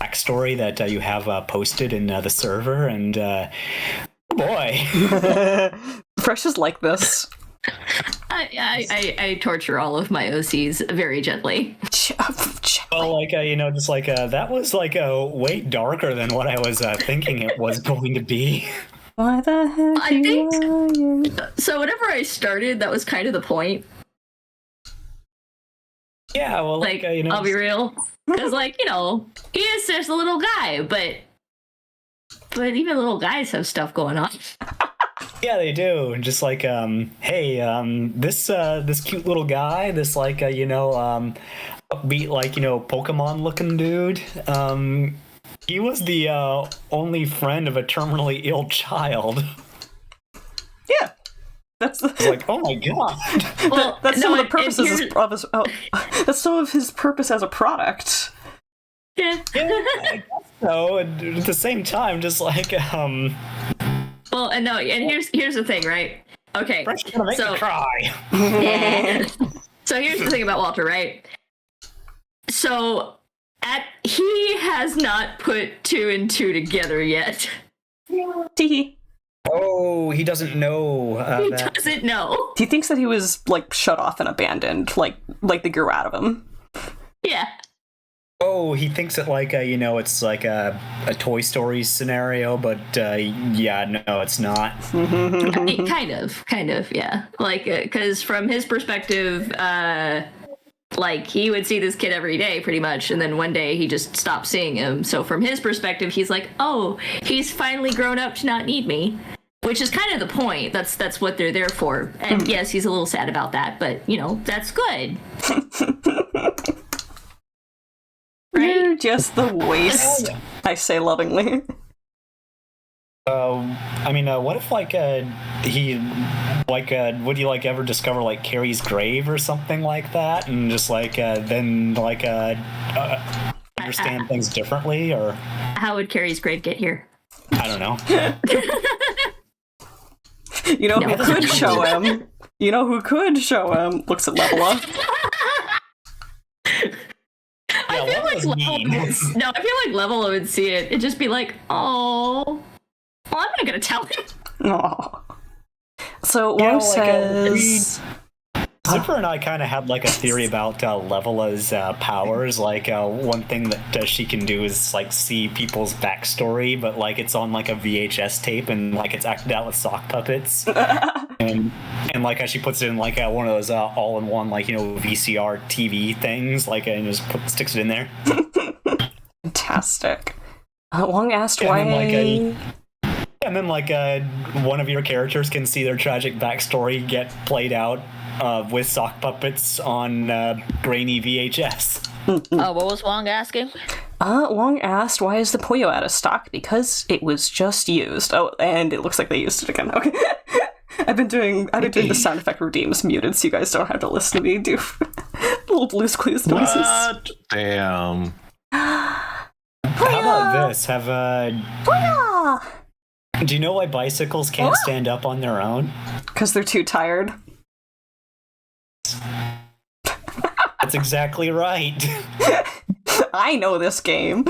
backstory that you have posted in the server, and oh boy, Fresh is like this. I torture all of my OCs very gently. well, like just like that was like way darker than what I was thinking it was going to be. Why the heck I you think- lying? So whenever I started, that was kind of the point. Yeah, well, Like, like I'll be real. Because, like, he is just a little guy, but even little guys have stuff going on. yeah, they do. Just like hey, this cute little guy, this like upbeat like Pokemon looking dude. He was the only friend of a terminally ill child. Yeah. That's It's like, oh my god. Well, that's some of the purposes here's- of his, that's some of his purpose as a product. Yeah. Yeah, I guess so. And at the same time, just like Well, and here's the thing, right? Okay. Fresh is gonna make So- me cry. So here's the thing about Walter, right? So he has not put 2 and 2 together yet. Tee. Oh, he doesn't know He that. doesn't know. He thinks that he was like shut off and abandoned, like they grew out of him. Yeah. Oh, he thinks that like it's like a Toy Story scenario, but yeah, no, it's not. Kind of, yeah. Like, because from his perspective, like he would see this kid every day pretty much, and then one day he just stopped seeing him. So from his perspective, he's like, oh, he's finally grown up to not need me, which is kind of the point. That's what they're there for. And yes, he's a little sad about that, but that's good. You're just the waste, I say lovingly. I mean, what if like he like would you like ever discover like Carrie's grave or something like that, and just like then like understand things differently, or How would Carrie's grave get here? I don't know. You know who could show him? You know who could show him? Looks at Levela. Yeah, I feel like Levela would see it. It'd just be like, oh, well, I'm not gonna tell him. Aww. So Wong says... Zipper and I kind of had like a theory about Levela's powers. Like one thing that she can do is like see people's backstory, but like it's on like a VHS tape and like it's acted out with sock puppets. and like she puts it in like one of those all-in-one like VCR TV things, like and just sticks it in there. Fantastic. Wong asked why. And then like one of your characters can see their tragic backstory get played out with sock puppets on grainy VHS. What was Wong asking? Wong asked, why is the Puyo out of stock? Because it was just used. Oh, and it looks like they used it again. Okay. I've been doing the sound effect redeems muted, so you guys don't have to listen to me do little Blue's Clues noises. What? Damn. How about this? Puyo! Do you know why bicycles can't stand up on their own? Because they're too tired. That's exactly right. I know this game.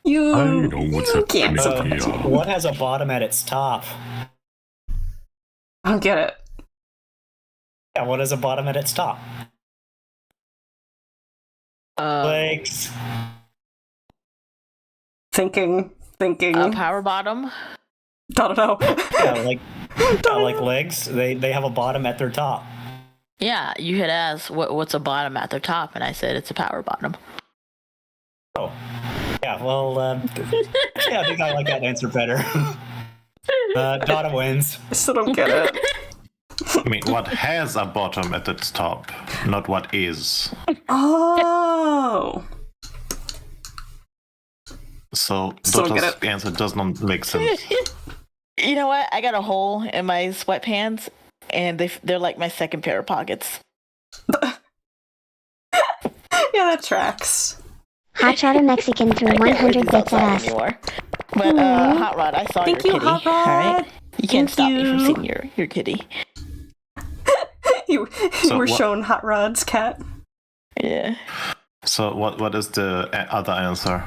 You I know what's can't happening. What has a bottom at its top? I don't get it. Yeah, what has a bottom at its top? Legs. Thinking. Power bottom? Don't know. Yeah, like legs. They have a bottom at their top. Yeah, you had asked what's a bottom at their top, and I said it's a power bottom. Oh. Yeah, well, yeah, I think I like that answer better. Donna wins. I still don't get it. I mean, what has a bottom at its top, not what is. Oh. So Still don't Dota's get it. answer does not make sense. You know what? I got a hole in my sweatpants, and they're like my second pair of pockets. Yeah, that tracks. Hot Shot or Mexican threw I can't wear 100 these bits at outside us. anymore. But Hot Rod, I saw Thank your you, kitty. Hot Rod. All right, you can't Thank stop me from you. seeing your kitty. You So were what- shown Hot Rod's cat. Yeah. So what is the other answer?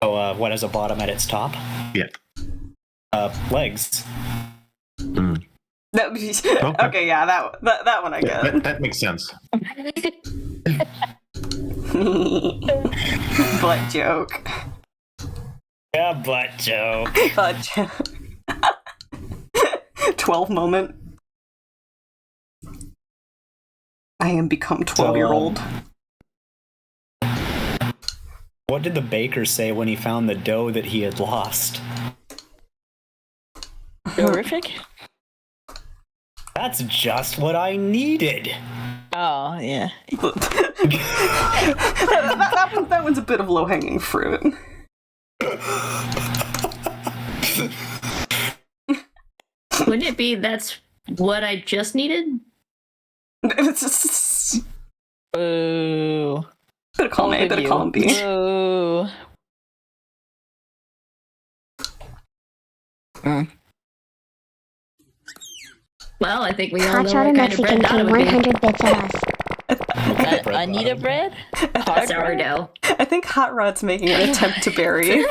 So, what has a bottom at its top? Yeah. Legs. Okay, yeah, that one I get. That makes sense. Butt joke. Yeah, butt joke. Butt joke. 12 moment. I am become 12-year-old. What did the baker say when he found the dough that he had lost? Horrific? That's just what I needed. Oh, yeah. that one's a bit of low-hanging fruit. Wouldn't it be that's what I just needed? It's just Boo. bit of column A, bit of column B. Boo. Well, I think we all Hot know Shot or what kind of bread Mexican Donna threw would be. 100 bits at us. I need a bread? Hot sourdough. I think Hot Rod's making an attempt to bury.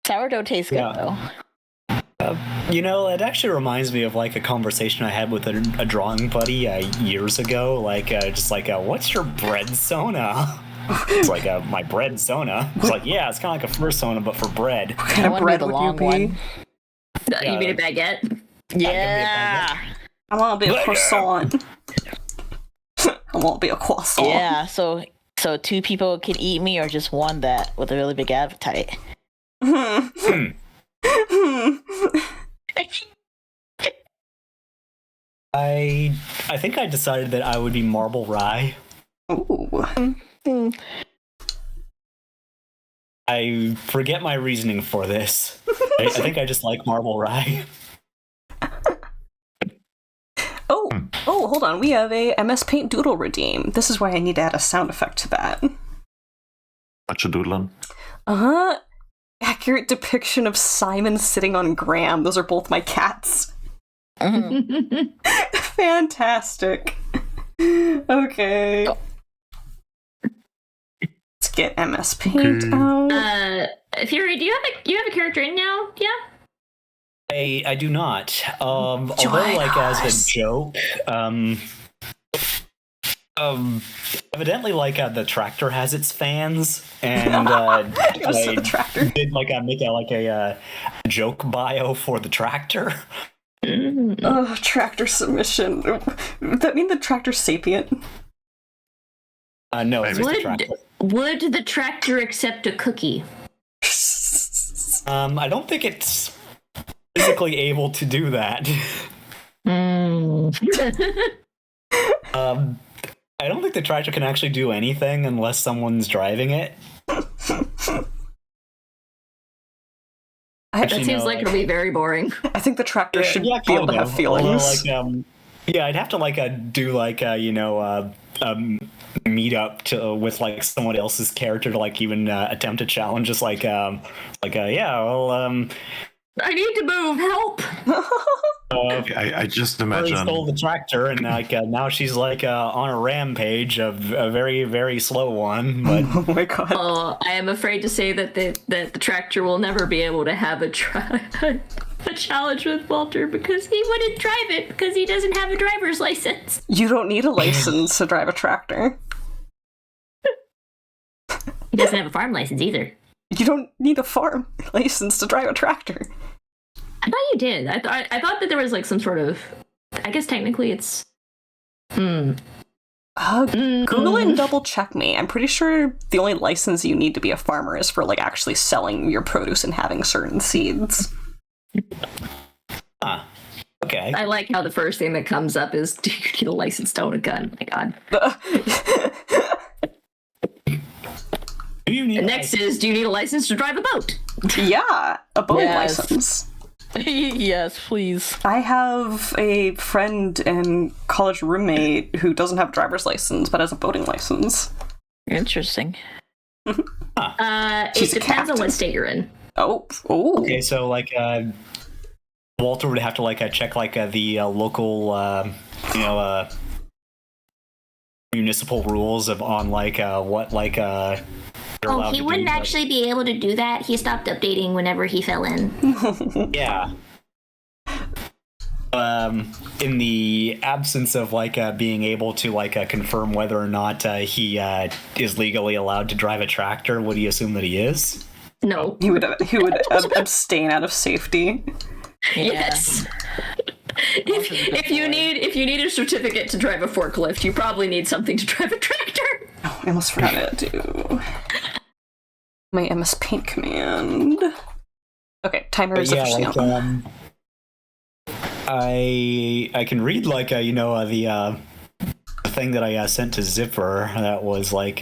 Sourdough tastes good though. It actually reminds me of like a conversation I had with a drawing buddy years ago. What's your bread sona? It's like my bread sona. It's like, yeah, it's kind of like a fursona, but for bread. What kind of bread would you be? You mean a baguette? Yeah. I want to be a croissant. I want to be a croissant. Yeah. So 2 people can eat me, or just one that with a really big appetite. I think I decided that I would be marble rye. Ooh. I forget my reasoning for this. I think I just like marble rye. Oh, hold on. We have a MS Paint doodle redeem. This is why I need to add a sound effect to that. What you doodling? Accurate depiction of Simon sitting on Graham. Those are both my cats. Fantastic. Okay. Let's get MS Paint out. Fury, do you have a character in now? Yeah. I do not. Although, like, as a joke, evidently, like, the tractor has its fans, and I the tractor. did make a joke bio for the tractor. Oh, tractor submission. Does that mean the tractor's sapient? No, it's just the tractor. Would the tractor accept a cookie? I don't think it's physically able to do that. I don't think the tractor can actually do anything unless someone's driving it. That seems like it'll be very boring. I think the tractor should be able to have feelings. Although, I'd have to do meet up with like someone else's character to like even attempt a challenge. Just I need to move. Help! I just imagine stole the tractor, and now she's on a rampage, of a very, very slow one. But oh my god! I am afraid to say that the tractor will never be able to have a challenge with Walter, because he wouldn't drive it because he doesn't have a driver's license. You don't need a license to drive a tractor. He doesn't have a farm license either. You don't need a farm license to drive a tractor. I thought you did. I thought that there was like some sort of. I guess technically it's. Google and double check me. I'm pretty sure the only license you need to be a farmer is for like actually selling your produce and having certain seeds. Okay. I like how the first thing that comes up is, do you need a license to own a gun? My god. Do you need Next is, do you need a license to drive a boat? Yeah, a boating license. Yes, please. I have a friend and college roommate who doesn't have a driver's license but has a boating license. Interesting. It depends on what state you're in. Oh. Okay, so Walter would have to check the local municipal rules on what Oh, he wouldn't actually be able to do that. He stopped updating whenever he fell in. Yeah. In the absence of being able to confirm whether or not he is legally allowed to drive a tractor, would he assume that he is? No. He would abstain out of safety. Yes. If you need a certificate to drive a forklift, you probably need something to drive a tractor. Oh, I almost forgot to do my MS Paint command. Okay, timer is officially on. I can read the thing that I sent to Zipper. That was the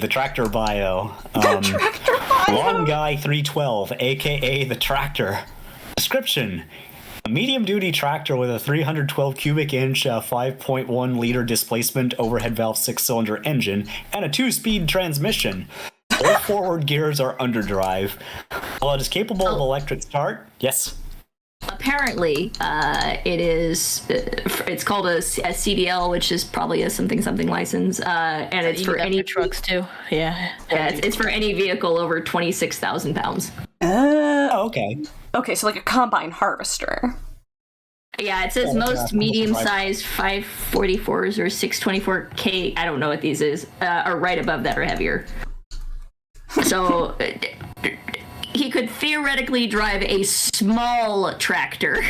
tractor bio. Tractor bio. Long Guy 312, aka the Tractor. Description: a medium-duty tractor with a 312 cubic inch, 5.1 liter displacement overhead valve 6-cylinder engine and a 2-speed transmission. All forward gears are underdrive. While it is capable of electric start, yes. apparently, it is. It's called a CDL, which is probably a something license, and it's for any trucks too. Yeah. Yeah, it's for any vehicle over 26,000 pounds. Okay. Okay, so like a combine harvester. Yeah, it says most medium-sized 544s or 624K. I don't know what these is. Are right above that or heavier. So he could theoretically drive a small tractor,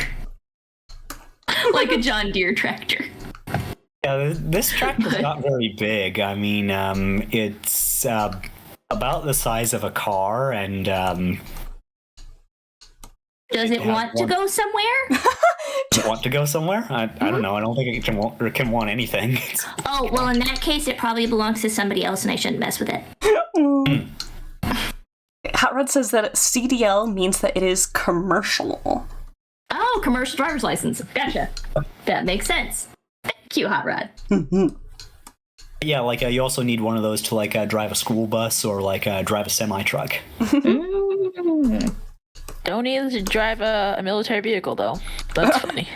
like a John Deere tractor. Yeah, this tractor's not very big. I mean, it's about the size of a car, and does it want to go somewhere? want to go somewhere? I don't know. I don't think it can want anything. Oh, well, in that case, it probably belongs to somebody else, and I shouldn't mess with it. Hot Rod says that CDL means that it is commercial. Oh, commercial driver's license. Gotcha. That makes sense. Thank you, Hot Rod. Yeah, like you also need one of those to like drive a school bus or like drive a semi truck. Don't need to drive a military vehicle, though. That's funny.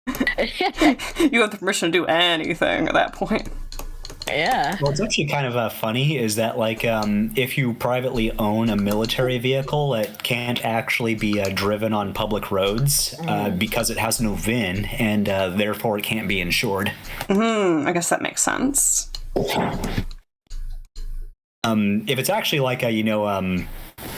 You have the permission to do anything at that point. Yeah. Well, it's actually kind of funny is that like if you privately own a military vehicle, it can't actually be driven on public roads because it has no VIN, and therefore it can't be insured. I guess that makes sense. If it's actually like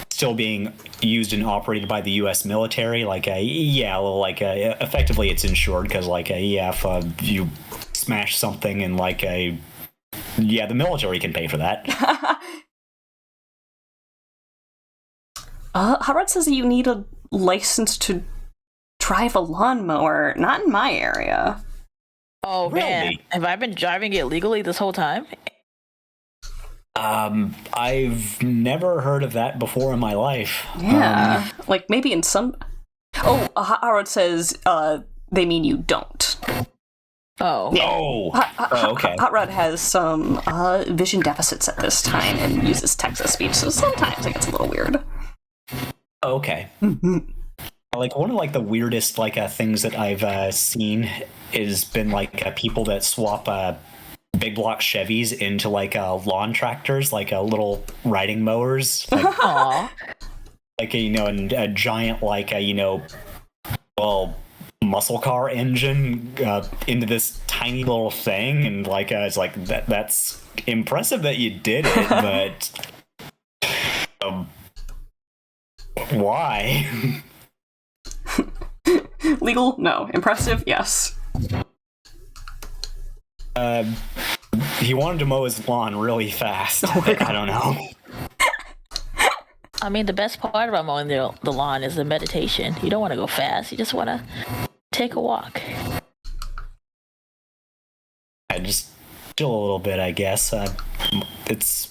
still being used and operated by the U.S. military, effectively it's insured because if you smash something and the military can pay for that. Hot Rod says that you need a license to drive a lawnmower. Not in my area. Oh, Really? man. Have I been driving it legally this whole time? I've never heard of that before in my life. Yeah. Like maybe in some... Oh, Hot Rod says they mean you don't. Oh. Yeah. Oh. Okay. Hot Rod has some vision deficits at this time and uses text-to-speech, so sometimes it gets a little weird. Okay. Like one of the weirdest things that I've seen has been people that swap big block Chevys into lawn tractors, little riding mowers. Aww. And a giant muscle car engine into this tiny little thing, and it's that's impressive that you did it, but why? Legal? No. Impressive? Yes. He wanted to mow his lawn really fast. I don't know. I mean, the best part about mowing the lawn is the meditation. You don't want to go fast. You just want to take a walk. I just chill a little bit, I guess. It's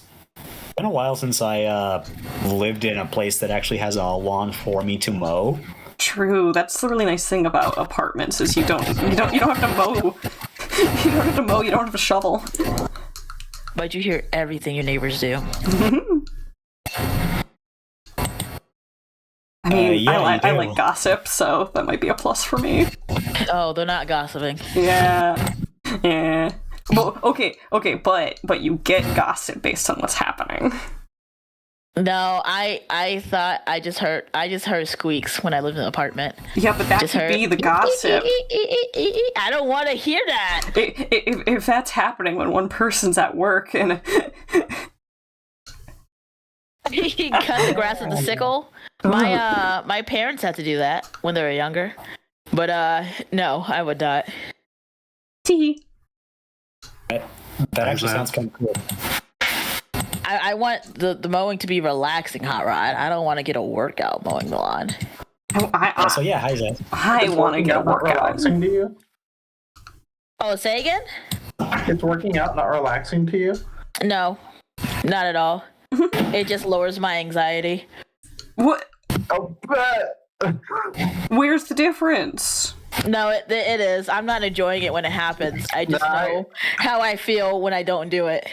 been a while since I lived in a place that actually has a lawn for me to mow. True. That's the really nice thing about apartments is you don't have to mow. You don't have to mow. You don't have to shovel. But you hear everything your neighbors do. I mean, yeah, I like gossip, so that might be a plus for me. Oh, they're not gossiping. Yeah. Well, okay, but you get gossip based on what's happening. No, I thought I just heard squeaks when I lived in an apartment. Yeah, but that could be the gossip. I don't want to hear that. If that's happening when one person's at work and You cut the grass with the sickle. My parents had to do that when they were younger, but no, I would not. That actually sounds kind of cool. I want the mowing to be relaxing, Hot Rod. I don't want to get a workout mowing the lawn. So yeah, hi Zach. I want to get a workout. Relaxing to you? Oh, say again? It's working out not relaxing to you? No, not at all. It just lowers my anxiety. What? Oh, bet. Where's the difference? No, it is. I'm not enjoying it when it happens. I just know how I feel when I don't do it.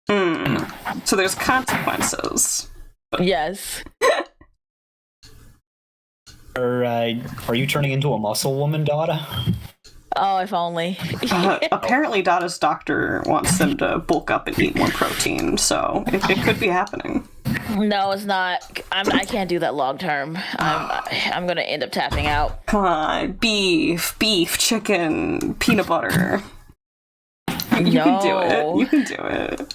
So there's consequences. Yes. Are you turning into a muscle woman, Dada? Oh, if only. Apparently, Dada's doctor wants them to bulk up and eat more protein, so it could be happening. No, it's not. I can't do that long term. I'm gonna end up tapping out. Come on, beef, chicken, peanut butter. You can do it. You can do it.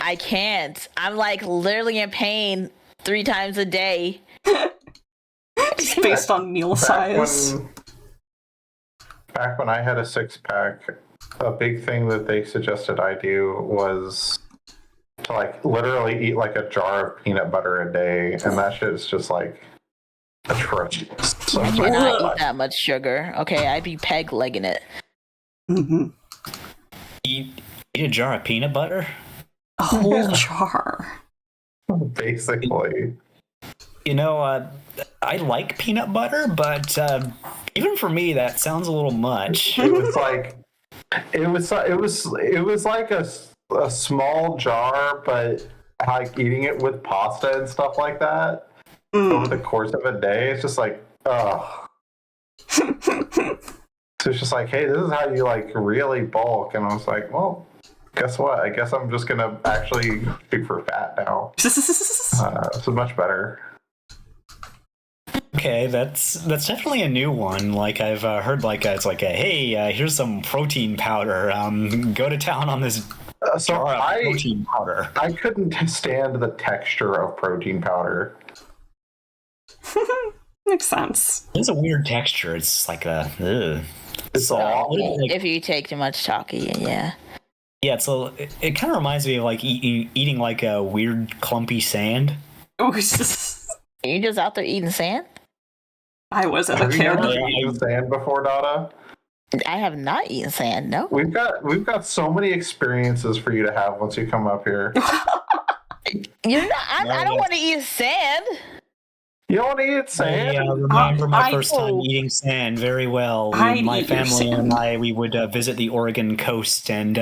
I can't. I'm like literally in pain 3 times a day. Just based on meal size. Back when I had a 6-pack, a big thing that they suggested I do was to like literally eat like a jar of peanut butter a day, and that shit is just like atrocious. So I cannot eat that much sugar. Okay, I'd be peg legging it. Mm-hmm. Eat a jar of peanut butter? A whole jar. Basically. You know, I like peanut butter, but even for me, that sounds a little much. It was like a small jar, but like eating it with pasta and stuff like that over the course of a day, it's just like, ugh. So it's just like, hey, this is how you like really bulk, and I was like, well, guess what? I guess I'm just gonna actually shoot for fat now. So much better. Okay, that's definitely a new one. Like I've heard, like it's like, hey, here's some protein powder. Go to town on this jar of protein powder. I couldn't stand the texture of protein powder. Makes sense. It's a weird texture. It's like a. It's all If you take too much talkie, yeah. Yeah, so it kind of reminds me of like eating like a weird clumpy sand. Oh, it's just... Are you just out there eating sand? I was as a Have you kid. ever eaten sand before, Dada? I have not eaten sand. No. We've got so many experiences for you to have once you come up here. You're not. I don't want to eat sand. You don't want to eat sand? I remember my first time eating sand very well. My family and I, we would visit the Oregon coast, and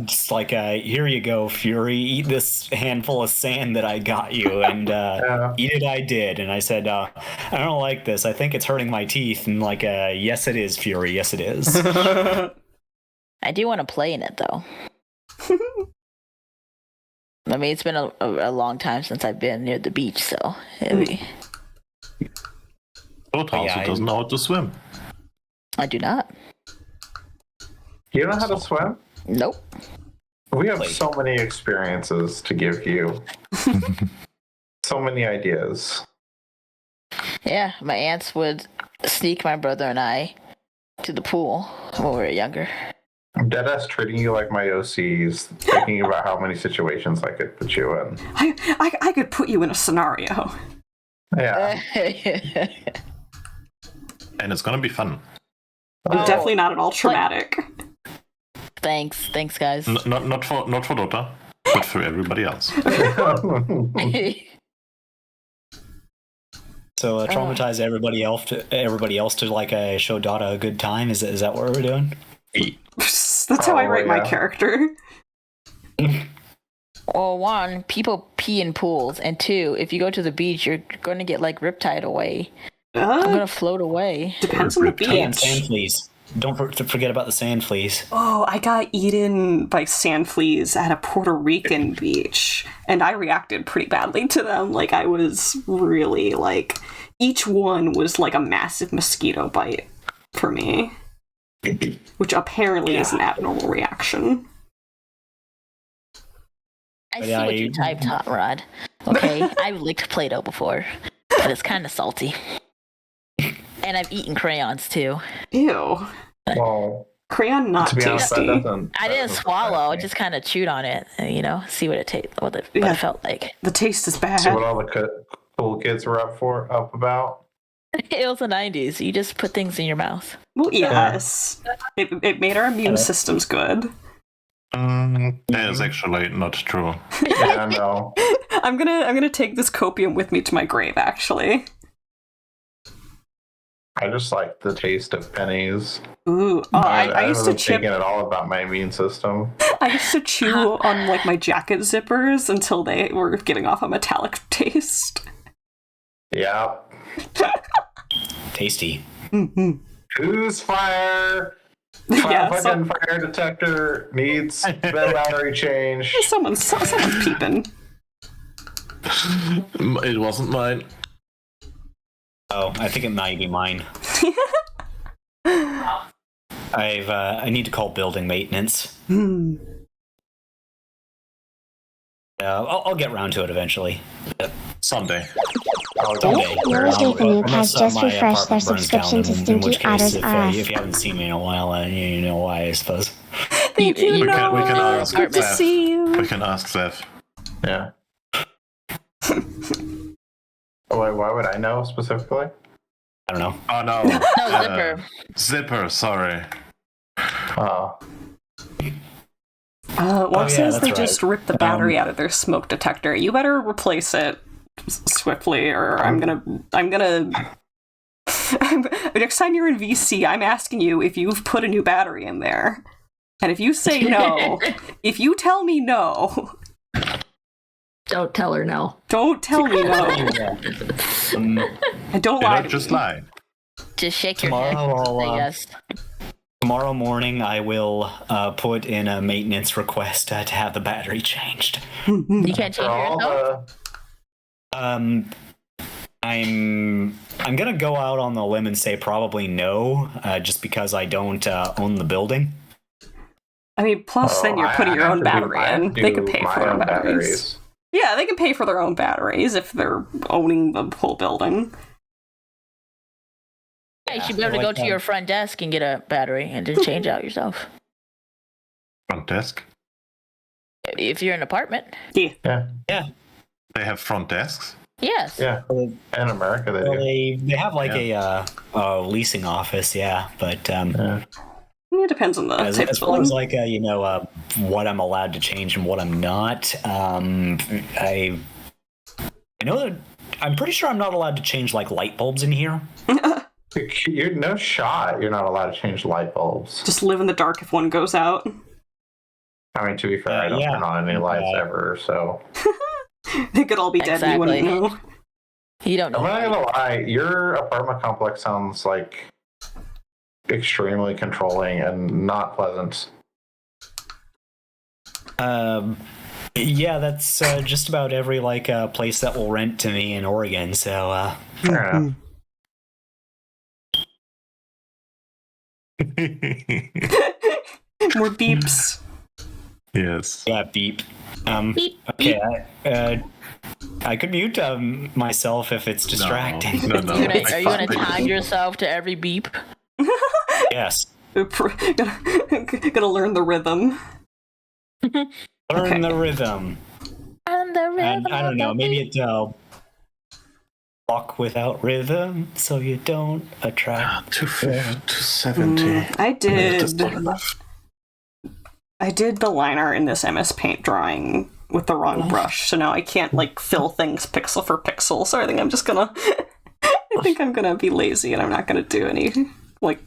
just like, here you go, Fury, eat this handful of sand that I got you, and eat it I did. And I said, I don't like this. I think it's hurting my teeth. And like, yes, it is, Fury. Yes, it is. I do want to play in it, though. I mean, it's been a long time since I've been near the beach, so maybe. Dota also doesn't know how to swim. I do not. You know how to swim? Nope. We have so many experiences to give you. So many ideas. Yeah, my aunts would sneak my brother and I to the pool when we were younger. I'm deadass treating you like my OCs, thinking about how many situations I could put you in. I could put you in a scenario. Yeah. And it's gonna be fun. Definitely not at all traumatic. Thanks, guys. Not for Dota, but for everybody else. So traumatize everybody else to like show Dada a good time. Is that what we're doing? That's how I write my character. Well, 1, people pee in pools, and 2, if you go to the beach, you're going to get like riptide away. I'm going to float away. Depends on the beach. And sand fleas. Don't forget about the sand fleas. Oh, I got eaten by sand fleas at a Puerto Rican beach, and I reacted pretty badly to them. Like, I was really, like, each one was like a massive mosquito bite for me, which apparently is an abnormal reaction. I see what you typed, Hot Rod. Okay, I've licked Play-Doh before, but it's kind of salty. And I've eaten crayons, too. Ew. Well, crayon not tasty. I didn't swallow. I just kind of chewed on it, see what it felt like. The taste is bad. See what all the cool kids were up about? It was the 90s. You just put things in your mouth. Well, yes. It made our immune systems good. That is actually not true. Yeah, no. I'm gonna take this copium with me to my grave, actually. I just like the taste of pennies. Ooh, I used to chip. Thinking at all about my immune system. I used to chew on like my jacket zippers until they were getting off a metallic taste. Yeah. Tasty. Whose fire? Yeah, Fucking fire detector needs the battery change. someone's peeping. It wasn't mine. Oh, I think it might be mine. I need to call building maintenance. I'll get round to it eventually. Someday. Someday. Navigate the Nuke has Unless, just my refreshed their apartment burns down, subscription to in Stinky which case, Otters if RS. you haven't seen me in a while, you know why, I suppose. Thank you, We can Noah. ask Good to Zeph. see you. We can ask Zeph. Yeah. Oh, wait, why would I know specifically? I don't know. Oh no. No, Zipper. Zipper, sorry. Oh. One says that's they right. just ripped the battery out of their smoke detector. You better replace it swiftly, or I'm gonna. Next time you're in VC, I'm asking you if you've put a new battery in there, and if you say no, if you tell me no, Don't tell her no. don't tell me no, and don't lie to Just me. lie. Just shake your Tomorrow head. I'll, Say yes. Tomorrow morning, I will put in a maintenance request to have the battery changed. You can't change For it all yourself? the I'm gonna go out on the limb and say probably no, just because I don't own the building. I mean, plus then you're putting your own battery in. They can pay for their own batteries. Yeah, they can pay for their own batteries if they're owning the whole building. Yeah, you should be able to go to your front desk and get a battery and then change out yourself. Front desk. If you're in an apartment. Yeah. They have front desks. Yes. Yeah. In America, they Well, do. they have like a leasing office, yeah, but It depends on the as type of far as building. like what I'm allowed to change and what I'm not, I know that I'm pretty sure I'm not allowed to change like light bulbs in here. You're no shot. You're not allowed to change light bulbs. Just live in the dark if one goes out. I mean, to be fair, I don't turn on any lights ever, so. They could all be dead and you wouldn't know. You don't know. I'm not gonna lie, your apartment complex sounds like extremely controlling and not pleasant. Yeah, that's just about every like place that will rent to me in Oregon. So Fair enough. More beeps. Yes. yeah, beep. Beep, Okay, I could mute myself if it's distracting. No. Are you gonna time yourself to every beep? Yes. Gonna learn the rhythm. Learn the rhythm. And the rhythm. And I don't know, maybe it's walk without rhythm so you don't attract. 270. I did the liner in this MS Paint drawing with the wrong brush, so now I can't like fill things pixel for pixel. So I think I'm just gonna be lazy and I'm not gonna do any like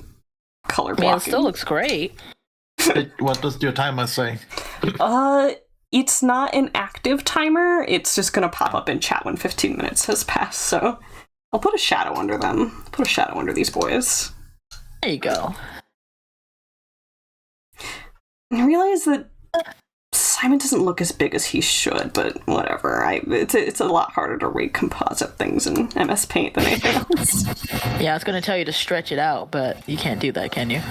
color blocking. I mean, it still looks great. What does your timer say? It's not an active timer. It's just gonna pop up in chat when 15 minutes has passed. So I'll put a shadow under them. Put a shadow under these boys. There you go. I realize that Simon doesn't look as big as he should, but whatever. It's a lot harder to recomposite things in MS Paint than anything else. Yeah, I was gonna tell you to stretch it out, but you can't do that, can you?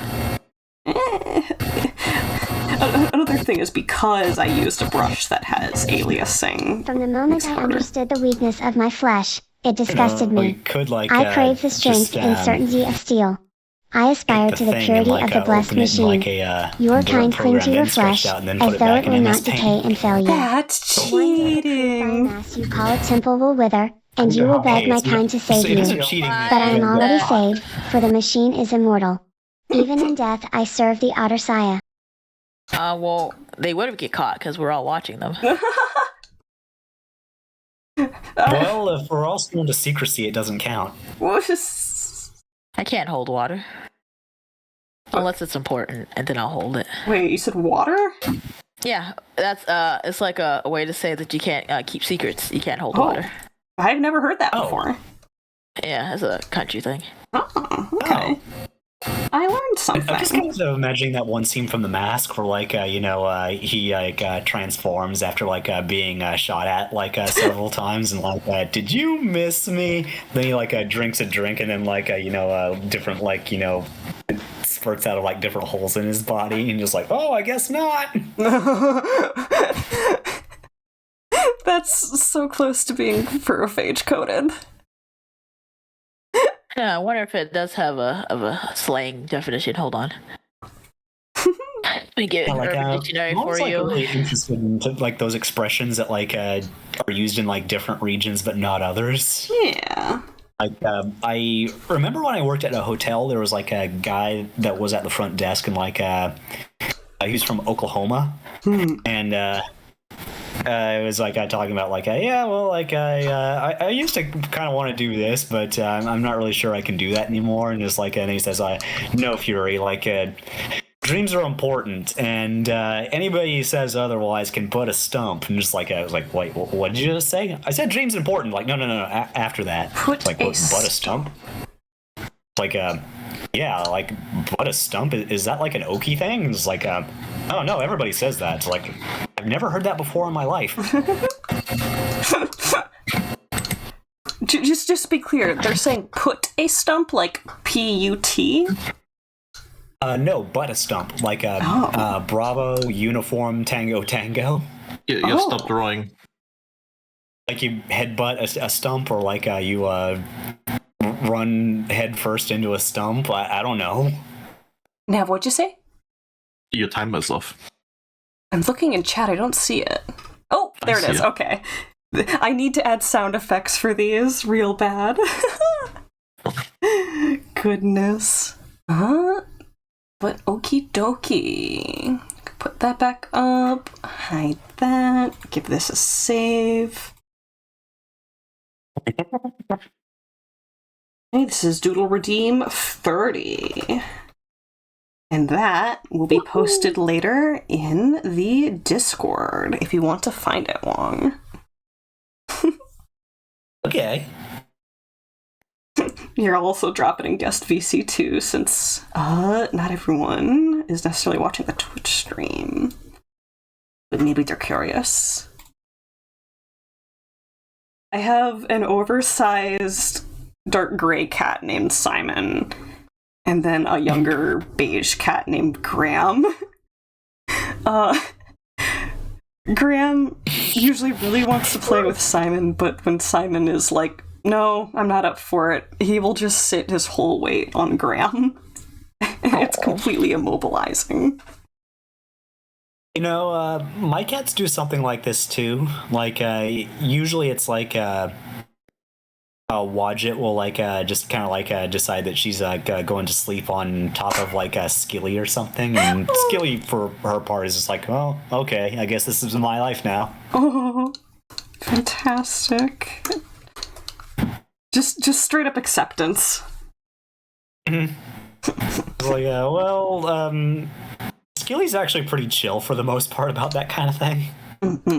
Another thing is because I used a brush that has aliasing. From the moment I understood the weakness of my flesh, it disgusted me. Could like I crave the strength and certainty of steel. I aspire to the purity of the blessed machine. Your kind cling to your flesh, as though it will not decay and fail you. That's The cheating! mass you call a temple will wither, and you will beg my kind to save you. cheating. But I am already saved, for the machine is immortal. Even in death I serve the Otter Saya. Well, they would have get caught because we're all watching them. Well, if we're all sworn to secrecy, it doesn't count. I can't hold water. Unless it's important, and then I'll hold it. Wait, you said water? Yeah, that's it's like a way to say that you can't keep secrets. You can't hold water. I've never heard that before. Yeah, it's a country thing. Oh, okay. I learned something. I'm just kind of imagining that one scene from The Mask where, like, he transforms after being shot at several times, and did you miss me? Then he drinks a drink, and then different spurts out of different holes in his body, and just oh, I guess not. That's so close to being furrophage coded. Yeah, I wonder if it does have a slang definition. Hold on. Let me get Urban Dictionary for you. I'm really interested in those expressions that are used in different regions but not others. Yeah. I remember when I worked at a hotel, there was a guy that was at the front desk, and he was from Oklahoma, and it was talking about I used to kind of want to do this, but I'm not really sure I can do that anymore. And just and he says, no, Fury, dreams are important, and anybody who says otherwise can put a stump. And just I was wait, what did you just say? I said dreams important. No. After that, put a stump. Yeah, what a stump is that an Okie thing? It's oh no, everybody says that. It's I've never heard that before in my life. Just to be clear, they're saying put a stump P-U-T? No, but a stump Bravo Uniform Tango Tango. You stop drawing. You headbutt a stump, or you run head first into a stump. I don't know. Nav, what'd you say? Your timer's off. I'm looking in chat, I don't see it. Oh, there it is. Okay. I need to add sound effects for these real bad. Goodness. But okie dokie. Put that back up. Hide that. Give this a save. Hey, this is Doodle Redeem 30. And that will be posted later in the Discord if you want to find it, Wong. Okay. You're also dropping guest VC too, since not everyone is necessarily watching the Twitch stream. But maybe they're curious. I have an oversized dark gray cat named Simon, and then a younger beige cat named Graham. Graham usually really wants to play with Simon, but when Simon is no, I'm not up for it, he will just sit his whole weight on Graham. It's completely immobilizing. My cats do something like this too. Usually it's Wadjet will just kind of decide that she's going to sleep on top of Skilly or something, and Skilly for her part is just oh, okay, I guess this is my life now. Oh, fantastic! Just straight up acceptance. Mm-hmm. Skilly's actually pretty chill for the most part about that kind of thing. Mm-hmm.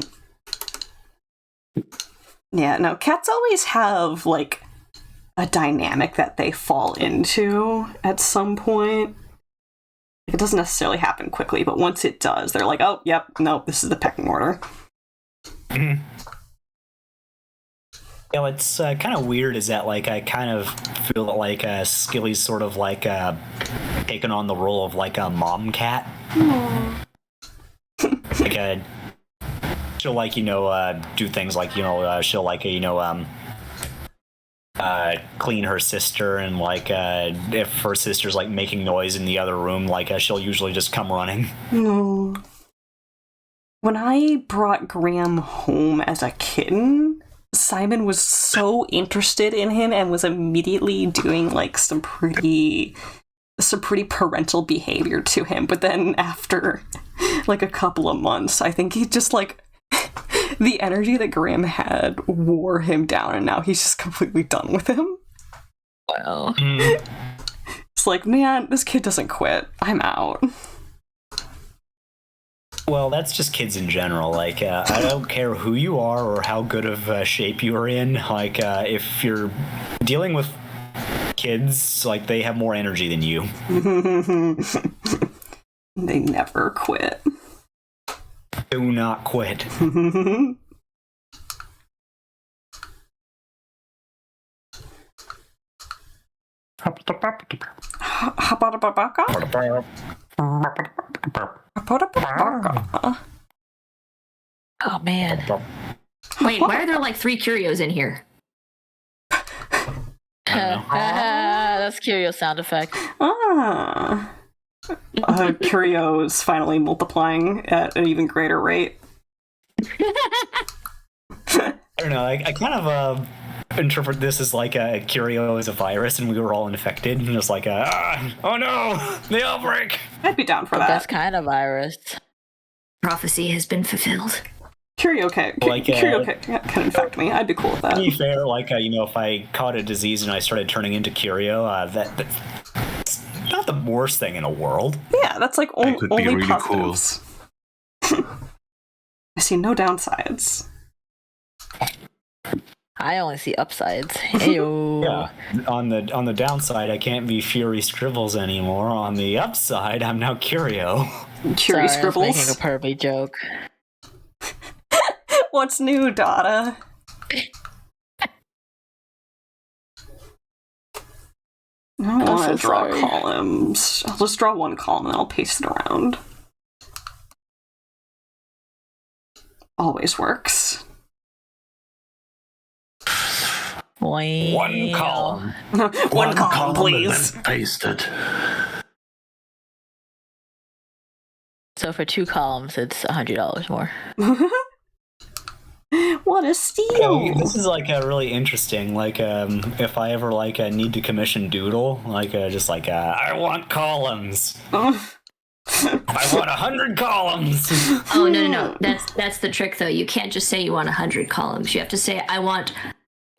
Yeah, no, cats always have, a dynamic that they fall into at some point. It doesn't necessarily happen quickly, but once it does, they're oh, yep, no, this is the pecking order. Mm-hmm. It's kind of weird is that, I kind of feel that, Skilly's sort of, taken on the role of, a mom cat. Aww. She'll do things she'll clean her sister, and if her sister's making noise in the other room, she'll usually just come running. No. When I brought Graham home as a kitten, Simon was so interested in him and was immediately doing some pretty parental behavior to him. But then after a couple of months, I think he just the energy that Graham had wore him down, and now he's just completely done with him. Wow. It's man, this kid doesn't quit. I'm out. Well, that's just kids in general. Like, I don't care who you are or how good of shape you are in. Like, if you're dealing with kids, like, they have more energy than you. They never quit. Do not quit. Oh man. Wait, why are there like 3 Curios in here? That's Curio sound effect. Curio is finally multiplying at an even greater rate. I don't know. I kind of interpret this as like a Curio is a virus and we were all infected. And it's like, oh no, the outbreak. I'd be down for The that. best kind of virus. Prophecy has been fulfilled. Curio can infect me. I'd be cool with that. To be fair, like, if I caught a disease and I started turning into Curio, that's not the worst thing in the world. Yeah, that's like That could be only really positives. I see no downsides. I only see upsides. Heyo. Yeah. On the downside, I can't be Fury Scribbles anymore. On the upside, I'm now Curio. Curie Sorry, I was Scribbles. making a pervy joke. What's new, Dada? I don't want to draw sorry. columns. I'll just draw one column and I'll paste it around. Always works. One column. One column, please. Pasted. So for 2 columns, it's $100 more. What a steal! This is like a really interesting. Like, if I ever need to commission Doodle, I want columns. I want 100 columns. Oh no! That's the trick though. You can't just say you want 100 columns. You have to say I want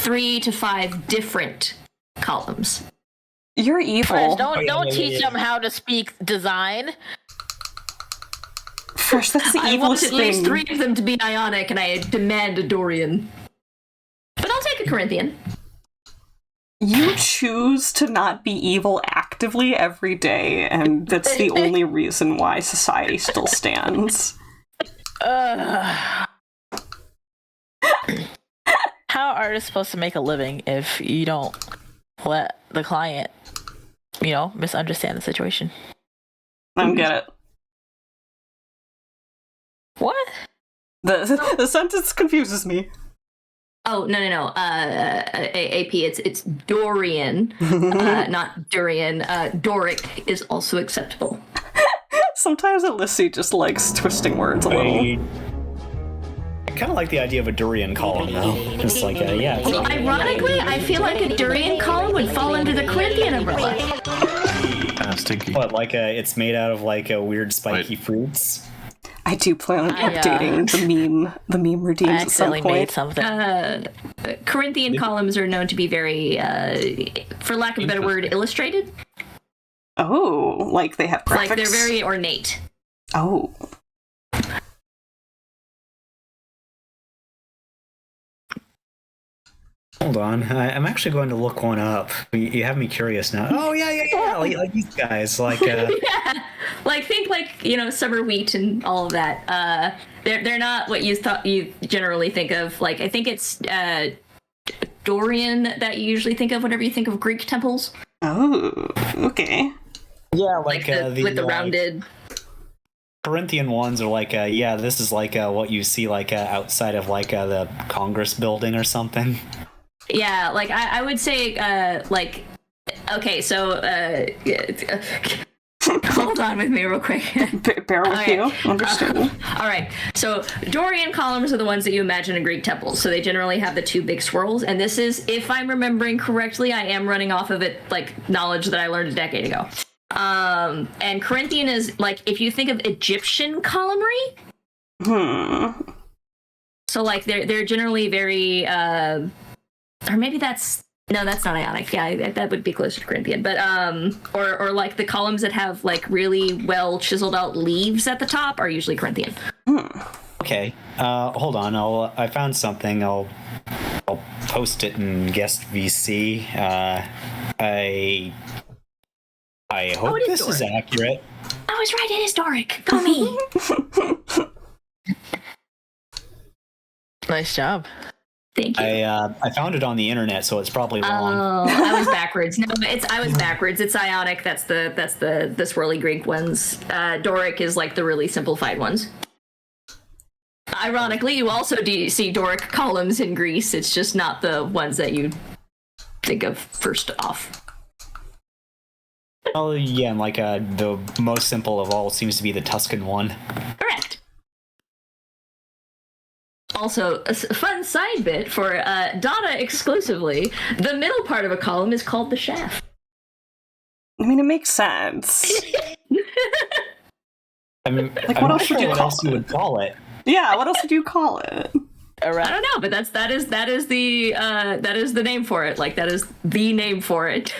3 to 5 different columns. You're evil. Don't teach them how to speak design. Fresh, that's the I want evilest at least thing. 3 of them to be ionic, and I demand a Dorian. But I'll take a Corinthian. You choose to not be evil actively every day, and that's the only reason why society still stands. How are artists supposed to make a living if you don't let the client, misunderstand the situation? I don't get it. What? The sentence confuses me. Oh no! AP, it's Dorian, not Durian. Doric is also acceptable. Sometimes Alyssey just likes twisting words a little. I kind of like the idea of a durian column, though. Just like, yeah. Well, ironically, I feel like a Durian column would fall under the Corinthian umbrella. Kind of stinky. But it's made out of weird spiky fruits. I do plan on updating the meme routines I at some accidentally point. made something. Corinthian columns are known to be very, for lack of a better word, illustrated. Oh, like they have graphics? Like they're very ornate. Oh. Hold on, I'm actually going to look one up. You have me curious now. Oh yeah. Like these guys, Yeah, think summer wheat and all of that. They're not what you generally think of. Like I think it's Dorian that you usually think of whenever you think of Greek temples. Oh, okay. Yeah, with the rounded. Corinthian ones are this is what you see outside of the Congress building or something. Yeah, I would say okay, so hold on with me real quick. Bear with Okay. you. Understand. All right. So Dorian columns are the ones that you imagine in Greek temples. So they generally have the 2 big swirls. And this is, if I'm remembering correctly, I am running off of it knowledge that I learned a decade ago. And Corinthian is if you think of Egyptian columnary. So they're generally very or maybe that's No, that's not Ionic. Yeah, that would be closer to Corinthian. But or like the columns that have like really well chiseled out leaves at the top are usually Corinthian. Okay. Hold on. I found something. I'll post it in guest VC. I hope this is accurate. I was right. It is Doric. Go me. Nice job. Thank you. I found it on the internet, so it's probably wrong. Oh, I was backwards. No, I was backwards. It's Ionic. That's the swirly Greek ones. Doric is like the really simplified ones. Ironically, you also see Doric columns in Greece. It's just not the ones that you think of first off. Oh yeah, and like the most simple of all seems to be the Tuscan one. Correct. Also, a fun side bit for Dada exclusively, the middle part of a column is called the shaft. I mean, it makes sense. I mean, like, what else would you would call it? Yeah, what else would you call it? I don't know, but that is the name for it. Like, that is the name for it.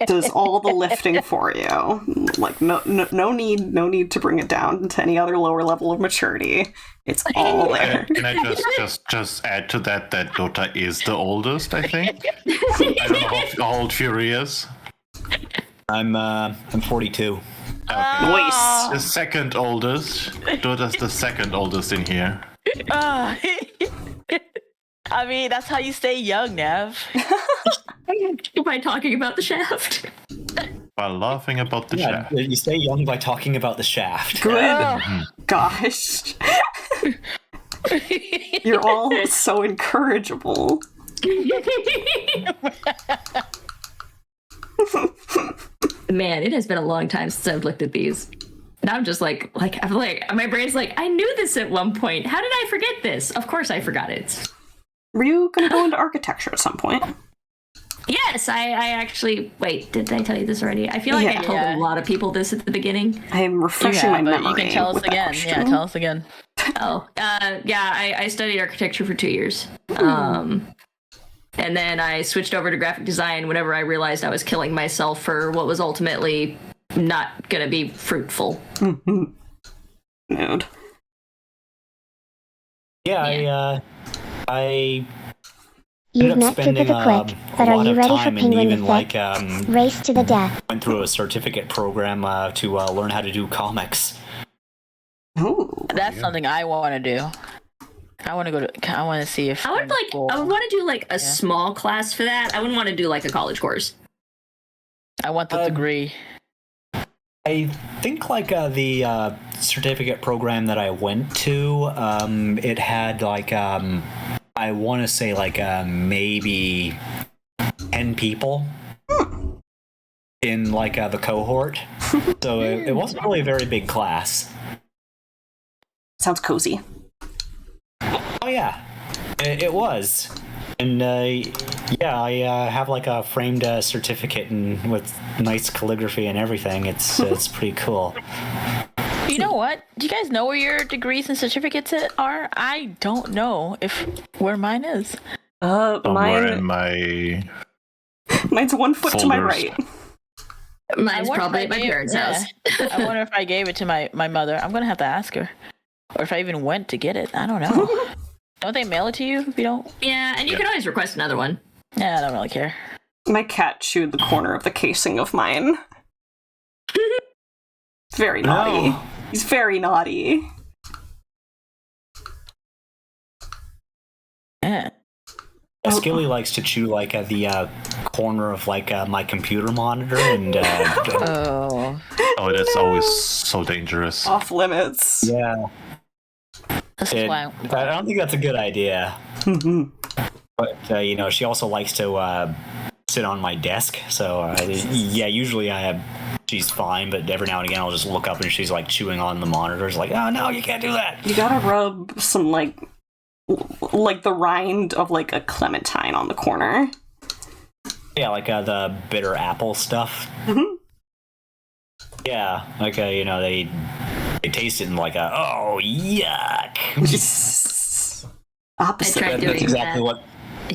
Does all the lifting for you. Like, no need to bring it down to any other lower level of maturity. It's all there. Can I just add to that Dota is the oldest, I think? I don't know how old Fury is. I'm 42. Okay. Nice. The second oldest. Dota's the second oldest in here. I mean, that's how you stay young, Nav. By talking about the shaft. By laughing about the shaft. You stay young by talking about the shaft. Good. Gosh. You're all so incorrigible. Man, it has been a long time since I've looked at these. And I'm just like my brain's like, I knew this at one point. How did I forget this? Of course I forgot it. Were you going to go into architecture at some point? Yes, I actually... Wait, did I tell you this already? I feel like I told a lot of people this at the beginning. I am refreshing my memory. You can tell us again. Yeah, tell us again. I studied architecture for 2 years. And then I switched over to graphic design whenever I realized I was killing myself for what was ultimately not going to be fruitful. Mood. Yeah, You've met Super the Quick, but are you ready for Penguin the Thick? Race to the death. Went through a certificate program to learn how to do comics. Ooh, that's something I want to do. I want to see if I would want to do like a small class for that. I wouldn't want to do like a college course. I want the degree. I think like the certificate program that I went to, it had like I want to say like maybe 10 people in like the cohort, so it wasn't really a very big class. sounds cozy. Oh yeah, it was. And I have like a framed certificate and with nice calligraphy and everything. It's pretty cool. You know what? Do you guys know where your degrees and certificates are? I don't know where mine is. Somewhere in my... Mine's 1 foot folders. To my right. Mine's probably at my parents' house. I wonder if I gave it to my mother. I'm going to have to ask her. Or if I even went to get it. I don't know. Don't they mail it to you if you don't? Yeah, and you can always request another one. Yeah, I don't really care. My cat chewed the corner of the casing of mine. Very naughty. No. He's very naughty. Yeah. Skilly likes to chew like at the corner of like my computer monitor, and Oh, that's always so dangerous. Off limits. yeah, that's why. I don't think that's a good idea. But she also likes to sit on my desk, so usually she's fine, but every now and again I'll just look up and she's like chewing on the monitors, like, oh no, you can't do that. You gotta rub some like the rind of like a clementine on the corner. Yeah, like the bitter apple stuff. Mm-hmm. Yeah, like they taste it and like oh yuck. Opposite. I tried doing That's exactly that. what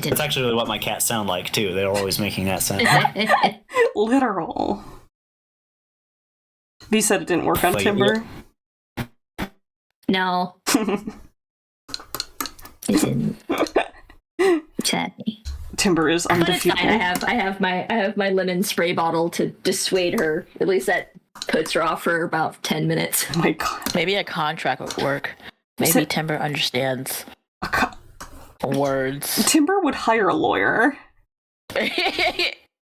That's actually really what my cats sound like too. They're always making that sound. Literal. You said it didn't work on Timber? No. It didn't. Sadly. Timber is undefeated. I have my lemon spray bottle to dissuade her. At least that puts her off for about 10 minutes. Oh my god. Maybe a contract would work. Maybe Timber understands words. Timber would hire a lawyer.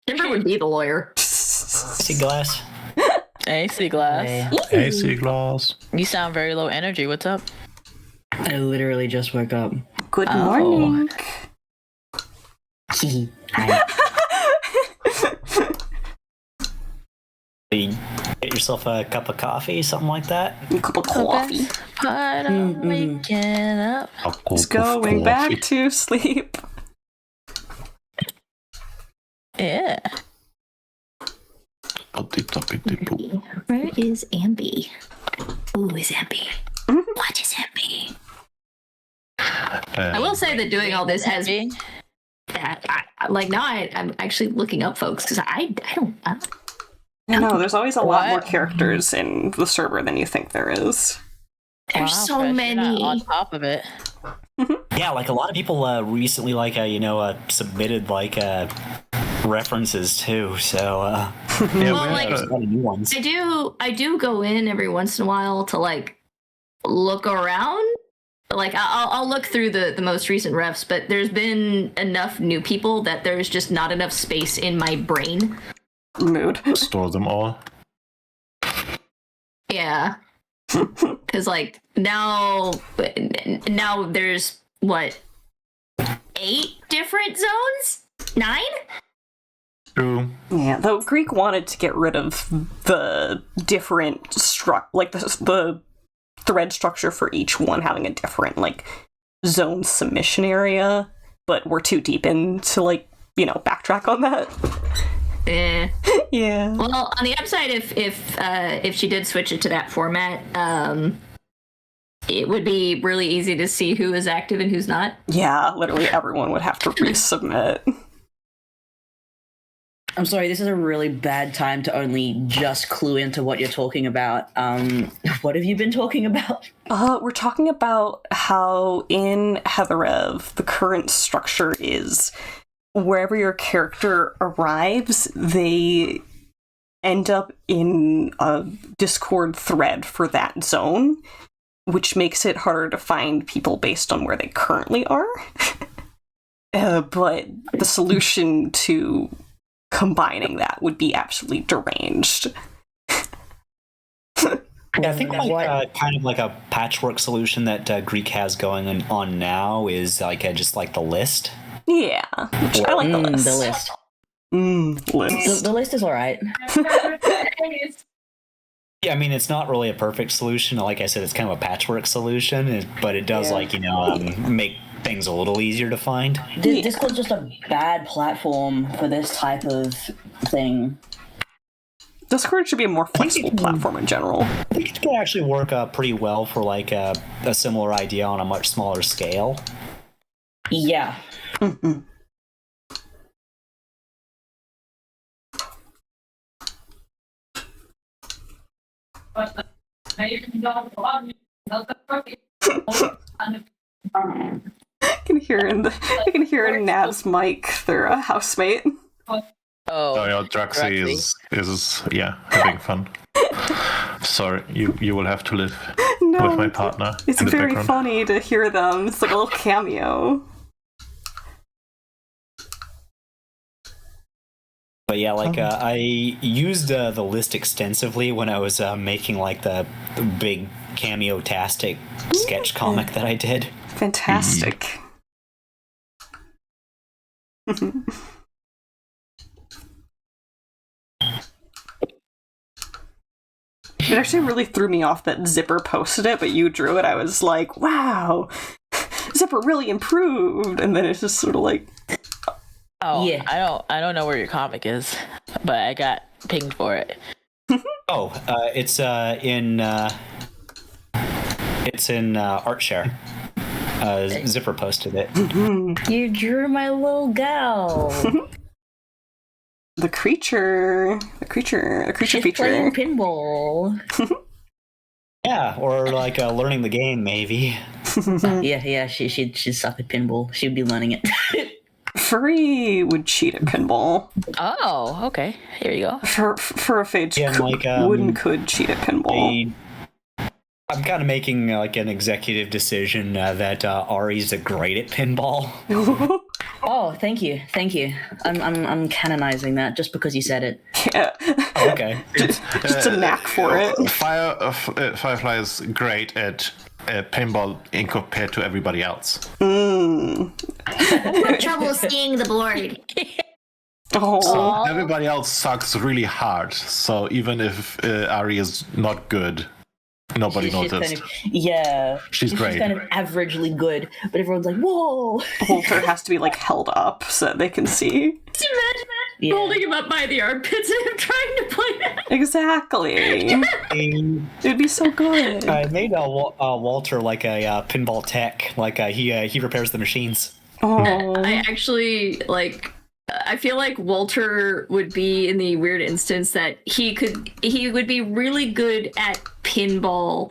Timber would be the lawyer. See glass. Hey, Seaglass. Hey, Seaglass. You sound very low energy. What's up? I literally just woke up. Good morning. Hi. Get yourself a cup of coffee, something like that. A cup of coffee. Part of waking up. It's going back to sleep. Yeah. Where is Ambi? Who is Ambi? What is Ambi? I will say that doing all this has I'm actually looking up folks because I don't. No, there's always a lot more characters in the server than you think there is. There's so Chris, many. you're not on top of it. Yeah, like a lot of people recently, submitted references too. So well, a lot of new ones. I do go in every once in a while to look around. I'll look through the most recent refs, but there's been enough new people that there's just not enough space in my brain. Mood. Store them all. Yeah. Because now there's 8 different zones? 9? True. Yeah, though Greek wanted to get rid of the different the thread structure for each one having a different zone submission area, but we're too deep into backtrack on that. Yeah. Well, on the upside, if she did switch it to that format, it would be really easy to see who is active and who's not. Yeah, literally everyone would have to resubmit. I'm sorry, this is a really bad time to only just clue into what you're talking about. What have you been talking about? We're talking about how in Heatherev, the current structure is wherever your character arrives, they end up in a Discord thread for that zone, which makes it harder to find people based on where they currently are. But the solution to combining that would be absolutely deranged. Yeah, I think kind of like a patchwork solution that Greek has going on now is just the list. Yeah, which I like the list. The list. List. The list is alright. Yeah, I mean, it's not really a perfect solution. Like I said, it's kind of a patchwork solution, but it does make things a little easier to find. Discord's just a bad platform for this type of thing. Discord should be a more flexible platform in general. I think it can actually work pretty well for a similar idea on a much smaller scale. Yeah. Mm-hmm. I can hear in Nav's mic their housemate. Oh yeah, Draxi is having fun. Sorry, you will have to live with my partner. It's in the very background. funny to hear them. It's like a little cameo. But yeah, I used the list extensively when I was making the big cameo-tastic sketch comic that I did. Fantastic. It actually really threw me off that Zipper posted it, but you drew it. I was like, wow, Zipper really improved. And then it's just sort of oh, yeah. I don't know where your comic is, but I got pinged for it. It's in ArtShare. Zipper posted it. You drew my little gal. The creature She's feature. playing pinball. Yeah, or like learning the game, maybe. Yeah. She'd suck at pinball. She'd be learning it. Furry would cheat at pinball. Oh, okay. Here you go. For a phage, could cheat at pinball. I'm kind of making like an executive decision that Ari's great at pinball. Oh, thank you. I'm canonizing that just because you said it. Yeah. Okay. Just a knack for it. Firefly is great at pinball in compared to everybody else. Have trouble seeing the board. So everybody else sucks really hard. So even if Ari is not good, nobody noticed. She's great. She's kind of averagely good, but everyone's like, "Whoa!" Walter has to be like held up so that they can see. Just imagine holding him up by the armpits and him trying to play that. Exactly. It'd be so good. I made Walter like a pinball tech. Like he repairs the machines. I actually I feel like Walter would be in the weird instance that he would be really good at pinball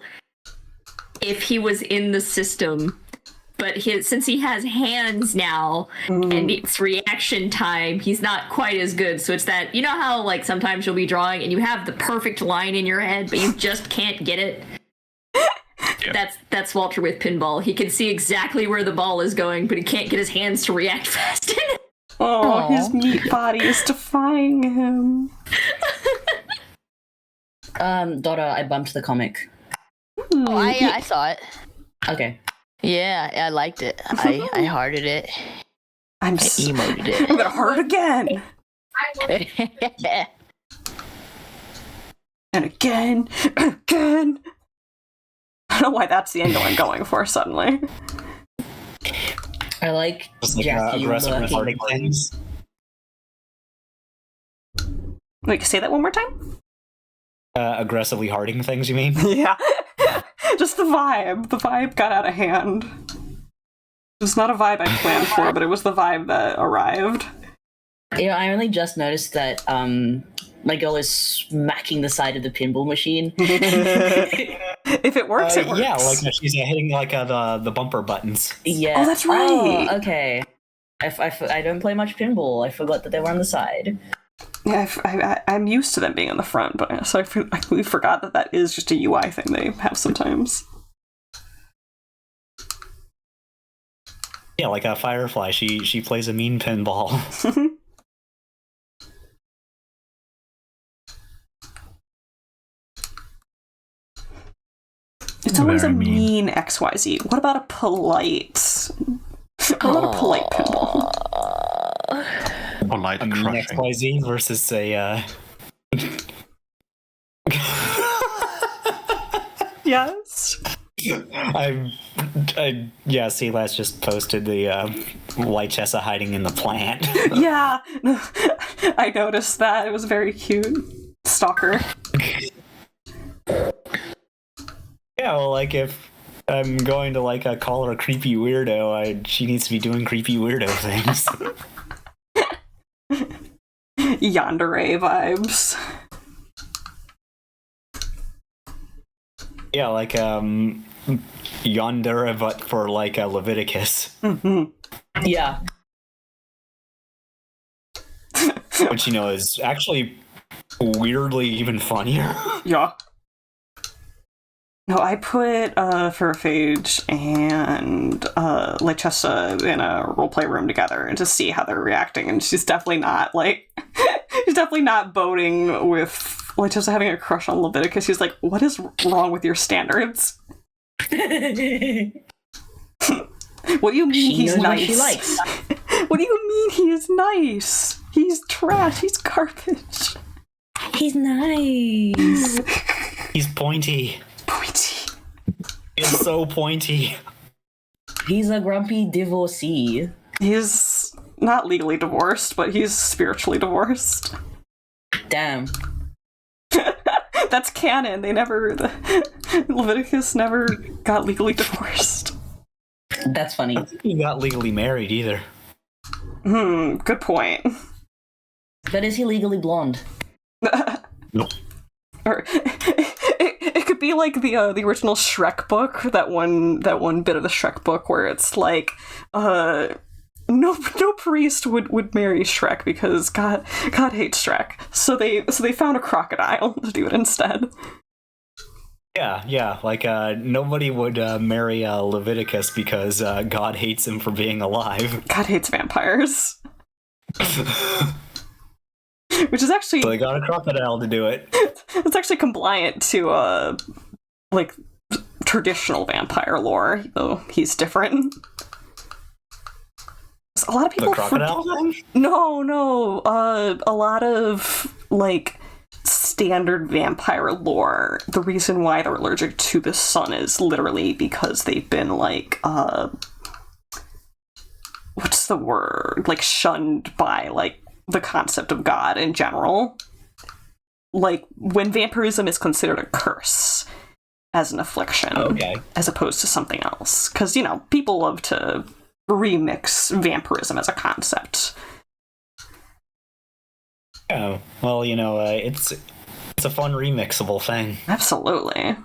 if he was in the system, but since he has hands now and it's reaction time, he's not quite as good. So it's that, you know how like sometimes you'll be drawing and you have the perfect line in your head, but you just can't get it. That's Walter with pinball. He can see exactly where the ball is going, but he can't get his hands to react fast enough. Oh, his meat body is defying him. Dora, I bumped the comic. I saw it. Okay. Yeah, I liked it. I hearted it. I emoted it. I'm gonna heart again. And again, and again. I don't know why that's the angle I'm going for suddenly. I like Jackie aggressive hearting things. Wait, say that one more time? Aggressively hearting things, you mean? Yeah. Just the vibe. The vibe got out of hand. It's not a vibe I planned for, but it was the vibe that arrived. You know, I only just noticed that my girl is smacking the side of the pinball machine. If it works, it works. Yeah, like she's hitting like the bumper buttons. Yeah. Oh, that's right. Oh, okay. I don't play much pinball. I forgot that they were on the side. Yeah, I'm used to them being on the front, but so I completely forgot that is just a UI thing they have sometimes. Yeah, like a Firefly, she plays a mean pinball. It's always a mean XYZ. What about a polite? What about a polite pinball? Polite a mean crushing. XYZ versus a. Yes. Yeah. See, Les just posted the Lychessa hiding in the plant. Yeah, I noticed that. It was very cute. Stalker. Yeah, well, like if I'm going to like call her a creepy weirdo, she needs to be doing creepy weirdo things. Yandere vibes. Yeah, like Yonder, but for like Leviticus. Mm-hmm. Yeah. Which, you know, is actually weirdly even funnier. Yeah. No, I put Furphage and Lychessa in a roleplay room together and to see how they're reacting, and she's definitely not boating with Lychessa having a crush on Leviticus. She's like, what is wrong with your standards? What do you mean he's nice? What she likes. What do you mean he is nice? He's trash. He's garbage. He's nice. He's pointy. Pointy. He's so pointy. He's a grumpy divorcee. He's not legally divorced, but he's spiritually divorced. Damn. That's canon. Leviticus never got legally divorced. That's funny. I don't think he got legally married either. Good point. But is he legally blonde? Nope. Or it could be like the original Shrek book, that one bit of the Shrek book where it's like, no priest would marry Shrek because God hates Shrek. So they found a crocodile to do it instead. Yeah, like nobody would marry Leviticus because God hates him for being alive. God hates vampires. Which is actually... So they got a crocodile to do it. It's actually compliant to, like, traditional vampire lore, though he's different. A lot of people... The crocodile thing? No, a lot of, like, standard vampire lore, the reason why they're allergic to the sun is literally because they've been, like, what's the word? Like, shunned by, like, the concept of God in general. Like, when vampirism is considered a curse as an affliction, as opposed to something else. Because, people love to remix vampirism as a concept. Oh, well, it's a fun remixable thing. Absolutely.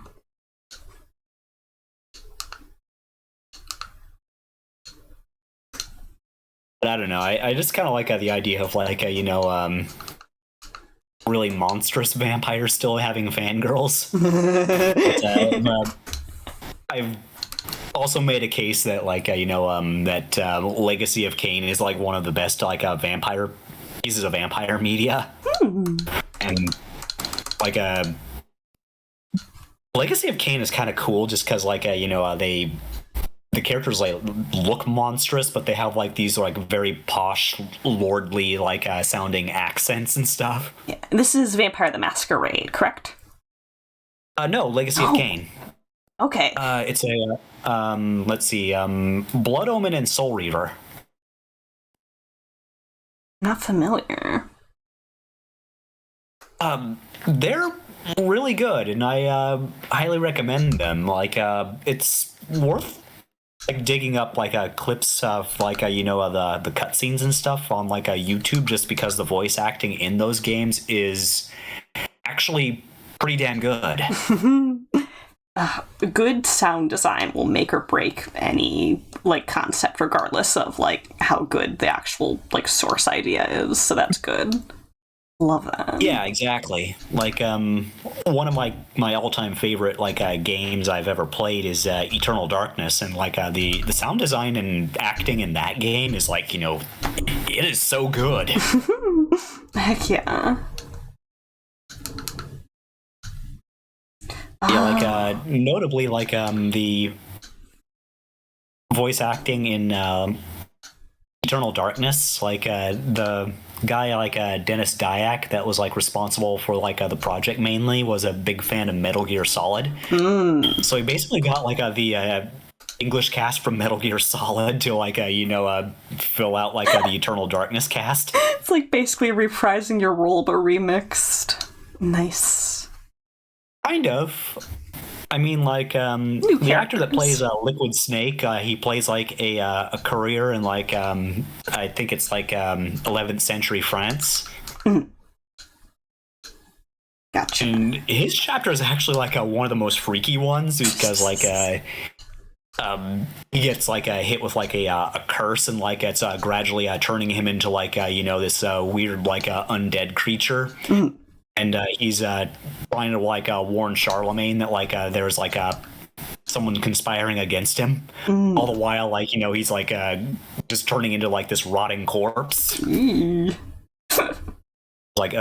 But I don't know. I just kind of like the idea of like really monstrous vampires still having fangirls. I've also made a case that like that Legacy of Kain is like one of the best like vampire pieces of vampire media, and like Legacy of Kain is kind of cool just because like the characters like look monstrous, but they have like these like very posh, lordly like sounding accents and stuff. Yeah, this is Vampire the Masquerade, correct? No, Legacy of Kain. Okay. It's a let's see, Blood Omen and Soul Reaver. Not familiar. They're really good, and I highly recommend them. Like, it's worth like digging up like clips of like the cutscenes and stuff on like YouTube, just because the voice acting in those games is actually pretty damn good. Good sound design will make or break any like concept, regardless of like how good the actual like source idea is. So that's good. Love that. Yeah, exactly. Like one of my all-time favorite like games I've ever played is Eternal Darkness, and like the sound design and acting in that game is like it is so good. Heck yeah. Yeah, like notably like the voice acting in Eternal Darkness, like the guy like Dennis Dyack that was like responsible for like the project mainly was a big fan of Metal Gear Solid. So he basically got like the English cast from Metal Gear Solid to like fill out like the Eternal Darkness cast. It's like basically reprising your role but remixed. Nice. Kind of. I mean, like the actor that plays Liquid Snake, he plays like a career in like I think it's like 11th century France. Gotcha. And his chapter is actually like one of the most freaky ones because like he gets like hit with like a curse, and like it's gradually turning him into like this weird like undead creature. And he's trying to like warn Charlemagne that like there's like someone conspiring against him. All the while, like he's like just turning into like this rotting corpse. Like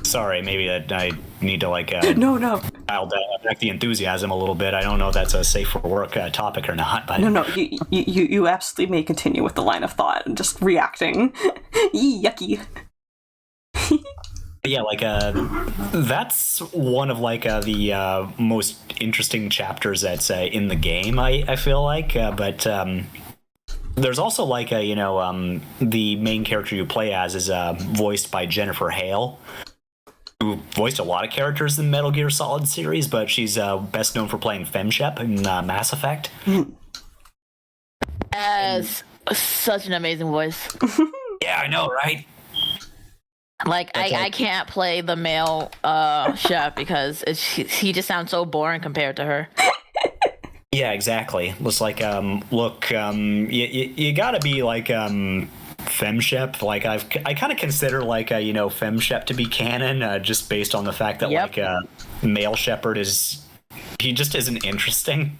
sorry, maybe I need to like no dial back the enthusiasm a little bit. I don't know if that's a safe for work topic or not, but no, you absolutely may continue with the line of thought and just reacting. Yucky. Yeah, like that's one of like the most interesting chapters that's in the game. I feel like, but there's also like the main character you play as is voiced by Jennifer Hale, who voiced a lot of characters in the Metal Gear Solid series, but she's best known for playing FemShep in Mass Effect. has such an amazing voice. Yeah, I know, right? Like, I can't play the male chef because he just sounds so boring compared to her. Yeah, exactly. It's like, look, you gotta be like femshep. Like I kind of consider like femshep to be canon, just based on the fact that like male shepherd he just isn't interesting.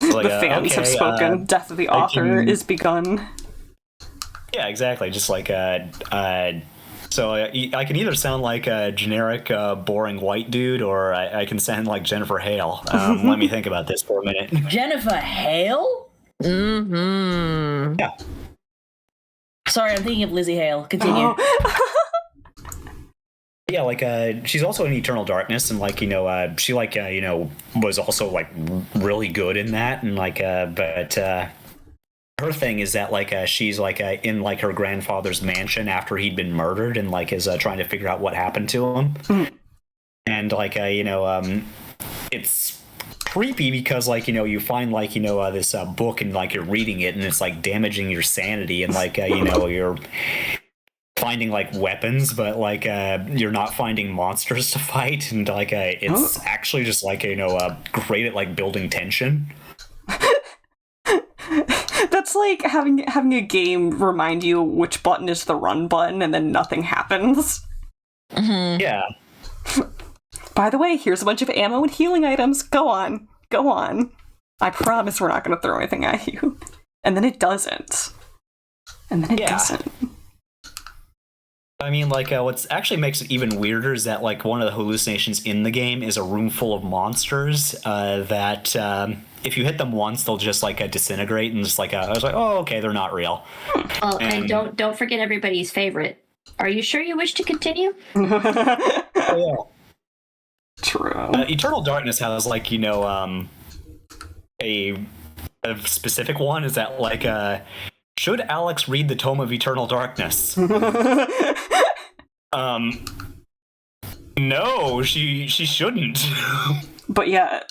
Like, the fans have spoken. Death of the author is begun. Yeah, exactly. Just like so I can either sound like a generic, boring white dude, or I can sound like Jennifer Hale. Let me think about this for a minute. Jennifer Hale? Mm-hmm. Yeah. Sorry, I'm thinking of Lizzie Hale. Continue. Yeah, like she's also in Eternal Darkness, and like she like was also like really good in that, and like but her thing is that like she's like in like her grandfather's mansion after he'd been murdered, and like is trying to figure out what happened to him. And like it's creepy because like you find like this book, and like you're reading it, and it's like damaging your sanity, and like you're finding like weapons, but like you're not finding monsters to fight, and like it's actually just like great at like building tension. That's like having a game remind you which button is the run button, and then nothing happens. Mm-hmm. Yeah. By the way, here's a bunch of ammo and healing items. Go on. I promise we're not going to throw anything at you. And then it doesn't. Doesn't. I mean, like, what actually makes it even weirder is that, like, one of the hallucinations in the game is a room full of monsters that, if you hit them once, they'll just, like, disintegrate, and just, like, I was like, oh, okay, they're not real. Oh, and don't forget everybody's favorite. Are you sure you wish to continue? Oh, yeah. True. Eternal Darkness has, like, a specific one, is that, like, should Alex read the Tome of Eternal Darkness? No, she shouldn't. But yeah.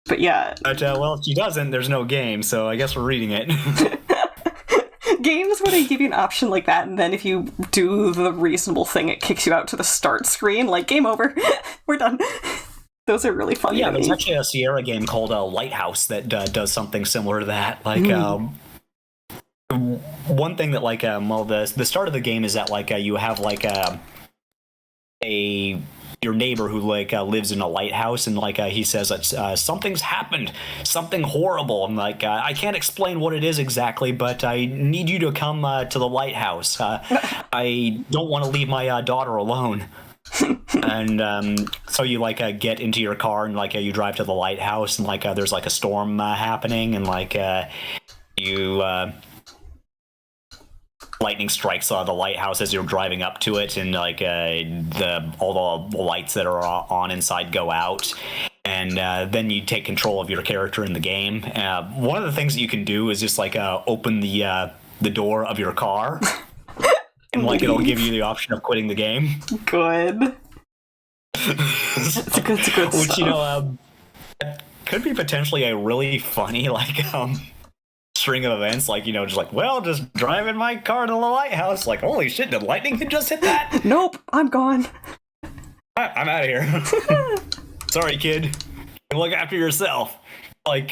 But well, if she doesn't, there's no game, so I guess we're reading it. Games where they give you an option like that, and then if you do the reasonable thing, it kicks you out to the start screen, like, game over. We're done. Those are really fun. Yeah, there's actually a Sierra game called Lighthouse that does something similar to that. Like, one thing that, like, the start of the game is that, like, you have, like, your neighbor who, like, lives in a lighthouse, and, like, he says that something's happened, something horrible, and, like, I can't explain what it is exactly, but I need you to come to the lighthouse. I don't want to leave my daughter alone. And so you, like, get into your car, and, like, you drive to the lighthouse, and, like, there's, like, a storm happening, and, like, lightning strikes the lighthouse as you're driving up to it, and like all the lights that are on inside go out, and then you take control of your character in the game. One of the things that you can do is just like open the door of your car, and like it'll give you the option of quitting the game. Good. It's good which stuff. Could be potentially a really funny like string of events, like, just driving my car to the lighthouse, like, holy shit, did lightning just hit that? Nope, I'm gone. I'm out of here. Sorry, kid. Look after yourself. Like,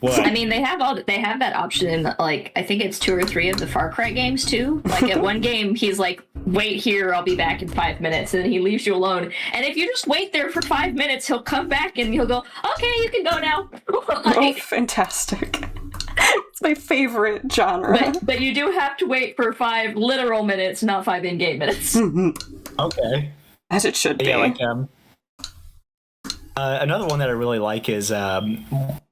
what? I mean, they have that option in, like, I think it's 2 or 3 of the Far Cry games too. Like, at one game, he's like, wait here, I'll be back in 5 minutes, and then he leaves you alone. And if you just wait there for 5 minutes, he'll come back and he'll go, okay, you can go now. Oh, fantastic. It's my favorite genre. But you do have to wait for 5 literal minutes, not 5 in-game minutes. Okay. As it should be. Yeah, like, another one that I really like is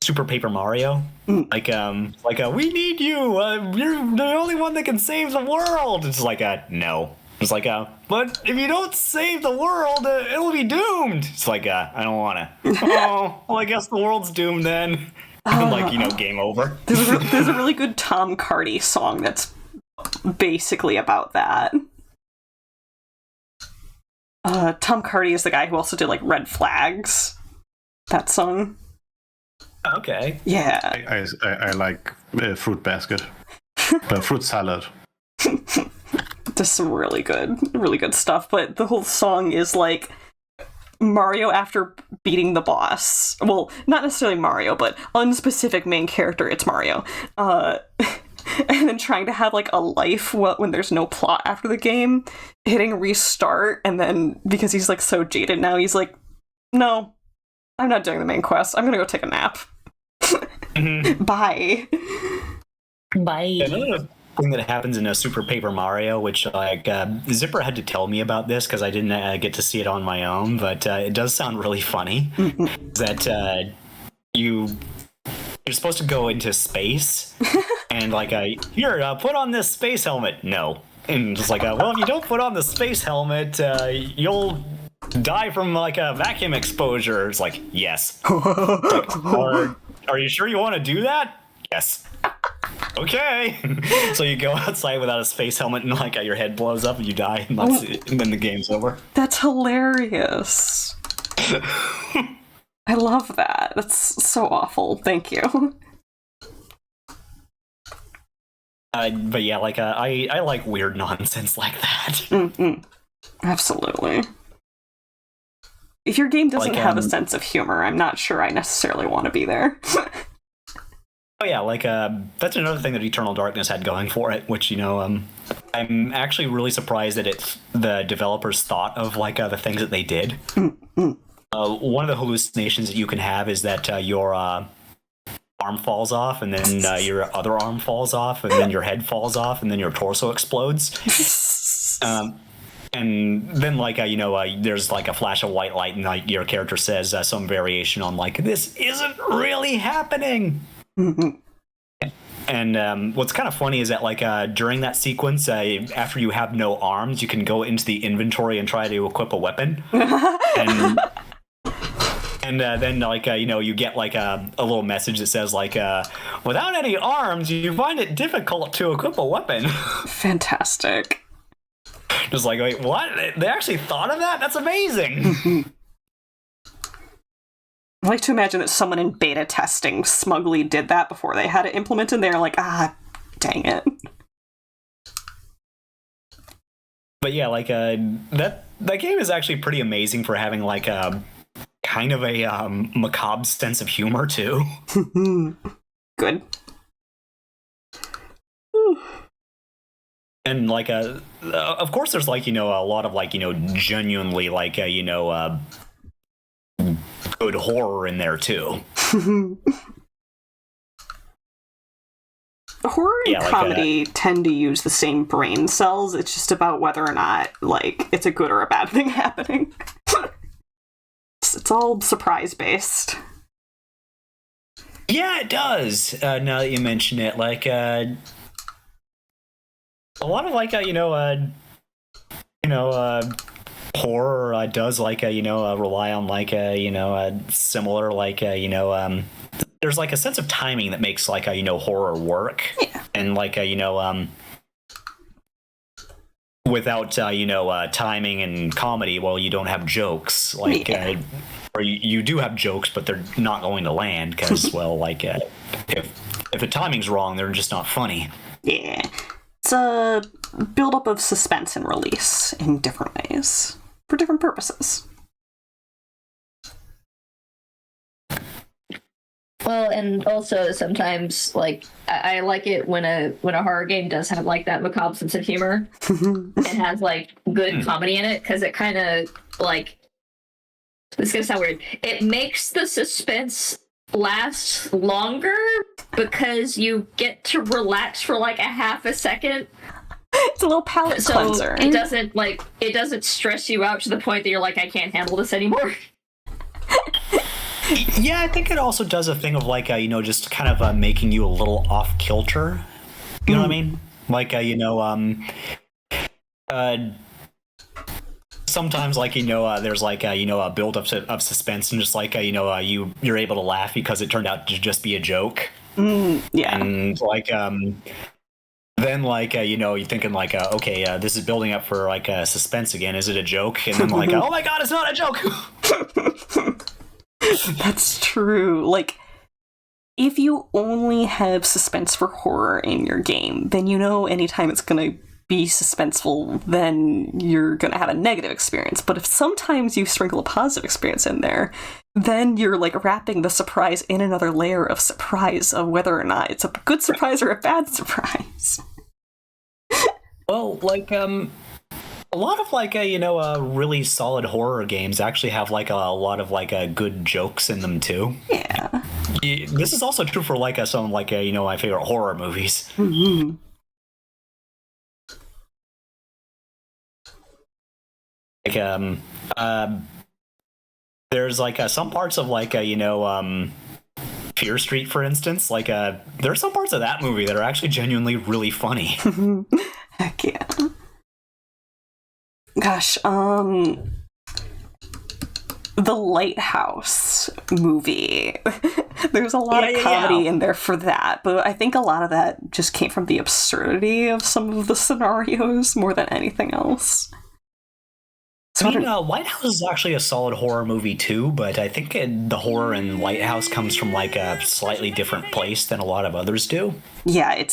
Super Paper Mario. Like, we need you. You're the only one that can save the world. It's like, no. It's like, but if you don't save the world, it'll be doomed. It's like, I don't want to. Oh, well, I guess the world's doomed then. Like, game over. There's a really good Tom Cardy song that's basically about that. Tom Cardy is the guy who also did, like, Red Flags. That song. Okay. Yeah. I like fruit basket, fruit salad. There's some really good stuff, but the whole song is like Mario after beating the boss. Well, not necessarily Mario, but unspecific main character, it's Mario. And then trying to have like a life when there's no plot after the game, hitting restart, and then because he's like so jaded now, he's like, no, I'm not doing the main quest. I'm gonna go take a nap. Bye. Bye. Another thing that happens in a Super Paper Mario, which like Zipper had to tell me about this because I didn't get to see it on my own, but it does sound really funny. Is that you're supposed to go into space and like here, put on this space helmet. No, and just like well, if you don't put on the space helmet, you'll die from like a vacuum exposure. It's like, yes. Like, are you sure you want to do that? Yes. Okay. So you go outside without a space helmet and like your head blows up and you die, and that's it, and then the game's over. That's hilarious. I love that. That's so awful. Thank you. But yeah, like I like weird nonsense like that. Mm-mm. Absolutely. If your game doesn't have a sense of humor, I'm not sure I necessarily want to be there. Oh yeah, like that's another thing that Eternal Darkness had going for it, which I'm actually really surprised that the developers thought of like the things that they did. One of the hallucinations that you can have is that your arm falls off, and then your other arm falls off, and then your head falls off, and then your torso explodes. And then, like, there's like a flash of white light, and like your character says some variation on like, "This isn't really happening." And what's kind of funny is that like during that sequence, after you have no arms, you can go into the inventory and try to equip a weapon. And then, like, you get, like, a little message that says, like, without any arms, you find it difficult to equip a weapon. Fantastic. Just like, wait, what? They actually thought of that? That's amazing. I like to imagine that someone in beta testing smugly did that before they had it implemented. They're like, dang it. But yeah, like, that game is actually pretty amazing for having, like, kind of a macabre sense of humor too. Good. And like of course there's like a lot of like genuinely like good horror in there too. Horror and comedy tend to use the same brain cells. It's just about whether or not like it's a good or a bad thing happening. It's all surprise based. Yeah, it does. Now that you mention it, like a lot of like horror does like rely on like similar like there's like a sense of timing that makes like horror work. Yeah. And like without timing and comedy, well, you don't have jokes, like or you do have jokes, but they're not going to land because well, like if the timing's wrong, they're just not funny. Yeah, it's a buildup of suspense and release in different ways for different purposes. Well, and also sometimes, like, I like it when a horror game does have like that macabre sense of humor. It has like good comedy in it because it kind of like, this is gonna sound weird. It makes the suspense last longer because you get to relax for like a half a second. It's a little palate cleanser. It doesn't stress you out to the point that you're like, I can't handle this anymore. Yeah, I think it also does a thing of like just kind of making you a little off kilter. You know what I mean? Like sometimes like there's like a build up of suspense and just like you're able to laugh because it turned out to just be a joke. Yeah, and like then like you're thinking like okay, this is building up for like suspense again. Is it a joke? And then like oh my god, it's not a joke. That's true. Like, if you only have suspense for horror in your game, then you know anytime it's going to be suspenseful, then you're going to have a negative experience. But if sometimes you sprinkle a positive experience in there, then you're like wrapping the surprise in another layer of surprise of whether or not it's a good surprise or a bad surprise. Well, like, a lot of like really solid horror games actually have like a lot of like good jokes in them too. Yeah. This is also true for like some like my favorite horror movies. Mm-hmm. Like there's like some parts of like Fear Street, for instance. Like there are some parts of that movie that are actually genuinely really funny. Heck yeah. Gosh, the Lighthouse movie. There's a lot of comedy in there for that, but I think a lot of that just came from the absurdity of some of the scenarios more than anything else. So Lighthouse is actually a solid horror movie too, but I think the horror in Lighthouse comes from like a slightly different place than a lot of others do. Yeah, it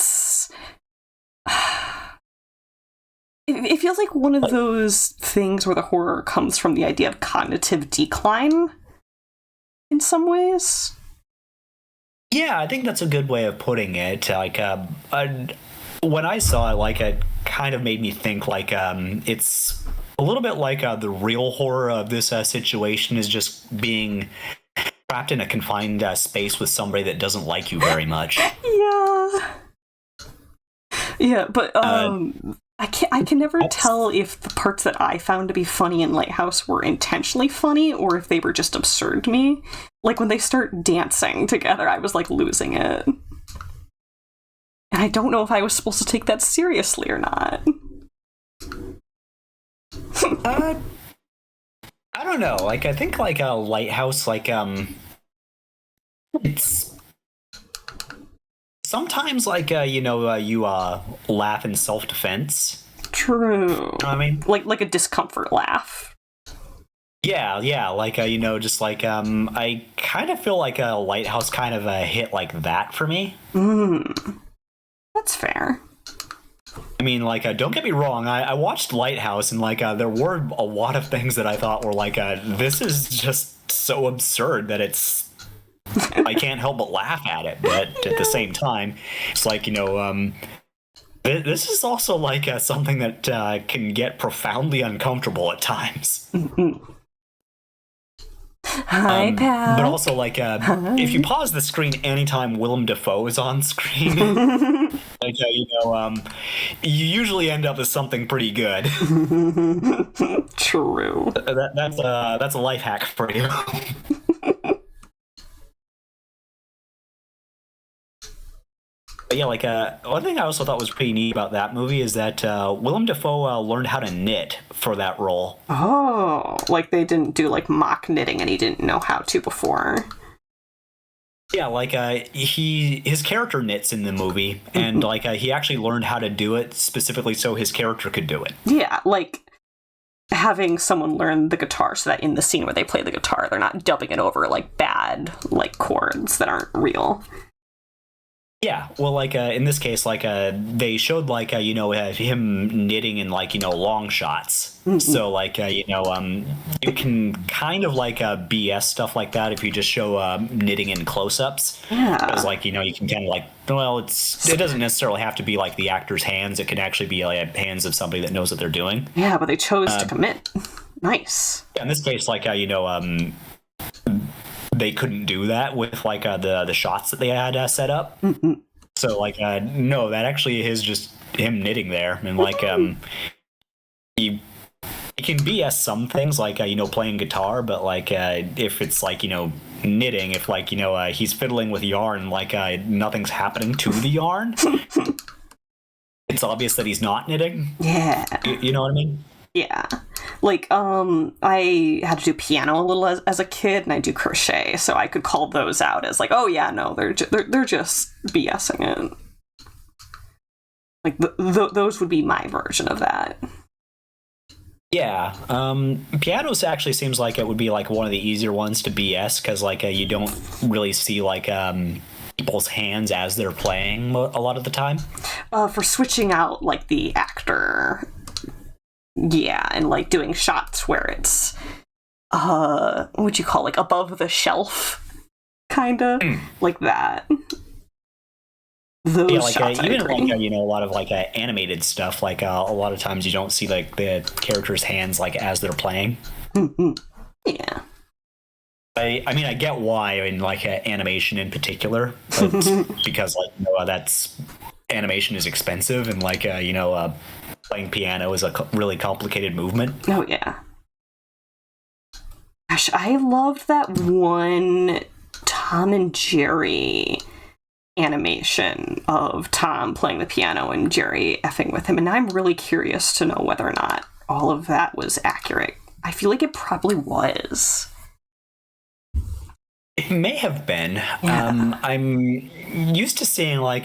feels like one of those things where the horror comes from the idea of cognitive decline in some ways. Yeah, I think that's a good way of putting it. Like, when I saw it, like, it kind of made me think like it's a little bit like the real horror of this situation is just being trapped in a confined space with somebody that doesn't like you very much. Yeah, but I can never tell if the parts that I found to be funny in Lighthouse were intentionally funny or if they were just absurd to me. Like when they start dancing together, I was like losing it. And I don't know if I was supposed to take that seriously or not. I don't know. Like I think like a Lighthouse, like it's sometimes like you laugh in self-defense. True. I mean, like a discomfort laugh. Yeah, like just like I kind of feel like a Lighthouse kind of hit like that for me. That's fair. I mean, like, don't get me wrong. I watched Lighthouse, and like, there were a lot of things that I thought were like, this is just so absurd that it's. I can't help but laugh at it, but at the same time, it's like this is also like something that can get profoundly uncomfortable at times. Hi, Pat. But also, like, if you pause the screen anytime Willem Dafoe is on screen, like, you usually end up with something pretty good. True. That's a life hack for you. But yeah, like, one thing I also thought was pretty neat about that movie is that Willem Dafoe learned how to knit for that role. Oh, like they didn't do like mock knitting and he didn't know how to before. Yeah, like his character knits in the movie, and like he actually learned how to do it specifically so his character could do it. Yeah, like having someone learn the guitar so that in the scene where they play the guitar, they're not dubbing it over like bad like chords that aren't real. Yeah, well, like in this case, like they showed like him knitting in like long shots. So like you can kind of like BS stuff like that if you just show knitting in close-ups. Yeah, because like you can kind of like it doesn't necessarily have to be like the actor's hands. It can actually be like hands of somebody that knows what they're doing. Yeah, but they chose to commit. Nice. Yeah, in this case, like they couldn't do that with like the shots that they had set up. So like no, that actually is just him knitting there, and like he can BS some things like playing guitar, but like if it's like knitting, if like he's fiddling with yarn, like nothing's happening to the yarn, it's obvious that he's not knitting. Yeah, you know what I mean? Yeah. Like, I had to do piano a little as a kid, and I do crochet, so I could call those out as like, oh yeah, no, they're just BSing it. Like, those would be my version of that. Yeah, pianos actually seems like it would be like one of the easier ones to BS, because like you don't really see like people's hands as they're playing a lot of the time. For switching out like the actor, yeah, and like doing shots where it's what would you call, like, above the shelf, kinda like that. Those yeah, like shots, even like a lot of like animated stuff. Like a lot of times you don't see like the characters' hands like as they're playing. Yeah. I mean, I get why in like animation in particular, but because like that's animation is expensive, and like playing piano is a really complicated movement. Oh yeah. Gosh, I loved that one Tom and Jerry animation of Tom playing the piano and Jerry effing with him, and I'm really curious to know whether or not all of that was accurate. I feel like it probably was. It may have been. Yeah. I'm used to seeing like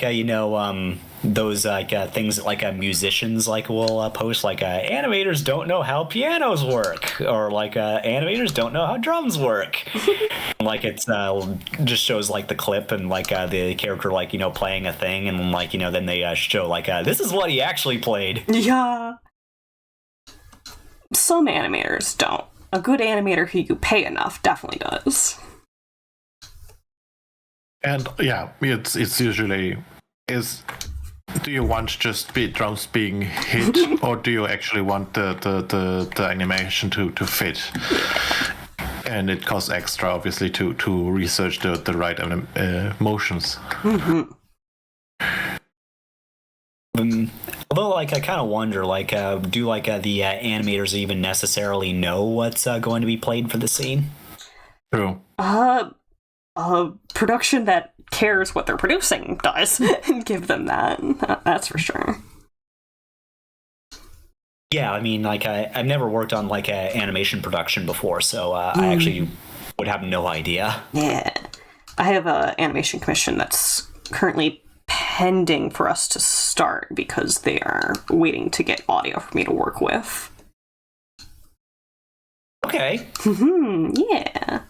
those like things that like musicians like will post, like animators don't know how pianos work, or like animators don't know how drums work. Like it's just shows like the clip and like the character like playing a thing, and like then they show like this is what he actually played. Yeah. Some animators don't. A good animator who you pay enough definitely does. And yeah, it's usually do you want just drums being hit, or do you actually want the animation to fit? And it costs extra, obviously, to research the right motions. Although, like, I kind of wonder, like, do like the animators even necessarily know what's going to be played for the scene? True. Production that cares what they're producing does give them that. That's for sure. Yeah, I mean, like, I've never worked on like animation production before, so I actually would have no idea. Yeah, I have an animation commission that's currently pending for us to start because they are waiting to get audio for me to work with. Okay. Yeah.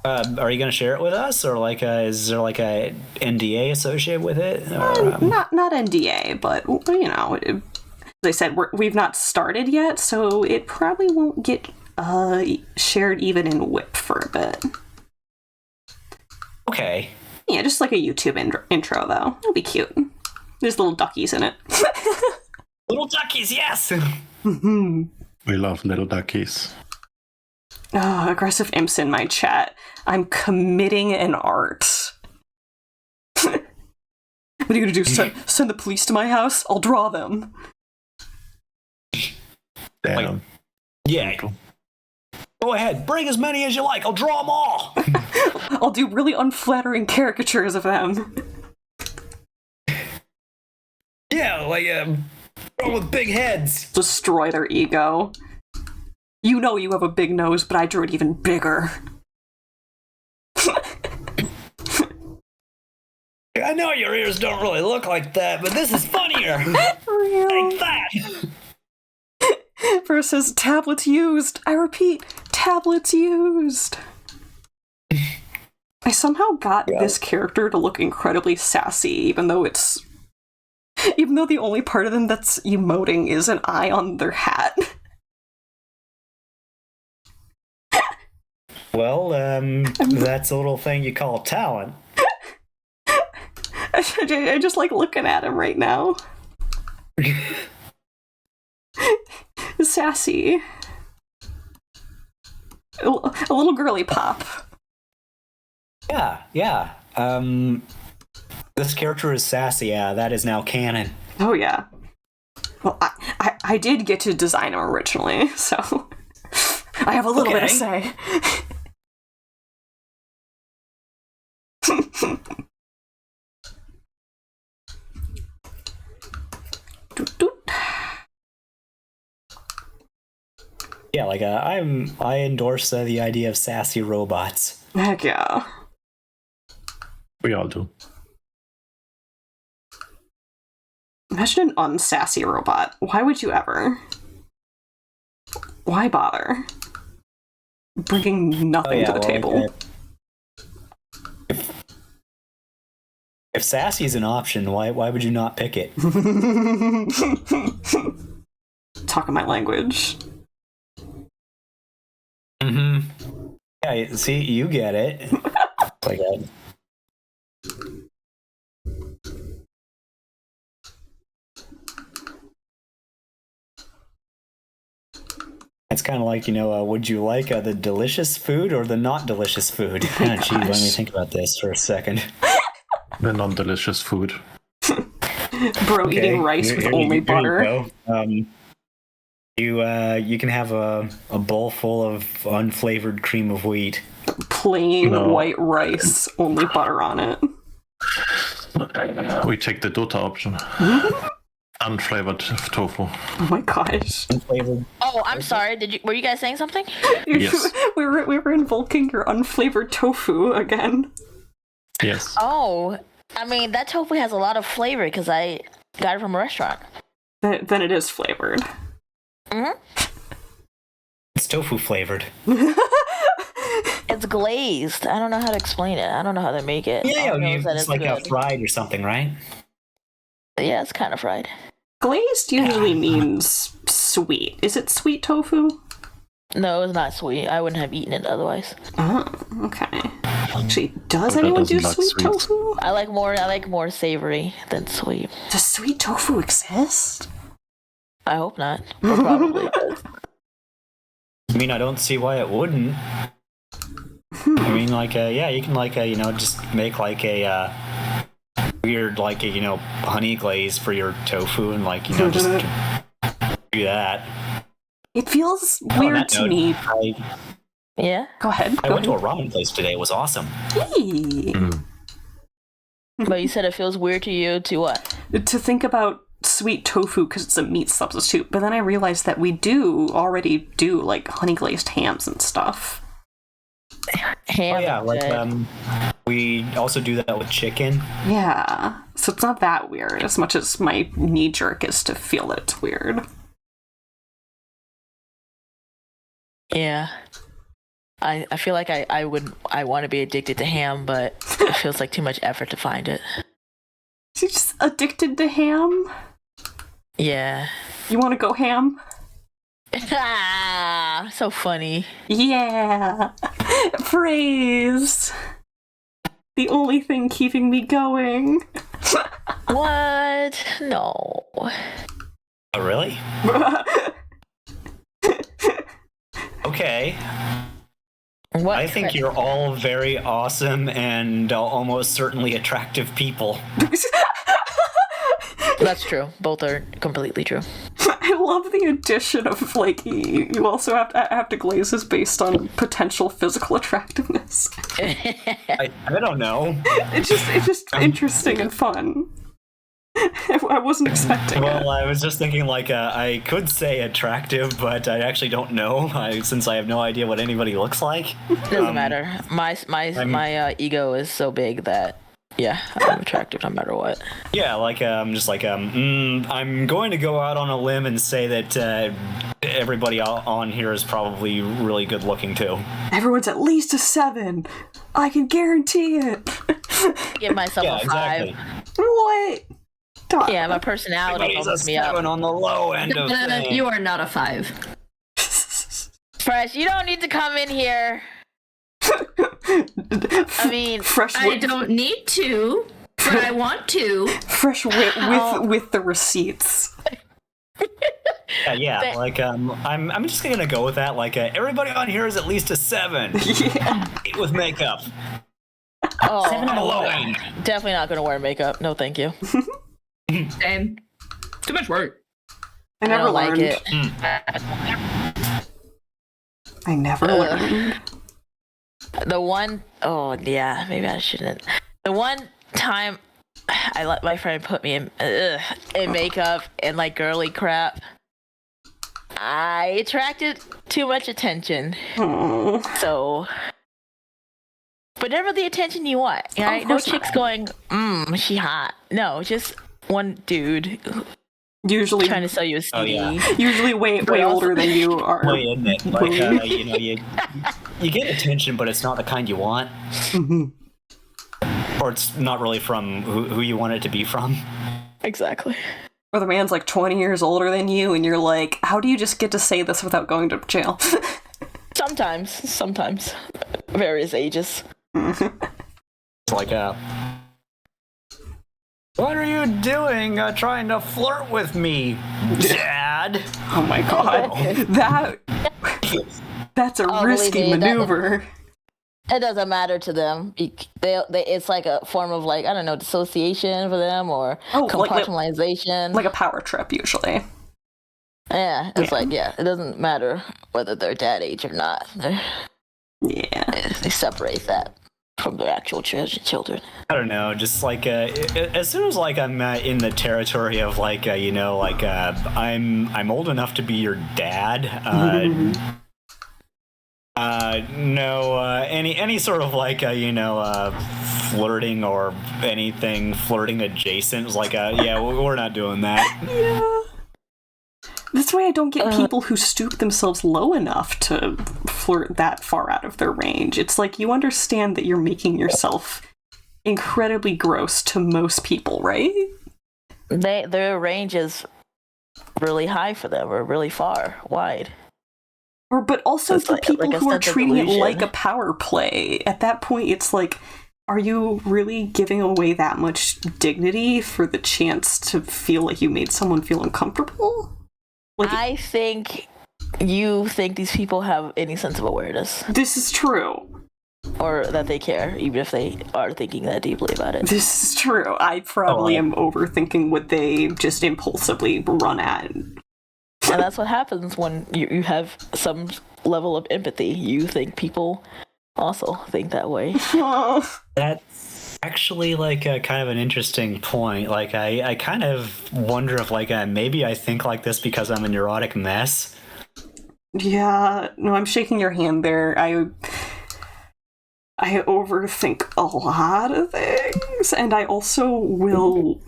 Are you going to share it with us, or like is there like a NDA associated with it? Or, not NDA, but as I said, we've not started yet, so it probably won't get shared even in WIP for a bit. Okay. Yeah, just like a YouTube intro, though. It'll be cute. There's little duckies in it. Little duckies, yes! We love little duckies. Oh, aggressive imps in my chat. I'm committing an art. What are you gonna do? Send the police to my house? I'll draw them. Damn. Like, yeah. Go ahead, bring as many as you like. I'll draw them all. I'll do really unflattering caricatures of them. Yeah, like with big heads. Destroy their ego. You know you have a big nose, but I drew it even bigger. I know your ears don't really look like that, but this is funnier. Like that. Versus tablets used. I repeat, tablets used. I somehow got this character to look incredibly sassy, even though the only part of them that's emoting is an eye on their hat. Well, that's a little thing you call talent. I just like looking at him right now. Sassy. A little girly pop. Yeah. This character is sassy. Yeah, that is now canon. Oh yeah. Well, I did get to design him originally, so I have a little bit to say. Yeah, like I endorse the idea of sassy robots. Heck yeah. We all do. Imagine an unsassy robot. Why would you ever? Why bother? Bringing nothing to the table. If sassy is an option, why would you not pick it? Talking my language. Mm-hmm. Yeah, see, you get it. Like that. It's kind of like, would you like the delicious food or the not delicious food? Oh, gee, let me think about this for a second. The non-delicious food. Bro, eating rice with only butter. You can have a bowl full of unflavored cream of wheat. Plain white rice, only butter on it. We take the Dota option. Unflavored tofu. Oh my gosh. Unflavored. Oh, I'm sorry. Were you guys saying something? Yes. we were invoking your unflavored tofu again. Yes. Oh, I mean, that tofu has a lot of flavor because I got it from a restaurant. Then it is flavored. Mm-hmm. It's tofu flavored. It's glazed. I don't know how to explain it. I don't know how to make it. Yeah, it's like a fried or something, right? Yeah, it's kind of fried. Glazed usually means sweet. Is it sweet tofu? No, it's not sweet. I wouldn't have eaten it otherwise. Oh, okay. Actually, does anyone do sweet tofu? I like more savory than sweet. Does sweet tofu exist? I hope not. But probably does. I mean, I don't see why it wouldn't. I mean, you can just make a weird honey glaze for your tofu and just do that. It feels weird to me. Yeah? Go ahead. I went to a ramen place today. It was awesome. Hey. But you said it feels weird to you to what? To think about sweet tofu because it's a meat substitute, but then I realized that we already do honey glazed hams and stuff. Ham. Oh yeah, we also do that with chicken. Yeah, so it's not that weird as much as my knee jerk is to feel that it's weird. Yeah. I feel like I want to be addicted to ham, but it feels like too much effort to find it. You're just addicted to ham? Yeah. You want to go ham? So funny. Yeah. Praise. The only thing keeping me going. What? No. Oh, really? Okay. What? I think you're all very awesome and almost certainly attractive people. That's true. Both are completely true. I love the addition of you also have to glaze this based on potential physical attractiveness. I don't know. It's just interesting and fun. I wasn't expecting it. Well, I was just thinking I could say attractive, but I actually don't know since I have no idea what anybody looks like. Doesn't matter. My ego is so big that yeah, I'm attractive no matter what. Yeah, I'm going to go out on a limb and say that everybody on here is probably really good looking too. Everyone's at least a 7. I can guarantee it. Give myself a 5. Exactly. What? Yeah, my personality opens me up. On the low end of things. You are not a 5. Fresh, you don't need to come in here. I mean, I don't need to, but I want to. Fresh with the receipts. Yeah. I'm just gonna go with that. Everybody on here is at least a 7. Yeah. With makeup. Oh, 7 on the low end. Definitely not gonna wear makeup. No, thank you. Same. Too much work. I never like learned. it. I never learned. Maybe I shouldn't. The one time I let my friend put me in makeup and girly crap, I attracted too much attention. So, but never the attention you want, right? No chicks going, she hot. No, just one dude. Usually trying to sell you a CD. Oh, yeah. Usually way older than you are. Way in it. You get attention, but it's not the kind you want. Mm-hmm. or it's not really from who you want it to be from. Exactly. Or the man's like 20 years older than you, and you're like, how do you just get to say this without going to jail? Sometimes. Various ages. It's like, what are you doing trying to flirt with me, Dad? Oh my god. That's a risky maneuver. It doesn't matter to them. It's like a form of, like, I don't know, dissociation for them, or compartmentalization. Like a power trip, usually. Yeah, it's like, it doesn't matter whether they're dad age or not. They separate that from their actual children. I don't know, just like as soon as like I'm in the territory of like I'm old enough to be your dad. Any sort of like flirting or anything flirting adjacent is like we're not doing that. Yeah. That's why I don't get people who stoop themselves low enough to flirt that far out of their range. It's like, you understand that you're making yourself incredibly gross to most people, right? Their range is really high for them, or really wide. But also it's for people who are treating it like a power play. At that point, it's like, are you really giving away that much dignity for the chance to feel like you made someone feel uncomfortable? Like, I think you think these people have any sense of awareness. This is true. Or that they care, even if they are thinking that deeply about it. This is true. I probably am overthinking what they just impulsively run at. And that's what happens when you have some level of empathy. You think people also think that way. That's actually like a kind of an interesting point. Like I kind of wonder if like maybe I think like this because I'm a neurotic mess. Yeah, no, I'm shaking your hand there. I overthink a lot of things, and I also will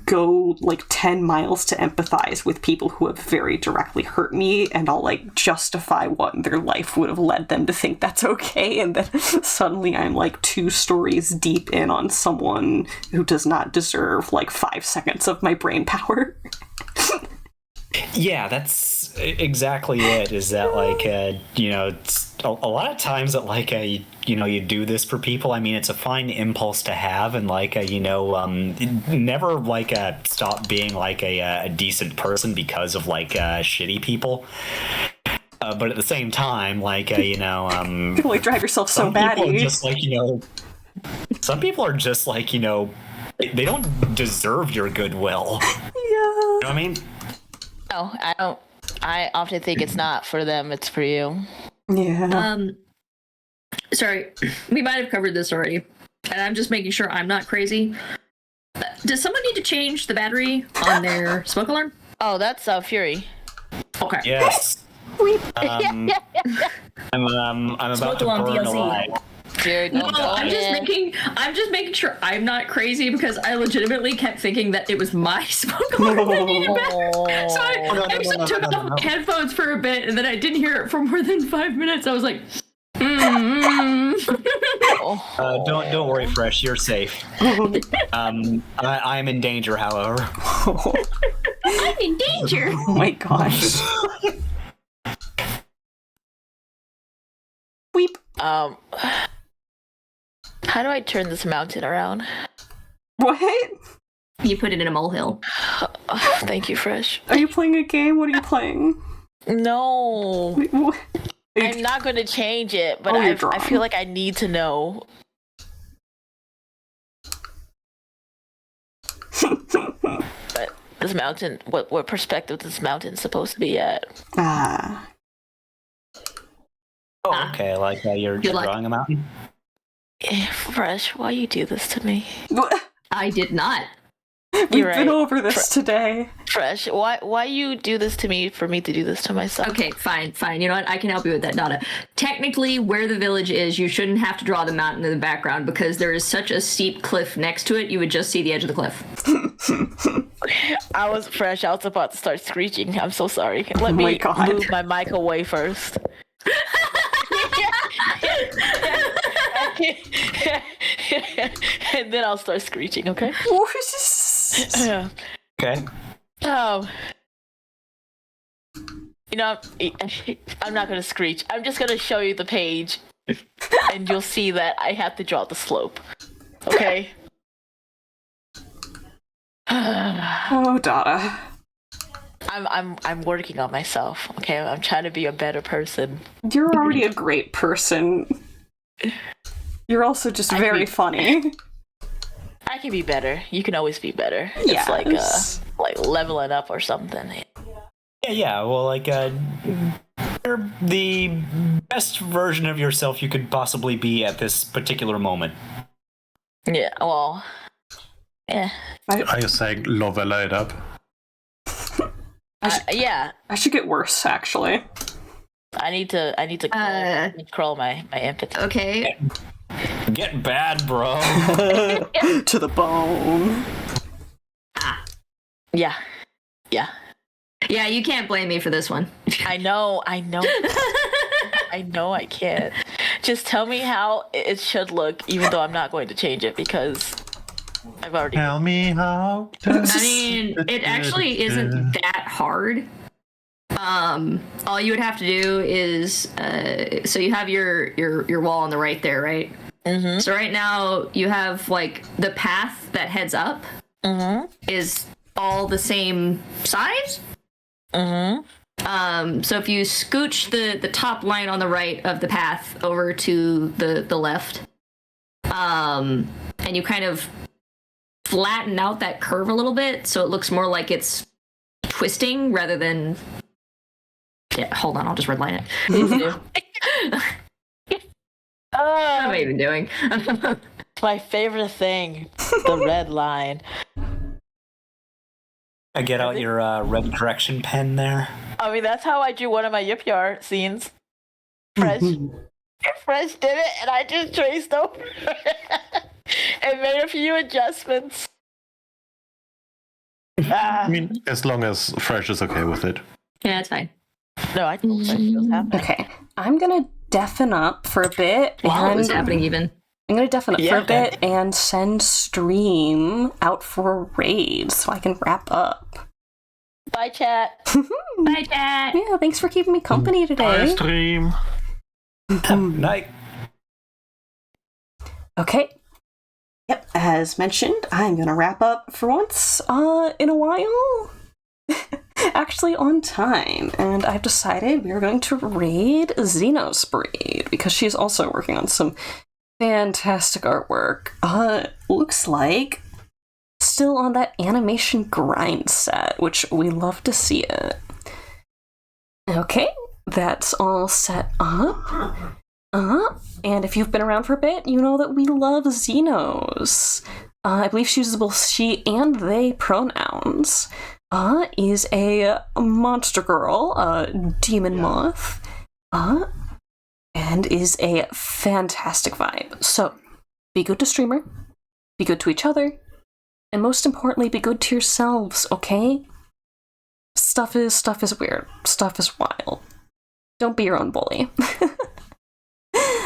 go like 10 miles to empathize with people who have very directly hurt me, and I'll like justify what in their life would have led them to think that's okay, and then suddenly I'm like 2 stories deep in on someone who does not deserve like 5 seconds of my brain power. Yeah, that's exactly it. Is that like it's a lot of times that like you do this for people. I mean, it's a fine impulse to have, and like never like stop being like a decent person because of like shitty people. But at the same time, like people like drive yourself so bad. Just like some people are just like they don't deserve your goodwill. Yeah. You know what I mean? No, I don't. I often think it's not for them, it's for you. Yeah. Sorry, we might have covered this already, and I'm just making sure I'm not crazy. Does someone need to change the battery on their smoke alarm? Oh, that's Fury. Okay. Yes. I'm about to burn alive. Dude, no, I'm just making sure I'm not crazy, because I legitimately kept thinking that it was my smoke alarm that needed better. So I actually took off my headphones for a bit, and then I didn't hear it for more than 5 minutes. I was like, Don't worry, Fresh. You're safe. I'm in danger, however. I'm in danger. Oh my gosh. Weep. How do I turn this mountain around? What? You put it in a molehill. Thank you, Fresh. Are you playing a game? What are you playing? No. Wait, what? I'm not going to change it, but I feel like I need to know. But this mountain, what perspective this mountain's supposed to be at? Ah. Oh, okay. Like you're drawing a mountain? Fresh, why you do this to me? I did not. We've been over this today. Fresh, why you do this to me for me to do this to myself? Okay, fine. You know what? I can help you with that, Donna. Technically, where the village is, you shouldn't have to draw the mountain in the background, because there is such a steep cliff next to it, you would just see the edge of the cliff. I was about to start screeching. I'm so sorry. Let me move my mic away first. And then I'll start screeching, okay? Okay. Oh. You know, I'm not gonna screech. I'm just gonna show you the page, and you'll see that I have to draw the slope. Okay? Oh, Dada. I'm working on myself. Okay, I'm trying to be a better person. You're already a great person. You're also just very funny. I can be better. You can always be better. Yes. It's like leveling up or something. Yeah. Well, like you're the best version of yourself you could possibly be at this particular moment. Yeah. Well. Yeah. Are you saying level it up? Yeah. I should get worse, actually. I need to crawl my empathy. Okay. Get bad, bro. To the bone. Yeah. Yeah, you can't blame me for this one. I know. I know I can't. Just tell me how it should look, even though I'm not going to change it because I've already. Tell me how. I mean, it actually isn't that hard. All you would have to do is, so you have your wall on the right there, right? Mm-hmm. So right now you have like the path that heads up is all the same size. Mm-hmm. So if you scooch the top line on the right of the path over to the left, and you kind of flatten out that curve a little bit so it looks more like it's twisting rather than. Yeah, hold on, I'll just redline it. What am I even doing? My favorite thing, the red line. I get out your red correction pen there. I mean, that's how I drew one of my Yip Yar scenes. Fresh did it, and I just traced over and made a few adjustments. I mean, as long as Fresh is okay with it. Yeah, it's fine. No, I told Fresh it was happening. Okay, I'm gonna deafen up for a bit. Wow, it's happening even. I'm gonna deafen up for a bit and send Stream out for a raid so I can wrap up. Bye, chat. Bye, chat. Yeah, thanks for keeping me company today. Stream. Night. Okay. Yep, as mentioned, I'm gonna wrap up for once, in a while. Actually on time, and I've decided we are going to raid Xeno's Breed, because she's also working on some fantastic artwork. Looks like still on that animation grind set, which we love to see it. Okay, that's all set up. And if you've been around for a bit, you know that we love Xenos. I believe she uses both she and they pronouns. Is a monster girl, demon moth, and is a fantastic vibe. So, be good to streamer, be good to each other, and most importantly, be good to yourselves, okay? Stuff is weird. Stuff is wild. Don't be your own bully.